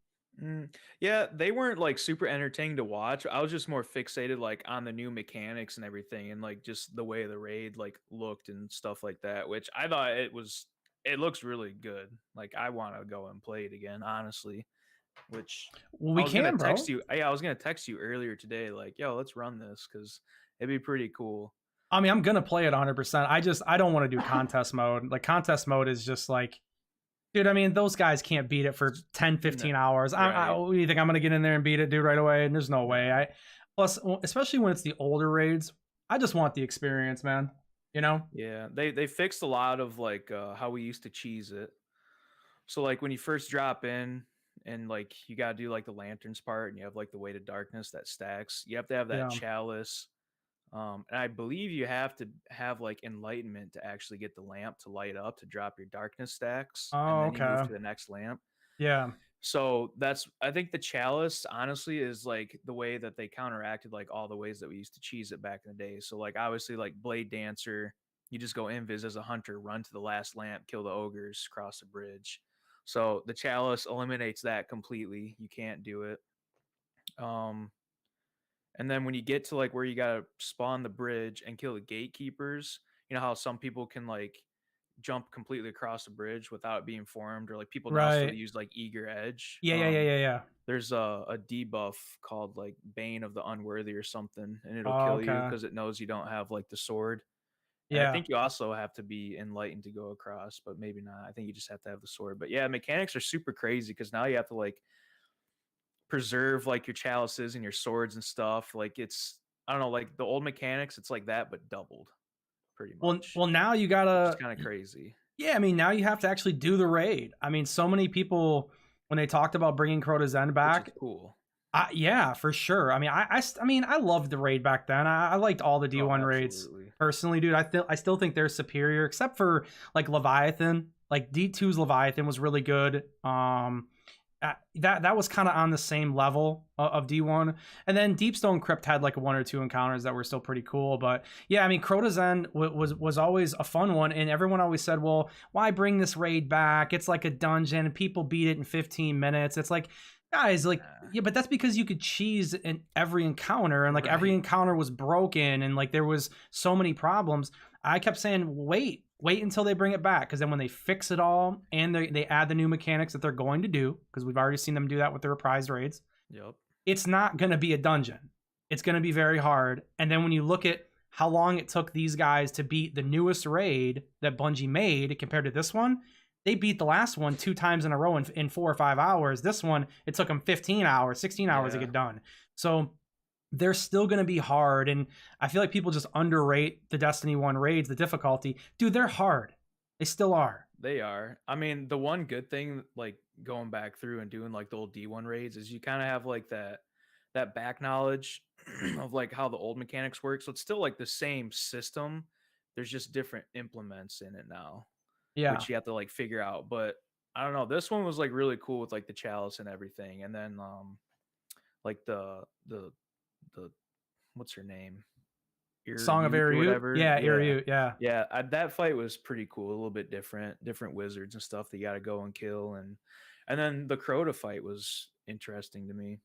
Yeah, they weren't like super entertaining to watch. I was just more fixated like on the new mechanics and everything and like just the way the raid like looked and stuff like that, which I thought it looks really good. Like I want to go and play it again, honestly. Which Well, I we was gonna can, text bro. you. Yeah, I was gonna text you earlier today, like, yo, let's run this because it'd be pretty cool. I mean, I'm gonna play it 100%. I don't want to do contest mode. Like contest mode is just like, dude. I mean, those guys can't beat it for 10, No, 15 hours. right. What do you think? I'm gonna get in there and beat it, dude, right away? And there's no way. No. Plus, especially when it's the older raids, I just want the experience, man. You know? Yeah, they fixed a lot of like how we used to cheese it. So like when you first drop in and like you gotta do like the lanterns part and you have like the weight of darkness that stacks, you have to have that Yeah. chalice. And I believe you have to have like enlightenment to actually get the lamp to light up to drop your darkness stacks, and Oh, then you move okay. to the next lamp. Yeah. So that's I think the chalice honestly is like the way that they counteracted like all the ways that we used to cheese it back in the day. So like obviously like Blade Dancer, you just go invis as a hunter, run to the last lamp, kill the ogres, cross the bridge. So the chalice eliminates that completely. You can't do it. Um and then when you get to like where you gotta spawn the bridge and kill the gatekeepers, you know how some people can like jump completely across the bridge without being formed, or like people now still Right. use like eager edge. Yeah. Yeah. Yeah. Yeah. Yeah. There's a debuff called like Bane of the Unworthy or something, and it'll Oh, kill you okay. because it knows you don't have like the sword. And I Yeah. think you also have to be enlightened to go across, but maybe not. I think you just have to have the sword. But yeah, mechanics are super crazy because now you have to like preserve like your chalices and your swords and stuff. Like it's I don't know, like the old mechanics, it's like that but doubled pretty much, Well, now you which is gotta. kind of crazy, Yeah, I mean, now you have to actually do the raid. I mean, so many people when they talked about bringing Crota Zen which is back, cool. yeah, for sure. I mean, I mean, I loved the raid back then. I liked all the Oh, D1 raids absolutely. personally, dude. I still think they're superior, except for like Leviathan. Like D2's Leviathan was really good. That was kind of on the same level of D1, and then Deepstone Crypt had like one or two encounters that were still pretty cool. But yeah, I mean, Crota Zen was always a fun one, and everyone always said, "Well, why bring this raid back? It's like a dungeon, and people beat it in 15 minutes." It's like, guys, like, Nah, yeah, but that's because you could cheese in every encounter, and like every right. encounter was broken, and like there was so many problems. I kept saying, wait until they bring it back, because then when they fix it all and they add the new mechanics that they're going to do, because we've already seen them do that with the reprised raids, Yep. it's not going to be a dungeon. It's going to be very hard. And then when you look at how long it took these guys to beat the newest raid that Bungie made compared to this one, they beat the last one 2 times in a row in 4 or 5 hours. This one, it took them 15 hours, 16 hours to Yeah. get done. So they're still going to be hard. And I feel like people just underrate the Destiny 1 raids, the difficulty. Dude, they're hard. They still are. They are. I mean, the one good thing, like going back through and doing like the old D1 raids, is you kind of have like that back knowledge of like how the old mechanics work. So it's still like the same system. There's just different implements in it now, Yeah. which you have to like figure out. But I don't know. This one was like really cool with like the chalice and everything. And then like the what's her name? Song of Ute or Ariute. whatever. Yeah, Yeah. Ariute. Yeah. Yeah, that fight was pretty cool, a little bit different wizards and stuff that you gotta go and kill, and then the Crota fight was interesting to me.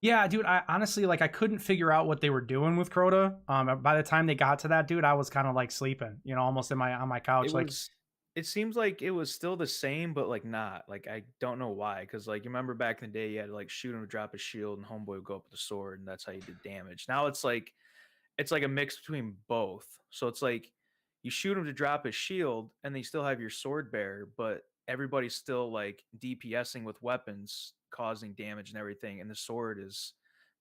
Yeah, dude, I honestly like I couldn't figure out what they were doing with Crota. By the time they got to that, dude, I was kind of like sleeping, almost in my on my It couch. Like, was it seems like it was still the same, but, like, not, like, I don't know why. Because like, you remember back in the day, you had to, like, shoot him to drop his shield, and homeboy would go up with the sword, and that's how you did damage. Now it's like a mix between both. So it's like you shoot him to drop his shield, and then you still have your sword bearer, but everybody's still like DPSing with weapons, causing damage and everything. And the sword is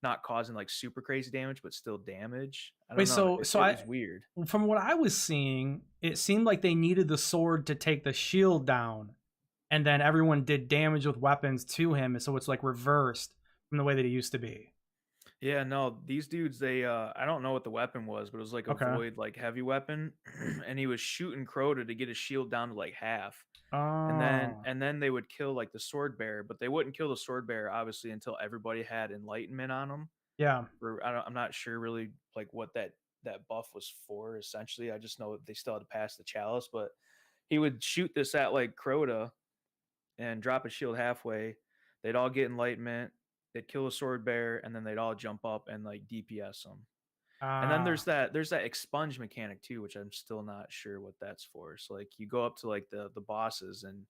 not causing like super crazy damage, but still damage. I wait, don't know. so It, so it I was weird. from what I was seeing, it seemed like they needed the sword to take the shield down, and then everyone did damage with weapons to him, so it's like reversed from the way that it used to be. Yeah, no, these dudes, they I don't know what the weapon was, but it was like a Okay. void like heavy weapon. And he was shooting Crota to get his shield down to like half. And then Oh, and then they would kill like the sword bearer, but they wouldn't kill the sword bearer obviously until everybody had enlightenment on them. yeah. For I'm not sure really like what that buff was for. Essentially, I just know that they still had to pass the chalice, but he would shoot this at like Crota and drop his shield halfway. they'd all get enlightenment, they'd kill a sword bear, and then they'd all jump up and like DPS them. And then Ah, there's that expunge mechanic too, which I'm still not sure what that's for. So like you go up to like the bosses and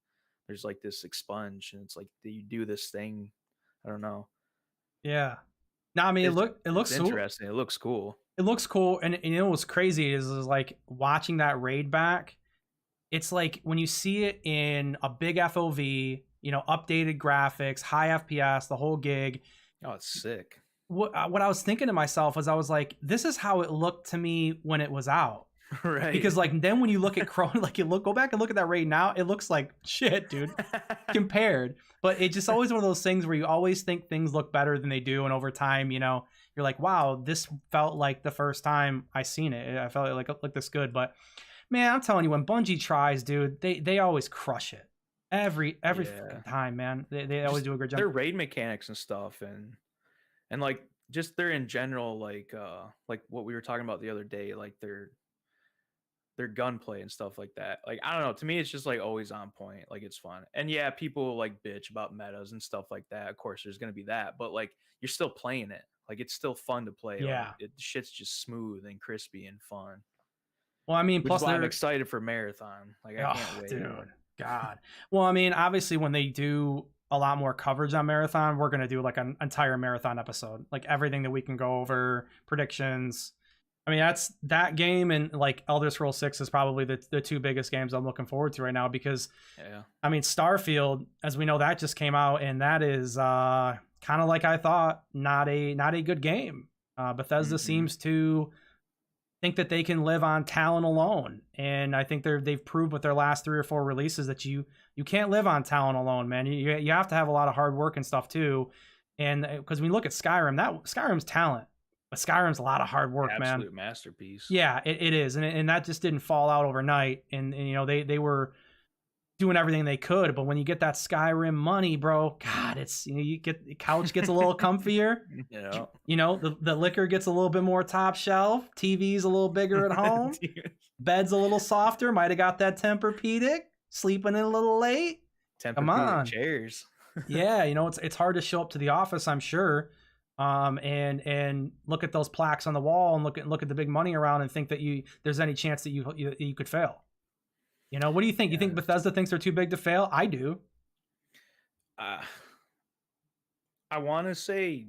there's like this expunge and it's like you do this thing. I don't know. yeah. No, I mean It's it it's looks cool. interesting. It looks cool. It looks cool, and you know what's crazy is like watching that raid back. It's like when you see it in a big FOV, you know, updated graphics, high FPS, the whole gig. Oh, it's sick. What I was thinking to myself was I was like, this is how it looked to me when it was out. Right. Because like then when you look at Chrome, like you go back and look at that raid now, it looks like shit, dude, compared. But it's just always one of those things where you always think things look better than they do, and over time, you know, you're like, wow, this felt like the first time I seen it. I felt like it looked this good. But man, I'm telling you, when Bungie tries, dude, they always crush it. Every Yeah. fucking time, man. They always Just do a good job. their raid mechanics and stuff and like just their in general like what we were talking about the other day, like their gunplay and stuff like that. Like I don't know, to me it's just like always on point. Like it's fun. And yeah, people like bitch about metas and stuff like that. Of course there's going to be that, but like you're still playing it. Like it's still fun to play. Like Yeah. shit's just smooth and crispy and fun. Well, I mean, Which is plus why I'm they're excited for marathon. Like I oh, can't wait. dude, God. Well, I mean, obviously, when they do a lot more coverage on marathon, we're gonna do like an entire marathon episode, like everything that we can go over, predictions. I mean, that's that game, and like Elder Scrolls 6 is probably the two biggest games I'm looking forward to right now because Yeah. I mean, Starfield, as we know, that just came out, and that is kind of like I thought, not a good game. Bethesda Mm-hmm. seems to think that they can live on talent alone, and I think they've proved with their last 3 or 4 releases that you can't live on talent alone, man. You have to have a lot of hard work and stuff too, and because when you look at Skyrim, that Skyrim's talent, but Skyrim's a lot of hard work, man. Absolute masterpiece. Yeah, it is, and that just didn't fall out overnight, and you know they were doing everything they could, but when you get that Skyrim money, bro, God, it's, you know, you get the couch gets a little comfier. You know. You know, the liquor gets a little bit more top shelf. TV's a little bigger at home. Bed's a little softer. Might have got that Tempur-Pedic. Sleeping in a little late. Come Tempur-Pedic on. chairs. Yeah, you know, it's hard to show up to the office, I'm sure. And look at those plaques on the wall and look at the big money around and think that there's any chance that you could fail. You know, what do you think? You think Yeah. Bethesda thinks they're too big to fail? I do. Uh, I want to say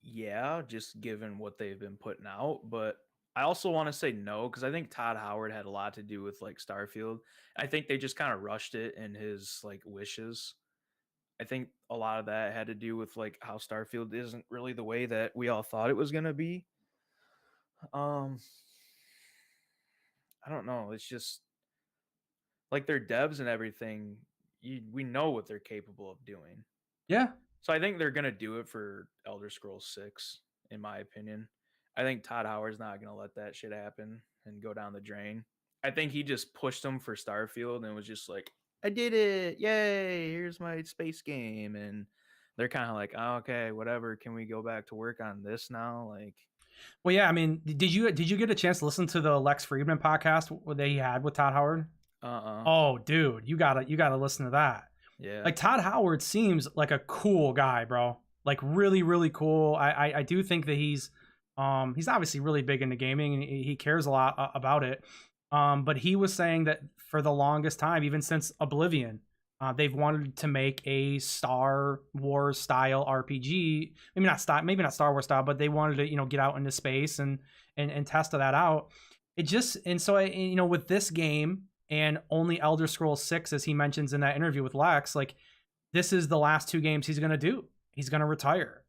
yeah, just given what they've been putting out, but I also want to say no because I think Todd Howard had a lot to do with like Starfield. I think they just kind of rushed it in his like wishes. I think a lot of that had to do with like how Starfield isn't really the way that we all thought it was going to be. Um I don't know, it's just like their devs and everything, we know what they're capable of doing. Yeah. So I think they're gonna do it for Elder Scrolls 6, in my opinion. I think Todd Howard's not gonna let that shit happen and go down the drain. I think he just pushed them for Starfield and was just like, I did it, yay! Here's my space game, and they're kind of like, oh, okay, whatever. Can we go back to work on this now? Like, Well, yeah. I mean, did you get a chance to listen to the Lex Friedman podcast that he had with Todd Howard? uh-uh, Oh, dude, you gotta listen to that. yeah, Like Todd Howard seems like a cool guy, bro. Like really, really cool. I do think that he's obviously really big into gaming and he cares a lot about it. But he was saying that for the longest time, even since Oblivion, they've wanted to make a Star Wars style RPG. Maybe not Star Wars style, but they wanted to, you know, get out into space and test that out. It just, and so you know, with this game and only Elder Scrolls 6, as he mentions in that interview with Lex, like this is the last 2 games he's gonna do. He's gonna retire.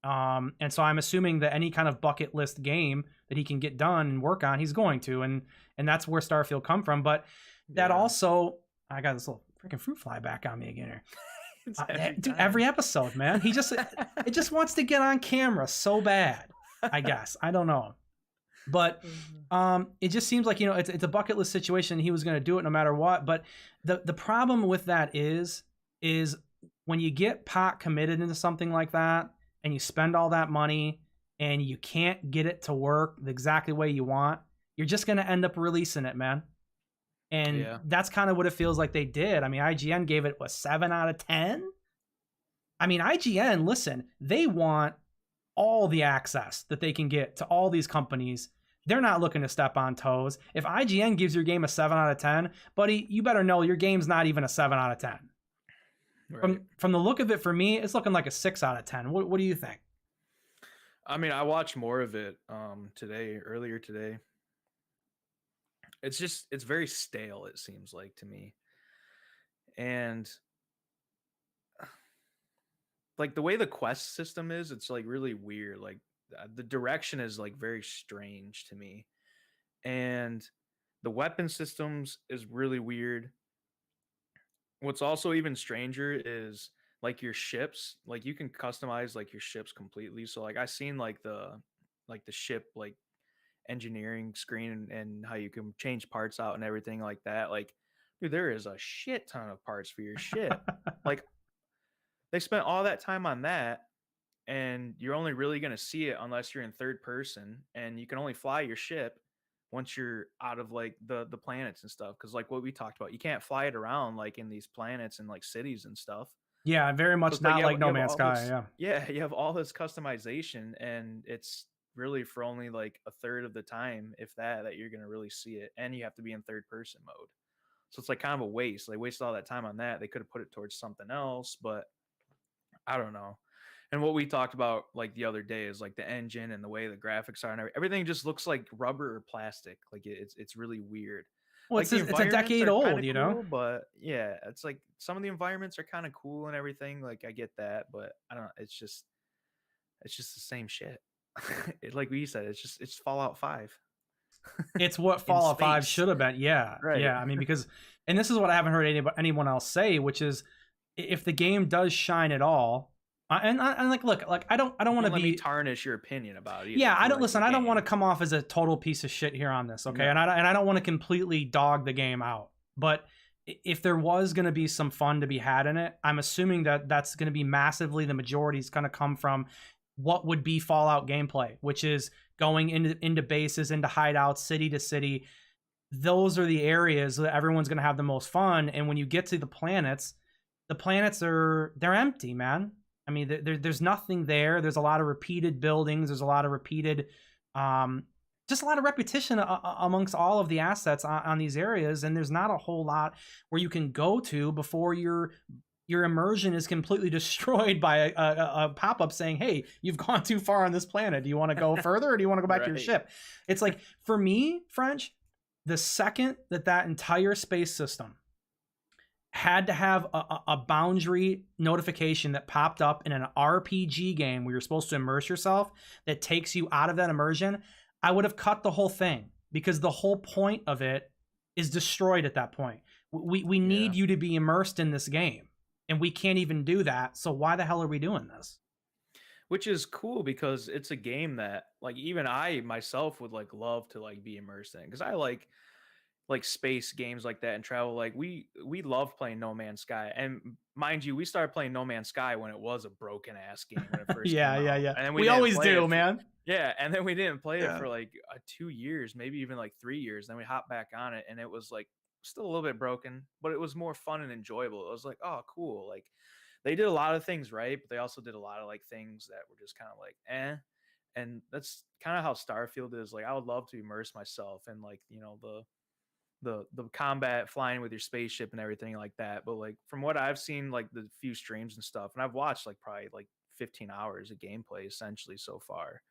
And so I'm assuming that any kind of bucket list game that he can get done and work on, he's going to, and that's where Starfield come from. But that yeah. also, I got this little freaking fruit fly back on me again here. It's Dude, time. every episode, man, it just wants to get on camera so bad. I guess I don't know, but it just seems like, you know, it's a bucket list situation. He was going to do it no matter what. But the problem with that is when you get pot committed into something like that and you spend all that money and you can't get it to work the exactly way you want, you're just going to end up releasing it, man. And Yeah. that's kind of what it feels like they did. I mean, IGN gave it 7 out of 10. I mean, IGN, listen, they want all the access that they can get to all these companies. They're not looking to step on toes. If IGN gives your game a 7 out of 10, buddy, you better know your game's not even a 7 out of 10. Right. From the look of it, for me, it's looking like a 6 out of 10. What do you think? I mean, I watched more of it earlier today. It's very stale, it seems like to me. And like the way the quest system is, it's like really weird. Like the direction is like very strange to me. And the weapon systems is really weird. What's also even stranger is like your ships, like you can customize like your ships completely. So like I seen like the ship like engineering screen and how you can change parts out and everything like that. Like, dude, there is a shit ton of parts for your ship. Like they spent all that time on that, and you're only really going to see it unless you're in third person, and you can only fly your ship once you're out of like the planets and stuff, because like what we talked about, you can't fly it around like in these planets and like cities and stuff. Yeah, very So much it's like not like you No have Man's all Sky. this, Yeah. yeah, you have all this customization, and it's really for only like a third of the time, if that you're going to really see it, and you have to be in third person mode. So it's like kind of a waste. They wasted all that time on that. They could have put it towards something else, but I don't know. And what we talked about like the other day is like the engine and the way the graphics are and everything just looks like rubber or plastic. Like it's really weird. Well, Like the it's a environments decade are kind old, of you know. cool, but yeah, it's like some of the environments are kind of cool and everything. Like I get that, but I don't. It's just the same shit. Like we said, it's Fallout 5 It's what in Fallout 5 space. should have been. Yeah. Right. Yeah. I mean, because, and this is what I haven't heard anyone else say, which is if the game does shine at all, and like, look, like, I don't want to Don't let me be, tarnish your opinion about it either yeah, if I you don't like the listen. I don't want to game. come off as a total piece of shit here on this. Okay. No. And I don't want to completely dog the game out, but if there was going to be some fun to be had in it, I'm assuming that that's going to be massively the majority is going to come from what would be Fallout gameplay, which is going into bases, into hideouts, city to city. Those are the areas that everyone's going to have the most fun. And when you get to the planets are they're empty, man. I mean, there's nothing there. There's a lot of repeated buildings. There's a lot of repeated, just a lot of repetition amongst all of the assets on these areas. And there's not a whole lot where you can go to before your immersion is completely destroyed by a pop-up saying, hey, you've gone too far on this planet. Do you want to go further or do you want to go back to your Right. ship? It's like, for me, French, the second that entire space system had to have a boundary notification that popped up in an RPG game where you're supposed to immerse yourself that takes you out of that immersion, I would have cut the whole thing because the whole point of it is destroyed at that point. We Yeah. need you to be immersed in this game, and we can't even do that. So why the hell are we doing this? Which is cool because it's a game that like even I myself would like love to like be immersed in, because I like space games like that and travel. Like we love playing No Man's Sky, and mind you, we started playing No Man's Sky when it was a broken ass game when it first Yeah, came yeah, out, yeah. and then we We didn't always play do, it for, man. yeah, and then we didn't play it Yeah. for like 2 years, maybe even like 3 years. Then we hopped back on it, and it was like still a little bit broken, but it was more fun and enjoyable. It was like, oh, cool. Like they did a lot of things right, but they also did a lot of like things that were just kind of like, eh. And that's kind of how Starfield is. Like I would love to immerse myself in like, the combat flying with your spaceship and everything like that. But like from what I've seen, like the few streams and stuff, and I've watched like probably like 15 hours of gameplay essentially so far.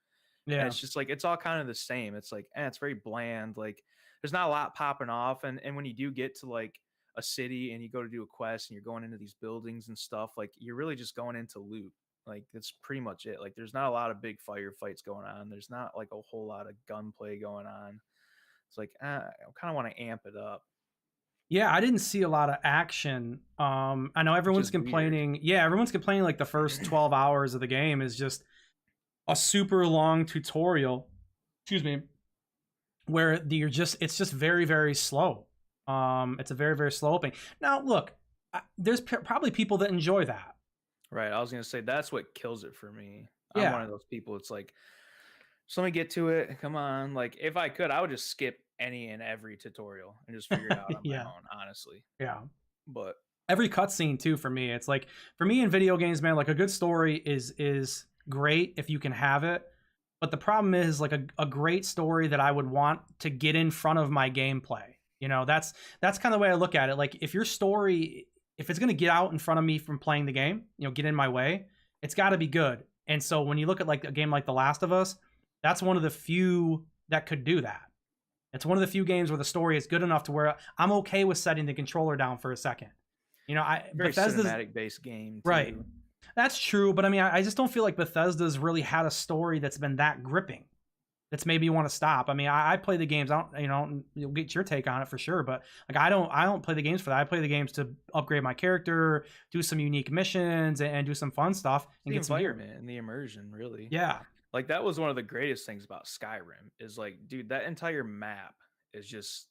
And Yeah. it's just like it's all kind of the same. It's like, it's very bland. Like there's not a lot popping off. And when you do get to like a city and you go to do a quest and you're going into these buildings and stuff, like you're really just going into loot. Like that's pretty much it. Like there's not a lot of big firefights going on. There's not like a whole lot of gunplay going on. It's like, I kind of want to amp it up, Yeah, I didn't see a lot of action. I know which everyone's is weird. complaining. Yeah, everyone's complaining like the first 12 hours of the game is just a super long tutorial. Excuse me, where it's just very very slow. It's a very very slow opening. Now, look, there's probably people that enjoy that. Right. I was gonna say that's what kills it for me. I'm one Yeah. of those people. It's like, just let me get to it. Come on. Like if I could, I would just skip any and every tutorial and just figure it out on my Yeah. own, honestly. Yeah. But every cutscene too for me. It's like for me in video games, man, like a good story is great if you can have it. But the problem is like a great story that I would want to get in front of my gameplay. You know, that's kind of the way I look at it. Like if your story, if it's gonna get out in front of me from playing the game, you know, get in my way, it's gotta be good. And so when you look at like a game like The Last of Us, that's one of the few that could do that. It's one of the few games where the story is good enough to where I'm okay with setting the controller down for a second. You know, Very Bethesda's cinematic based game right. too. That's true, but I mean, I just don't feel like Bethesda's really had a story that's been that gripping. That's made me want to stop. I mean, I play the games. I don't, you know, you'll get your take on it for sure. But like, I don't play the games for that. I play the games to upgrade my character, do some unique missions, and do some fun stuff, and The get some gear. environment and the immersion, really. Yeah, Like that was one of the greatest things about Skyrim is like, dude, that entire map is just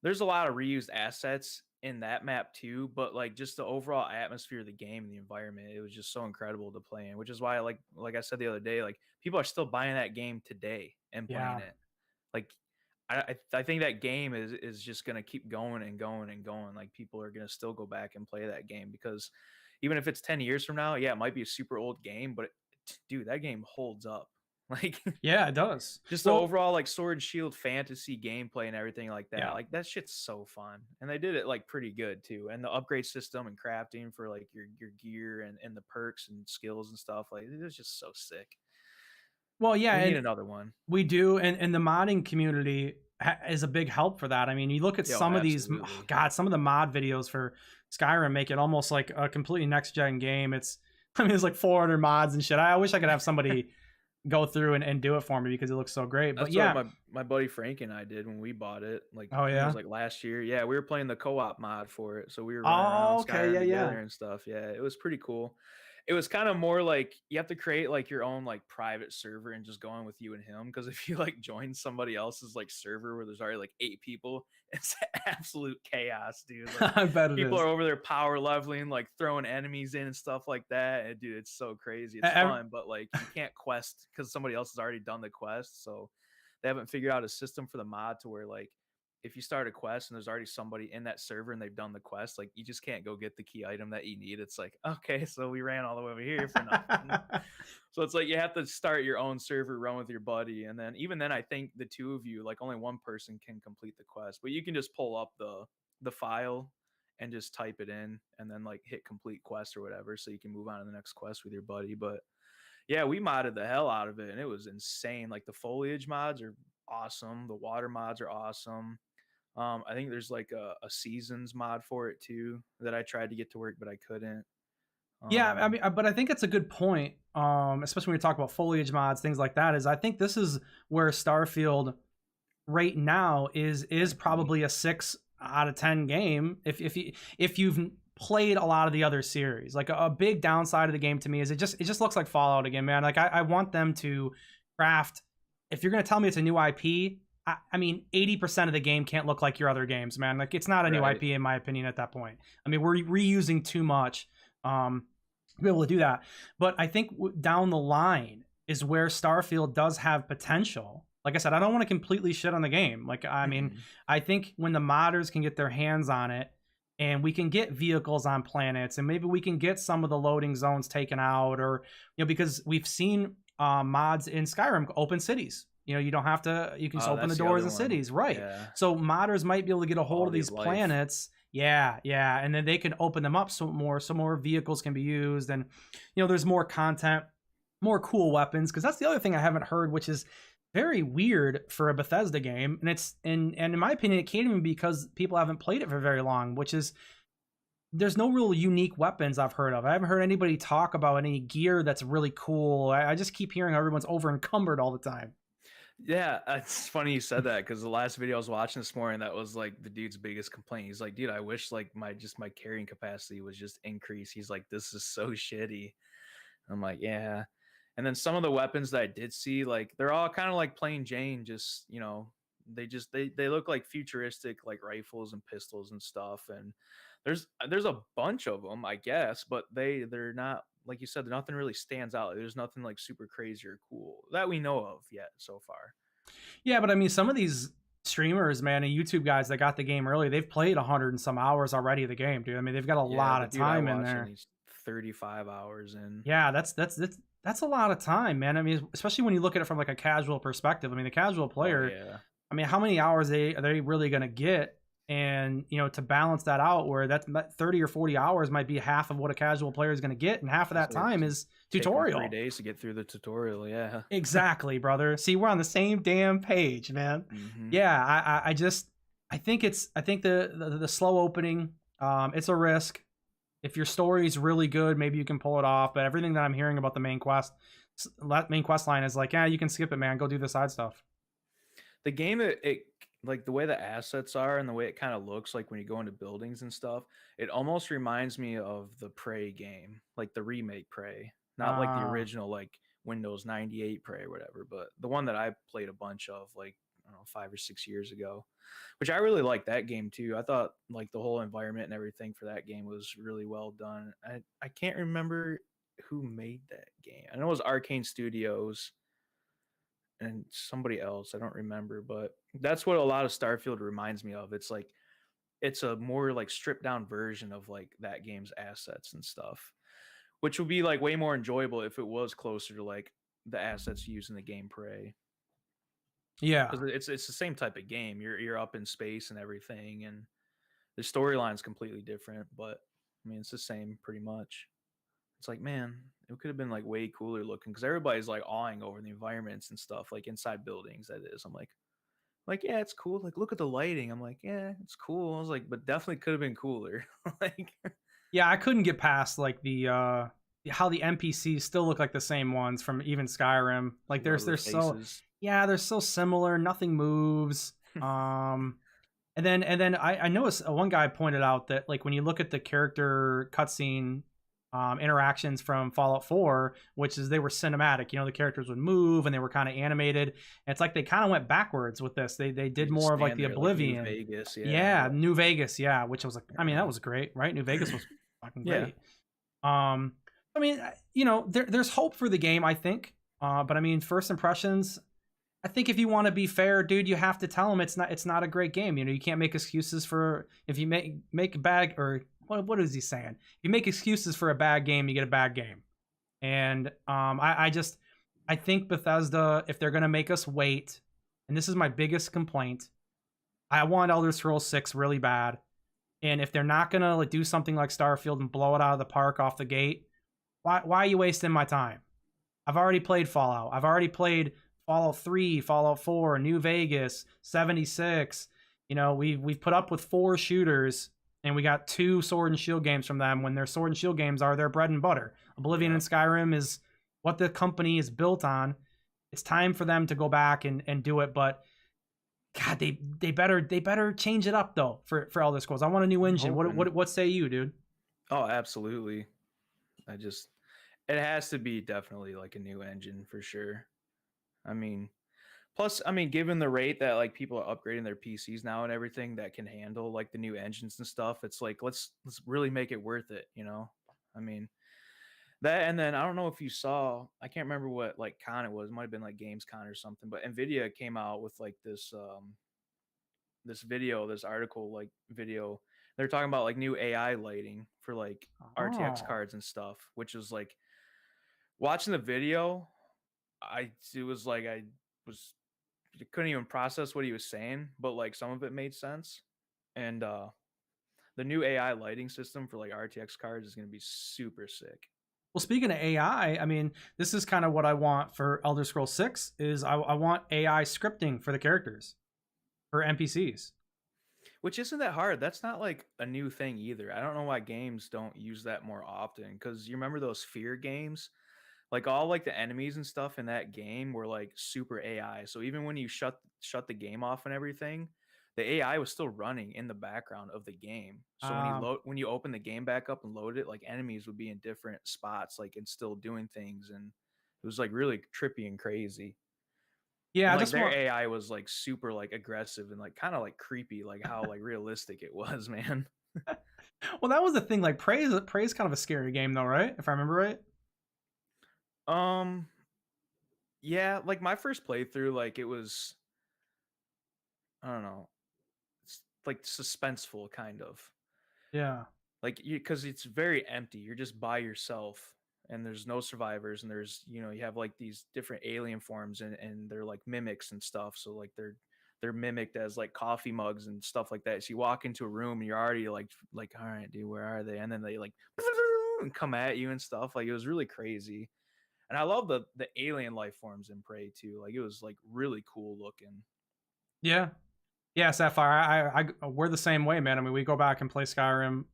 there's a lot of reused assets in that map too, but like just the overall atmosphere of the game and the environment, it was just so incredible to play in, which is why like I said the other day, like people are still buying that game today and playing yeah. it. Like I think that game is just gonna keep going and going and going. Like people are gonna still go back and play that game because even if it's 10 years from now, yeah, it might be a super old game, but dude, that game holds up. Like Yeah, it does. just the Well, overall like sword and shield fantasy gameplay and everything like that. yeah. Like that shit's so fun. And they did it like pretty good too. And the upgrade system and crafting for like your gear and the perks and skills and stuff. Like it was just so sick. Well, yeah, We need and another one. we do, and the modding community is a big help for that. I mean, you look at Yo, some of these, oh absolutely. God, some of the mod videos for Skyrim make it almost like a completely next gen game. It's, I mean, it's like 400 mods and shit. I wish I could have somebody go through and do it for me because it looks so great. But That's what yeah, my buddy Frank and I did when we bought it. Like oh I think it yeah, was like last year. Yeah, we were playing the co-op mod for it. So we were running around oh okay, Skyrim yeah, yeah. together and stuff. Yeah, it was pretty cool. It was kind of more like you have to create like your own like private server and just go on with you and him. Because if you like join somebody else's like server where there's already like 8 people, it's absolute chaos, dude. Like I bet it people is. are over there power leveling, like throwing enemies in and stuff like that. And dude, it's so crazy. E- It's ev- fun, but like you can't quest because somebody else has already done the quest. So they haven't figured out a system for the mod to where like if you start a quest and there's already somebody in that server and they've done the quest, like you just can't go get the key item that you need. It's like, okay, so we ran all the way over here for nothing. So it's like you have to start your own server, run with your buddy, and then even then, I think the two of you, like only one person can complete the quest, but you can just pull up the file and just type it in, and then like hit complete quest or whatever, so you can move on to the next quest with your buddy. But yeah, we modded the hell out of it, and it was insane. Like the foliage mods are awesome, the water mods are awesome. I think there's like a seasons mod for it too that I tried to get to work, but I couldn't. Yeah, I Um, mean, but I think it's a good point, especially when we talk about foliage mods, things like that. Is I think this is where Starfield right now is Agreed. probably a 6 out of 10 game if you've played a lot of the other series. Like a big downside of the game to me is it just looks like Fallout again, man. Like I want them to craft. If you're gonna tell me it's a new IP, I mean 80% of the game can't look like your other games, man. Like it's not a new right. IP in my opinion at that point. I mean we're reusing too much to be able to do that. But I think down the line is where Starfield does have potential. Like I said, I don't want to completely shit on the game. Like, I mean, Mhm. I think when the modders can get their hands on it and we can get vehicles on planets and maybe we can get some of the loading zones taken out or, you know, because we've seen mods in Skyrim open cities. You know, you don't have to, you can just open the That's the doors other in one. cities. Right. Yeah, So modders might be able to get a hold of quality these of life. planets. Yeah, yeah, and then they can open them up so more vehicles can be used, and you know, there's more content, more cool weapons. Because that's the other thing I haven't heard, which is very weird for a Bethesda game, and it's and in my opinion, it can't even be because people haven't played it for very long. Which is there's no real unique weapons I've heard of. I haven't heard anybody talk about any gear that's really cool. I just keep hearing everyone's over encumbered all the time. Yeah, it's funny you said that because the last video I was watching this morning, that was like the dude's biggest complaint. He's like, dude, I wish like my carrying capacity was just increased. He's like, this is so shitty. I'm like, yeah. And then some of the weapons that I did see, like they're all kind of like plain Jane, just they look like futuristic like rifles and pistols and stuff. And there's a bunch of them, I guess, but they're not like you said, nothing really stands out. There's nothing like super crazy or cool that we know of yet so far. Yeah, but I mean, some of these. streamers, man, and YouTube guys that got the game early, they've played 100 and some hours already of the game, dude. I mean, they've got a Yeah, lot the of dude I time in watched, and there. he's 35 hours in. Yeah, that's a lot of time, man. I mean, especially when you look at it from like a casual perspective. I mean, the casual Oh player, yeah, I mean, how many hours are they really going to get? And to balance that out, where that 30 or 40 hours might be half of what a casual player is going to get, and half of I that say time to is take him 3 tutorial. days to get through the tutorial. Yeah. Exactly, brother. See, we're on the same damn page, man. Hmm. Yeah, I think the slow opening, it's a risk. If your story is really good, maybe you can pull it off. But everything that I'm hearing about the main quest line is like, yeah, you can skip it, man. Go do the side stuff. The game, it like the way the assets are and the way it kind of looks like when you go into buildings and stuff, it almost reminds me of the Prey game, like the remake Prey, not like the Uh, original like Windows 98 Prey or whatever, but the one that I played a bunch of like I don't know 5 or 6 years ago, which I really liked that game too. I thought like the whole environment and everything for that game was really well done. I can't remember who made that game. I know it was Arcane Studios and somebody else. I don't remember, but that's what a lot of Starfield reminds me of. It's like it's a more like stripped down version of like that game's assets and stuff, which would be like way more enjoyable if it was closer to like the assets used in the game Prey. yeah, Because it's the same type of game. You're up in space and everything, and the storyline's completely different, but I mean it's the same pretty much. It's like, man, it could have been like way cooler looking because everybody's like awing over the environments and stuff, like inside buildings. That is, I'm like, yeah, it's cool. Like, look at the lighting. I'm like, yeah, it's cool. I was like, but definitely could have been cooler. Like, yeah. I couldn't get past like the how the NPCs still look like the same ones from even Skyrim. Like love they're the so faces. yeah, they're so similar. Nothing moves. And then I noticed one guy pointed out that like when you look at the character cutscene interactions from Fallout 4, which is they were cinematic, the characters would move and they were kind of animated. And it's like they kind of went backwards with this. They You did just more of like stand the there like New Oblivion. Vegas. Yeah. Yeah, New Vegas, yeah, which was like I mean that Yeah. was great, right? New Vegas was fucking Yeah. great. Um I mean, there's hope for the game, I think. But I mean, first impressions, I think if you want to be fair, dude, you have to tell them it's not a great game. You can't make excuses for if you make a bad or what is he saying? If you make excuses for a bad game, you get a bad game. And I think Bethesda, if they're gonna make us wait, and this is my biggest complaint, I want Elder Scrolls 6 really bad. And if they're not gonna like do something like Starfield and blow it out of the park off the gate, why are you wasting my time? I've already played Fallout. I've already played Fallout 3, Fallout 4, New Vegas, 76. We've put up with 4 shooters and we got 2 Sword and Shield games from them when their Sword and Shield games are their bread and butter. Oblivion Yeah. and Skyrim is what the company is built on. It's time for them to go back and do it, but God, they better change it up though for Elder Scrolls. I want a new I'm engine. What hoping. what what say you, dude? Oh, absolutely. I just, it has to be definitely like a new engine for sure. I mean, plus, I mean, given the rate that like people are upgrading their PCs now and everything that can handle like the new engines and stuff, it's like let's really make it worth it, you know? I mean, that and then I don't know if you saw, I can't remember what like con it was. It might have been like Gamescom or something, but Nvidia came out with like this video, this article like video. They're talking about like new AI lighting for like RTX Oh. cards and stuff, which is like watching the video, I it was like I was couldn't even process what he was saying, but like some of it made sense. And the new AI lighting system for like RTX cards is going to be super sick. Well, speaking of AI, I mean, this is kind of what I want for Elder Scrolls 6 is I want AI scripting for the characters, for NPCs. Which isn't that hard. That's not like a new thing either. I don't know why games don't use that more often cuz you remember those fear games? Like all like the enemies and stuff in that game were like super AI. So even when you shut the game off and everything, the AI was still running in the background of the game. So Um, when you open the game back up and load it, like enemies would be in different spots, like and still doing things, and it was like really trippy and crazy. yeah, And I like just their want. AI was like super like aggressive and like kind of like creepy, like how like realistic it was, man. Well, that was the thing. Like, Prey is kind of a scary game, though, right? If I remember right. Um, yeah, like my first playthrough, like it was I don't know, it's like suspenseful kind of. Yeah. Like you, because it's very empty. You're just by yourself, and there's no survivors, and there's you have like these different alien forms, and they're like mimics and stuff. So like they're mimicked as like coffee mugs and stuff like that. So you walk into a room and you're already like all right, dude, where are they? And then they like and come at you and stuff. Like it was really crazy. And I love the alien life forms in Prey too. Like it was like really cool looking. Yeah. Yeah, Sapphire. We're the same way, man. I mean, we go back and play Skyrim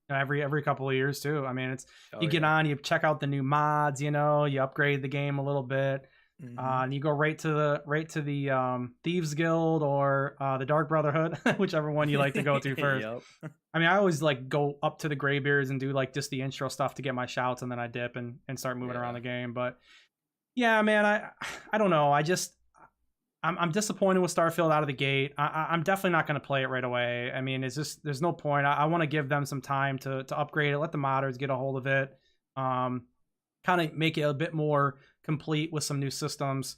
every couple of years too. I mean, it's Oh you get yeah. on, you check out the new mods, you upgrade the game a little bit. Hmm. And you go right to the Thieves Guild or the Dark Brotherhood, whichever one you like to go to first. Yep. I mean, I always like go up to the Greybeards and do like just the intro stuff to get my shouts, and then I dip and start moving around Yeah. the game. But yeah, man, I don't know. I'm disappointed with Starfield out of the gate. I'm definitely not going to play it right away. I mean, it's just there's no point. I want to give them some time to upgrade it, let the modders get a hold of it, kind of make it a bit more complete with some new systems.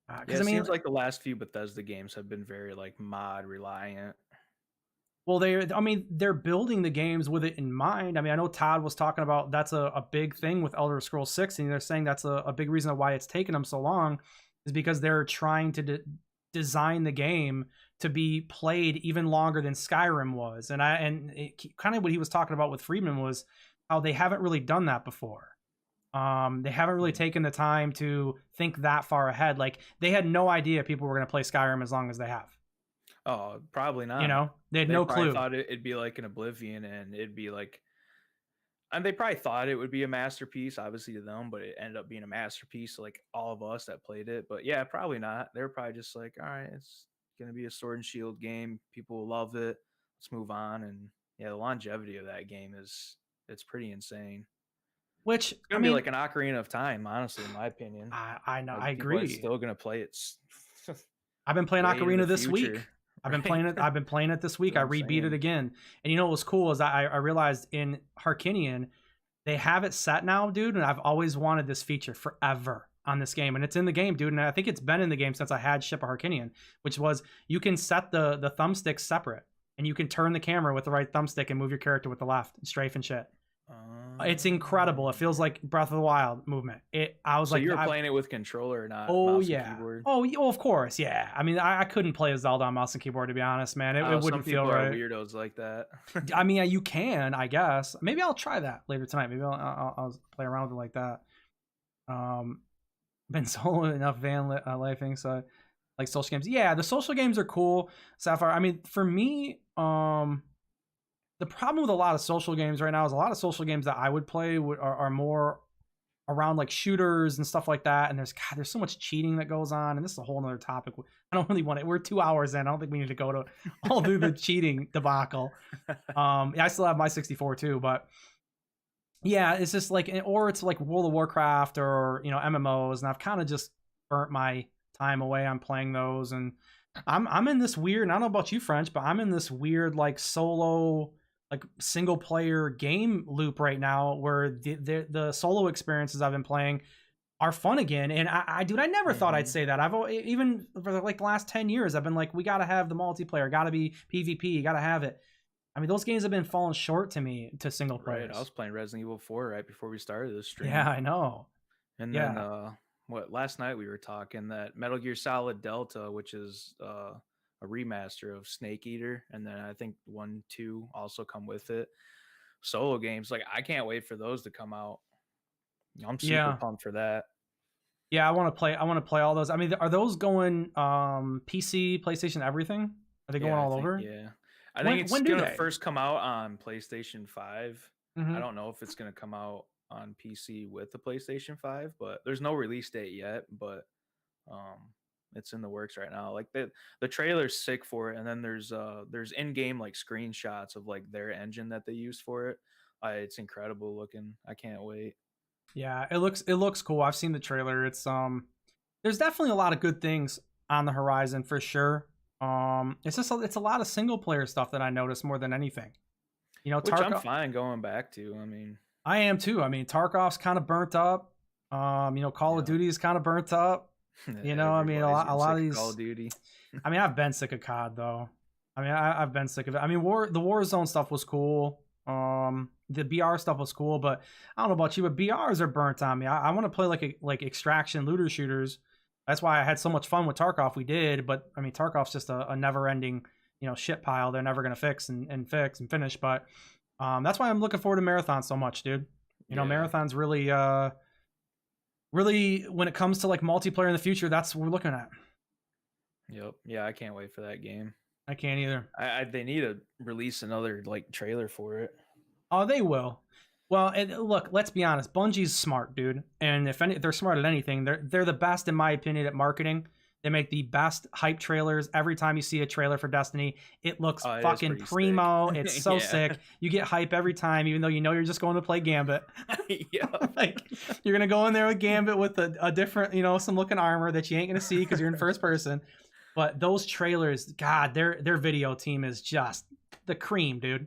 Yeah, Because I it mean, seems like the last few Bethesda games have been very like mod reliant. well, they're building the games with it in mind. I mean, I know Todd was talking about that's a big thing with Elder Scrolls 6, and they're saying that's a big reason why it's taken them so long is because they're trying to design the game to be played even longer than Skyrim was. Kind of what he was talking about with Friedman was how they haven't really done that before. They haven't really Mm. taken the time to think that far ahead. Like they had no idea people were going to play Skyrim as long as they have. Oh, probably You not. know, they had They no probably clue. thought it'd be like an Oblivion, and it'd be like, and they probably thought it would be a masterpiece, obviously to them, but it ended up being a masterpiece, to, like all of us that played it. But yeah, probably not. They're probably just like, all right, it's gonna be a sword and shield game. People will love it. Let's move on. And yeah, the longevity of that game is it's pretty insane. Which It's I gonna be mean, like an Ocarina of Time, honestly, in my opinion. I know Like I people are agree. still gonna play it I've been playing way into the Ocarina this week. future, right? I've been playing it this That's week. what I I'm rebeat it saying. again. And you know what was cool is I realized in Harkinian they have it set now, dude. And I've always wanted this feature forever on this game, and it's in the game, dude. And I think it's been in the game since I had Ship of Harkinian, which was you can set the thumbsticks separate, and you can turn the camera with the right thumbstick and move your character with the left, strafe and shit. It's incredible. It feels Um, like Breath of the Wild movement. I was so like, you were playing it with controller, not oh mouse and yeah. keyboard. Oh, oh, of course, yeah. I mean, I couldn't play a Zelda on mouse and keyboard to be honest, man. It Some wouldn't feel people are right. weirdos like that. I mean, you can, I guess. Maybe I'll try that later tonight. Maybe I'll play around with it like that. Um, been solo enough lifing, so like social games. Yeah, the social games are cool. Sapphire. I mean, for me, the problem with a lot of social games right now is a lot of social games that I would play are more around like shooters and stuff like that. And there's so much cheating that goes on, and this is a whole nother topic. I don't really want it. We're 2 hours in. I don't think we need to go to all through the cheating debacle. Yeah, I still have my 64 too, but yeah, it's just like, or it's like World of Warcraft or MMOs, and I've kind of just burnt my time away on playing those. And I'm in this weird. And I don't know about you, French, but I'm in this weird like solo, like single player game loop right now, where the solo experiences I've been playing are fun again. And dude, I never thought I'd Hmm. say that. Even for like the last 10 years, I've been like, we got to have the multiplayer, got to be PvP, got to have it. I mean, those games have been falling short to me to single Right, I players. was playing Resident Evil 4 right before we started this Yeah, stream, I know. and then Yeah, what? Last night we were talking that Metal Gear Solid Delta, which is a remaster of Snake Eater, and then I think 1, 2 also come with it. Solo games, like I can't wait for those to come out. I'm super yeah, pumped for that. yeah. I want to play. I want to play all those. I mean, are those going PC, PlayStation, everything? Are they going Yeah, I all think over? yeah. I think it's When do gonna they? first come out on PlayStation 5. I Hmm. don't know if it's gonna come out on PC with the PlayStation 5, but there's no release date yet, but um it's in the works right now. Like the trailer's sick for it, and then there's in-game like screenshots of like their engine that they used for it. It's incredible looking. I can't wait. Yeah, it looks cool. I've seen the trailer. There's definitely a lot of good things on the horizon for sure. It's a lot of single player stuff that I notice more than anything. Which I'm Tarkov. fine going back to. I mean, I am too. I mean, Tarkov's kind of burnt up. Call of yeah. Duty is kind of burnt up. You know, I mean, Everybody's a getting lot sick of of Call of these. Duty. I mean, I've been sick of COD though. I mean, I've been sick of it. I mean, the Warzone stuff was cool. The BR stuff was cool, but I don't know about you, but BRs are burnt on me. I want to play like extraction looter shooters. That's why I had so much fun with Tarkov. We did, but I mean, Tarkov's just a never ending, shit pile. They're never gonna fix and fix and finish. But that's why I'm looking forward to Marathon so much, dude. Yeah. Marathon's really when it comes to like multiplayer in the future, that's what we're looking at. Yep. Yeah, I can't wait for that game. I can't either. They need to release another like trailer for it. Oh, they will. Well, and look, let's be honest. Bungie's smart, dude. And if they're smart at anything, they're the best in my opinion at marketing. They make the best hype trailers. Every time you see a trailer for Destiny, it looks Oh, it is fucking pretty sick. primo. It's so Yeah. sick. You get hype every time, even though you know you're just going to play Gambit. Yep. Like you're gonna go in there with Gambit with a different, some looking armor that you ain't gonna see because you're in first person. But those trailers, God, their video team is just the cream, dude.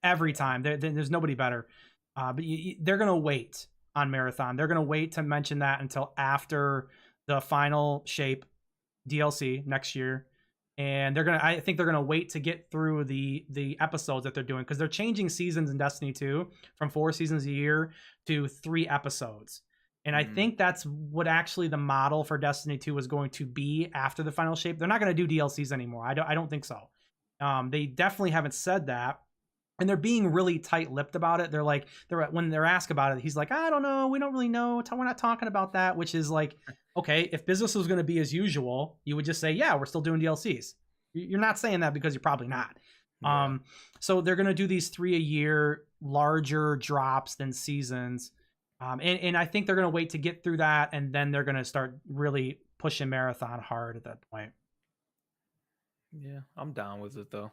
Every time there's nobody better. But they're gonna wait on Marathon. They're gonna wait to mention that until after the final shape DLC next year, and I think they're gonna wait to get through the episodes that they're doing because they're changing seasons in Destiny 2 from 4 seasons a year to 3 episodes. And I think that's what actually the model for Destiny 2 is going to be after the final shape. They're not going to do DLCs anymore. I don't think so. They definitely haven't said that. And they're being really tight-lipped about it. When they're asked about it, he's like, I don't know. We don't really know. We're not talking about that, which is like, okay, if business was going to be as usual, you would just say, yeah, we're still doing DLCs. You're not saying that because you're probably not. Yeah. So they're going to do these 3 a year, larger drops than seasons. And I think they're going to wait to get through that, and then they're going to start really pushing Marathon hard at that point. Yeah, I'm down with it though.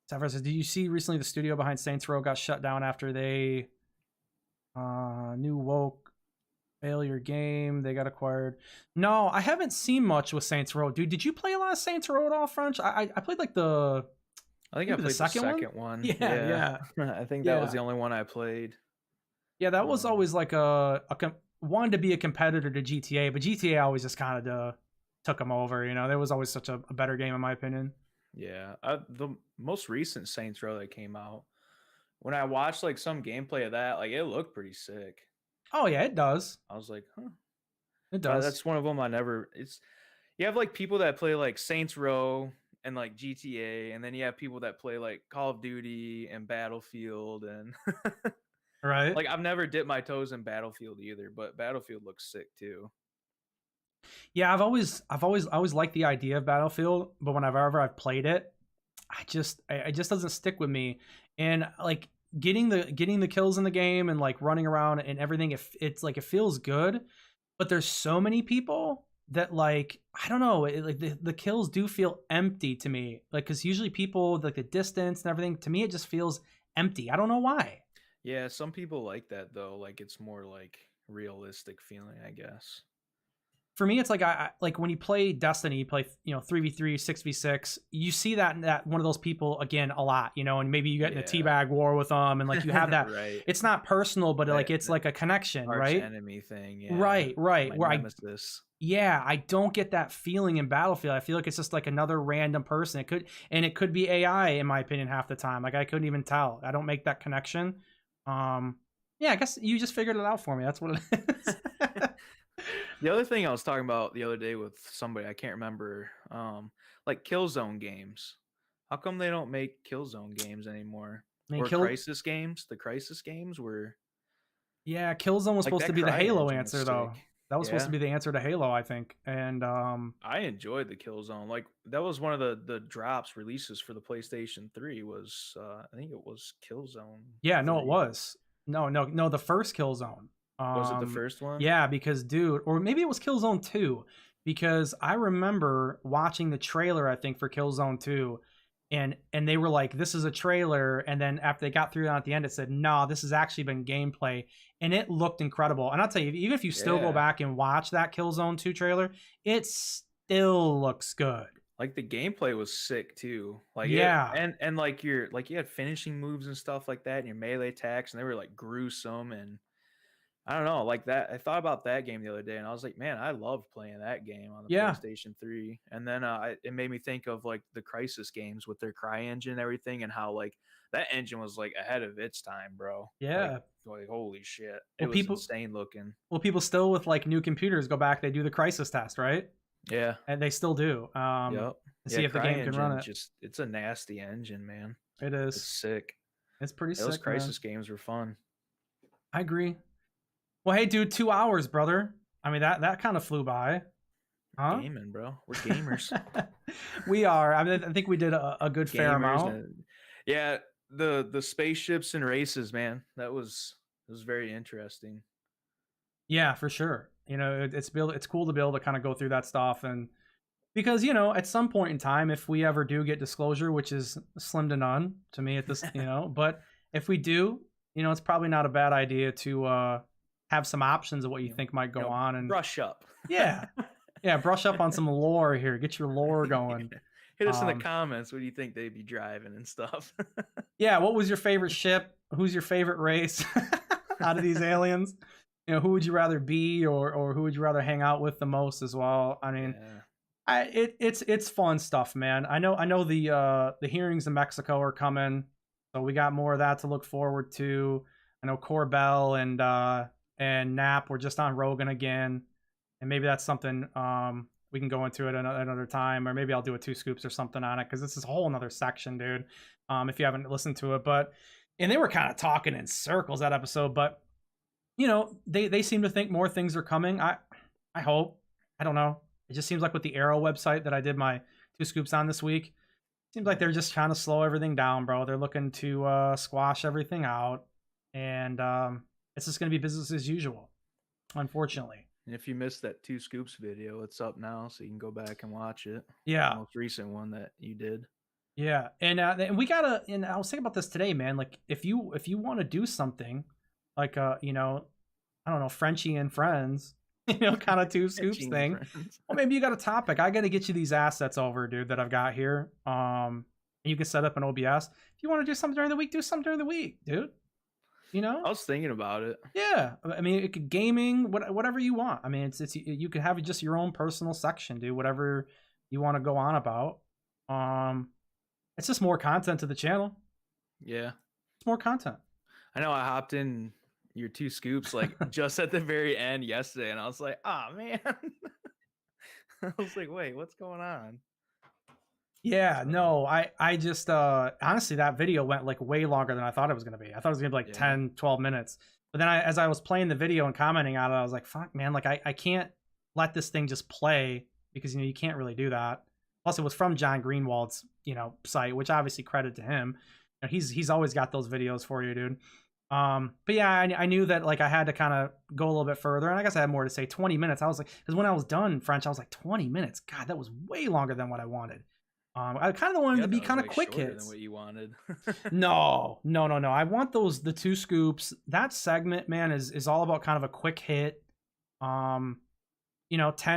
Severus says, did you see recently the studio behind Saints Row got shut down after they new woke failure game they got acquired? No, I haven't seen much with Saints Row. Dude, did you play a lot of Saints Row at all, French? I played like I think I maybe played the second one. Yeah. I think that was Yeah. the only one I played. Yeah, that was always like wanted to be a competitor to GTA, but GTA always just kind of took them over. There was always such a better game in my opinion. Yeah, the most recent Saints Row that came out, when I watched like some gameplay of that, like it looked pretty sick. Oh yeah, it does. I was like, huh. It does. That's one of them. You have like people that play like Saints Row and like GTA, and then you have people that play like Call of Duty and Battlefield, and Right. like I've never dipped my toes in Battlefield either, but Battlefield looks sick too. Yeah, I always liked the idea of Battlefield, but whenever I've played it, it just doesn't stick with me. And like getting the kills in the game and like running around and everything, if it's like it feels good, but there's so many people that like I don't know, like the kills do feel empty to me. Like because usually people like the distance and everything to me it just feels empty. I don't know why. Yeah, some people like that though. Like it's more like realistic feeling, I guess. For me, it's like I like when you play Destiny, you play 3v3, 6v6. You see that one of those people again a lot, and maybe you get in a teabag war with them, and like you have that. Right. It's not personal, but like it's That like a connection, arch right? enemy thing. Yeah. Right. My Where nemesis. I don't get that feeling in Battlefield. I feel like it's just like another random person. It could be AI in my opinion half the time. Like I couldn't even tell. I don't make that connection. Yeah, I guess you just figured it out for me. That's what it is. The other thing I was talking about the other day with somebody, I can't remember, like Killzone games. How come they don't make Killzone games anymore? I mean, Or Crisis games? The Crisis games were yeah, Killzone was like supposed that to be the cry Halo engine was answer though. sick. That was supposed to Yeah. be the answer to Halo, I think. And I enjoyed the Killzone. Like that was one of the drops releases for the PlayStation 3 was I think it was Killzone yeah, no, it 3. was. No, the first Killzone. Was it the first one? Yeah, because dude, or maybe it was Killzone 2, because I remember watching the trailer, I think, for Killzone 2, and they were like, this is a trailer, and then after they got through it at the end, it said, no, this has actually been gameplay, and it looked incredible. And I'll tell you, even if you still go Yeah. back and watch that Killzone 2 trailer, it still looks good. Like the gameplay was sick too. Like Yeah. and like you had finishing moves and stuff like that, and your melee attacks, and they were like gruesome, and I don't know, like that. I thought about that game the other day, and I was like, man, I love playing that game on the Yeah, PlayStation 3. And then it made me think of like the Crisis games with their Cry engine and everything, and how like that engine was like ahead of its time, bro. yeah. Like holy shit, it Well, was people, insane looking. well, people still with like new computers go back. They do the crisis test, right? Yeah, And they still do. yep, To yeah. see if the Cry game can run engine, it. just it's a nasty engine, man. It It's is. sick. It's pretty Yeah, those sick, man. Crisis games were fun. I agree. Well, hey, dude, 2 hours, brother. I mean that kind of flew by, huh? Gaming, bro. We're gamers. We are. I mean, I think we did a good fair Gamers amount. and yeah, the spaceships and races, man. That was very interesting. Yeah, for sure. It's cool to be able to kind of go through that stuff, and because at some point in time, if we ever do get disclosure, which is slim to none to me at this, but if we do, it's probably not a bad idea to have some options of what you think might go on, and brush up. yeah, yeah, brush up on some lore here, get your lore going. Hit us in the comments. What do you think they'd be driving and stuff? Yeah, what was your favorite ship? Who's your favorite race out of these aliens? Who would you rather be, or who would you rather hang out with the most as well? I mean, it's fun stuff, man. I know the hearings in Mexico are coming, so we got more of that to look forward to. I know Corbell and Knapp were just on Rogan again, and maybe that's something we can go into it another time, or maybe I'll do a two scoops or something on it, because this is a whole another section, dude. If you haven't listened to it, and they were kind of talking in circles that episode, but they seem to think more things are coming. I hope. I don't know. It just seems like with the Arrow website that I did my two scoops on this week, seems like they're just trying to slow everything down, bro. They're looking to squash everything out, and it's just going to be business as usual, unfortunately. And if you missed that two scoops video, it's up now, so you can go back and watch it. Yeah, the most recent one that you did. Yeah, and we gotta. And I was thinking about this today, man. Like, if you want to do something, like I don't know, Frenchie and Friends, kind of two scoops thing. Well, maybe you got a topic. I got to get you these assets over, dude, that I've got here. You can set up an OBS. If you want to do something during the week, do something during the week, dude. I was thinking about it. Yeah, I mean, it could gaming, whatever you want. I mean, it's you could have just your own personal section, dude. Whatever you want to go on about. It's just more content to the channel. Yeah, it's more content. I know. I hopped in your two scoops like just at the very end yesterday, and I was like, "Oh man!" I was like, "Wait, what's going on?" Yeah, no, I just honestly, that video went like way longer than I thought it was gonna be. I thought it was gonna be like 10, 12 minutes. But then as I was playing the video and commenting on it, I was like, fuck, man, like I can't let this thing just play, because you can't really do that. Plus, it was from John Greenwald's site, which obviously credit to him. He's always got those videos for you, dude. But yeah, I knew that like I had to kind of go a little bit further, and I guess I had more to say. 20 minutes, I was like, because when I was done French, I was like, 20 minutes, God, that was way longer than what I wanted. I kind of wanted to be kind of quick hits. Than what you wanted. No. I want the two scoops. That segment, man, is all about kind of a quick hit. 10,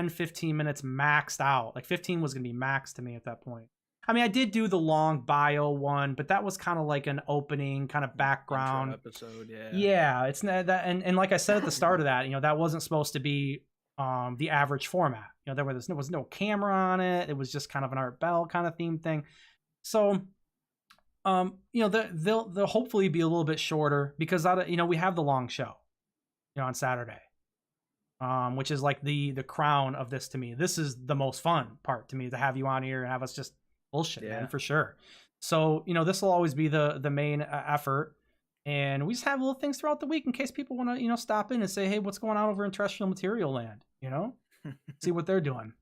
15 minutes maxed out. Like 15 was going to be max to me at that point. I mean, I did do the long bio one, but that was kind of like an opening kind of background episode. Yeah. Yeah. It's not that. And like I said at the start of that, that wasn't supposed to be the average format. There was no camera on it. It was just kind of an Art Bell kind of theme thing. So, they'll hopefully be a little bit shorter, because we have the long show, on Saturday. Which is like the crown of this to me. This is the most fun part to me, to have you on here and have us just bullshit, man, for sure. So, this will always be the main effort. And we just have little things throughout the week in case people want to, stop in and say, hey, what's going on over in Terrestrial Material Land? See what they're doing.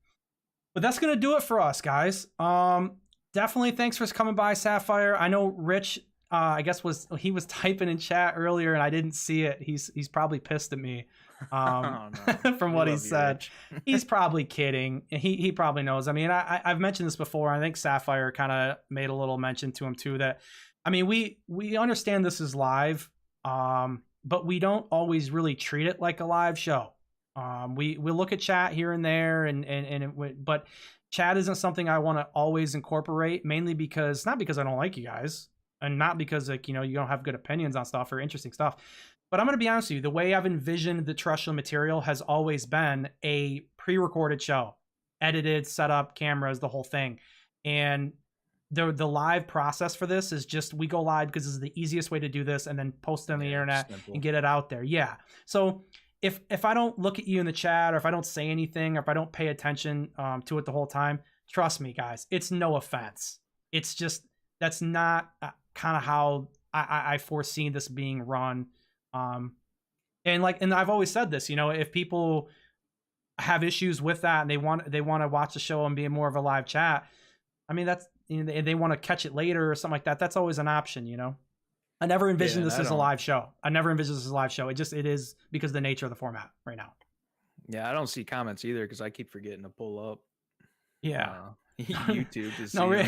But that's going to do it for us, guys. Definitely thanks for coming by, Sapphire. I know Rich, I guess he was typing in chat earlier and I didn't see it. He's probably pissed at me from what he said. He's probably kidding. He probably knows. I mean, I've mentioned this before. I think Sapphire kind of made a little mention to him too, that, I mean, we understand this is live, but we don't always really treat it like a live show. We look at chat here and there, but chat isn't something I want to always incorporate, mainly because, not because I don't like you guys, and not because like, you don't have good opinions on stuff or interesting stuff, But I'm going to be honest with you, the way I've envisioned the terrestrial material has always been a pre-recorded show, edited, set up, cameras, the whole thing. And the live process for this is just we go live because this is the easiest way to do this, and then post it on the internet simple. and get it out there. Yeah. So if I don't look at you in the chat, or if I don't say anything, or if I don't pay attention to it the whole time, trust me, guys, it's no offense. It's just that's not kind of how I foresee this being run. And I've always said this, if people have issues with that and they want to watch the show and be more of a live chat, I mean, that's, they want to catch it later or something like that. That's always an option, I never envisioned this as a live show. I never envisioned this as a live show. It is because of the nature of the format right now. Yeah, I don't see comments either because I keep forgetting to pull up. Yeah. YouTube to see. No,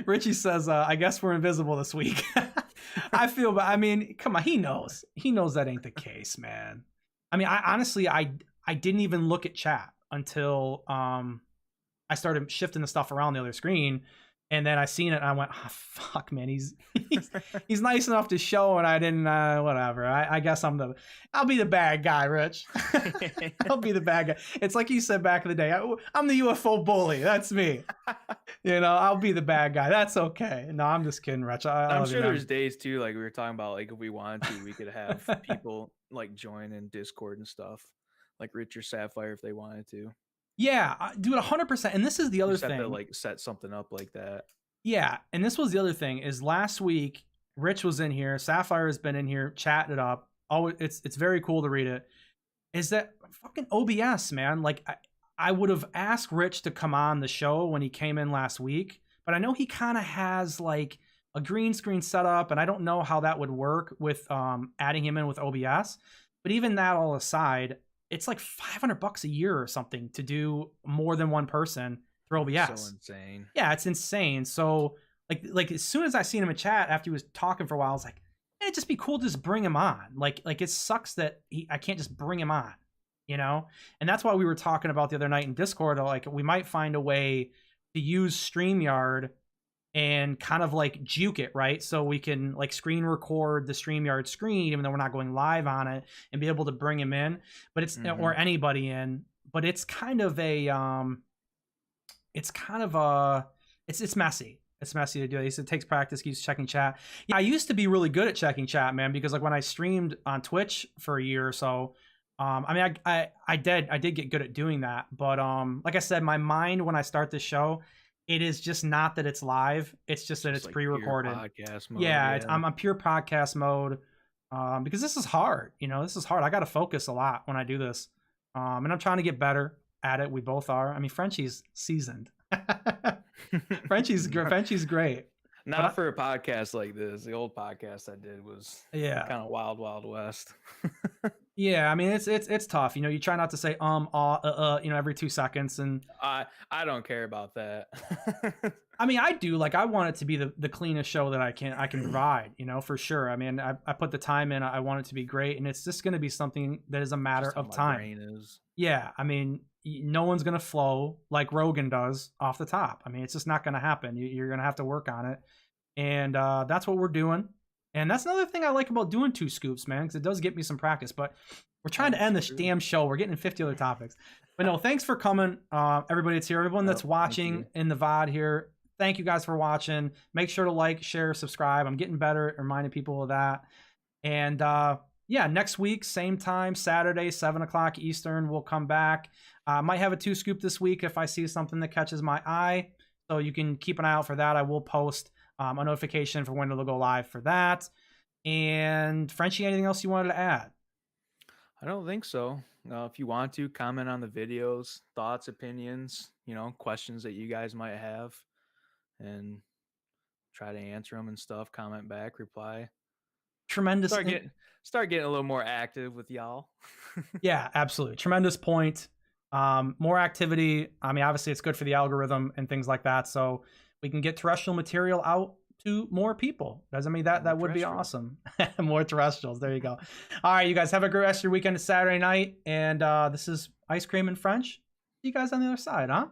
Richie says, I guess we're invisible this week. I feel, but I mean, come on, he knows that ain't the case, man. I mean, I honestly didn't even look at chat until I started shifting the stuff around the other screen, and then I seen it and I went, oh, fuck, man, he's nice enough to show, and I didn't, whatever. I guess I'll be the bad guy, Rich. I'll be the bad guy. It's like you said back in the day, I'm the UFO bully. That's me. I'll be the bad guy. That's okay. No, I'm just kidding, Rich. I'm sure there's days too, like we were talking about, like if we wanted to, we could have people like join in Discord and stuff, like Rich or Sapphire if they wanted to. Yeah, dude, 100%. And this is the other thing. Have to like set something up like that. Yeah, and this was the other thing is last week Rich was in here, Sapphire has been in here chatting it up. Always, it's very cool to read it. Is that fucking OBS, man? Like I would have asked Rich to come on the show when he came in last week, but I know he kind of has like a green screen setup, and I don't know how that would work with adding him in with OBS. But even that all aside, it's like $500 a year or something to do more than one person through OBS. So insane. Yeah, it's insane. So like as soon as I seen him in chat after he was talking for a while, I was like, man, it'd just be cool to just bring him on. Like it sucks that I can't just bring him on, And that's why we were talking about the other night in Discord, like we might find a way to use StreamYard and kind of like juke it, right? So we can like screen record the StreamYard screen, even though we're not going live on it, and be able to bring him in, but it's or anybody in. But it's kind of a it's messy. It's messy to do. He said it takes practice, keeps checking chat. Yeah, I used to be really good at checking chat, man, because like when I streamed on Twitch for a year or so, I mean, I did get good at doing that. But like I said, my mind when I start this show, it is just not that it's live. It's just that it's like pre-recorded. Podcast mode, yeah. I'm on pure podcast mode because this is hard. This is hard. I got to focus a lot when I do this, and I'm trying to get better at it. We both are. I mean, Frenchie's seasoned. Frenchie's great. Not for a podcast like this. The old podcast I did was kind of wild west. Yeah, I mean it's tough. You try not to say every 2 seconds, and I don't care about that. I mean, I do. Like, I want it to be the cleanest show that I can provide. For sure. I mean, I put the time in. I want it to be great, and it's just going to be something that is a matter of time. Yeah, I mean, no one's going to flow like Rogan does off the top. I mean, it's just not going to happen. You're going to have to work on it, and that's what we're doing. And that's another thing I like about doing 2 scoops, man, because it does get me some practice. But we're trying to end this damn show. We're getting 50 other topics. But no, thanks for coming, everybody that's here. Everyone that's watching in the VOD here, thank you guys for watching. Make sure to like, share, subscribe. I'm getting better at reminding people of that. And yeah, next week, same time, Saturday, 7 o'clock Eastern, we'll come back. Might have a 2 scoop this week if I see something that catches my eye. So you can keep an eye out for that. I will post a notification for when it'll go live for that. And Frenchie, anything else you wanted to add? I don't think so. If you want to comment on the videos, thoughts, opinions, questions that you guys might have, and try to answer them and stuff, comment back, reply. Tremendous. Start getting a little more active with y'all. Yeah, absolutely. Tremendous point. More activity. I mean, obviously it's good for the algorithm and things like that. So we can get terrestrial material out to more people. Doesn't mean that would be awesome. More terrestrials. There you go. All right, you guys have a great rest of your weekend. It's Saturday night, and this is Ice Cream and French. See you guys on the other side, huh?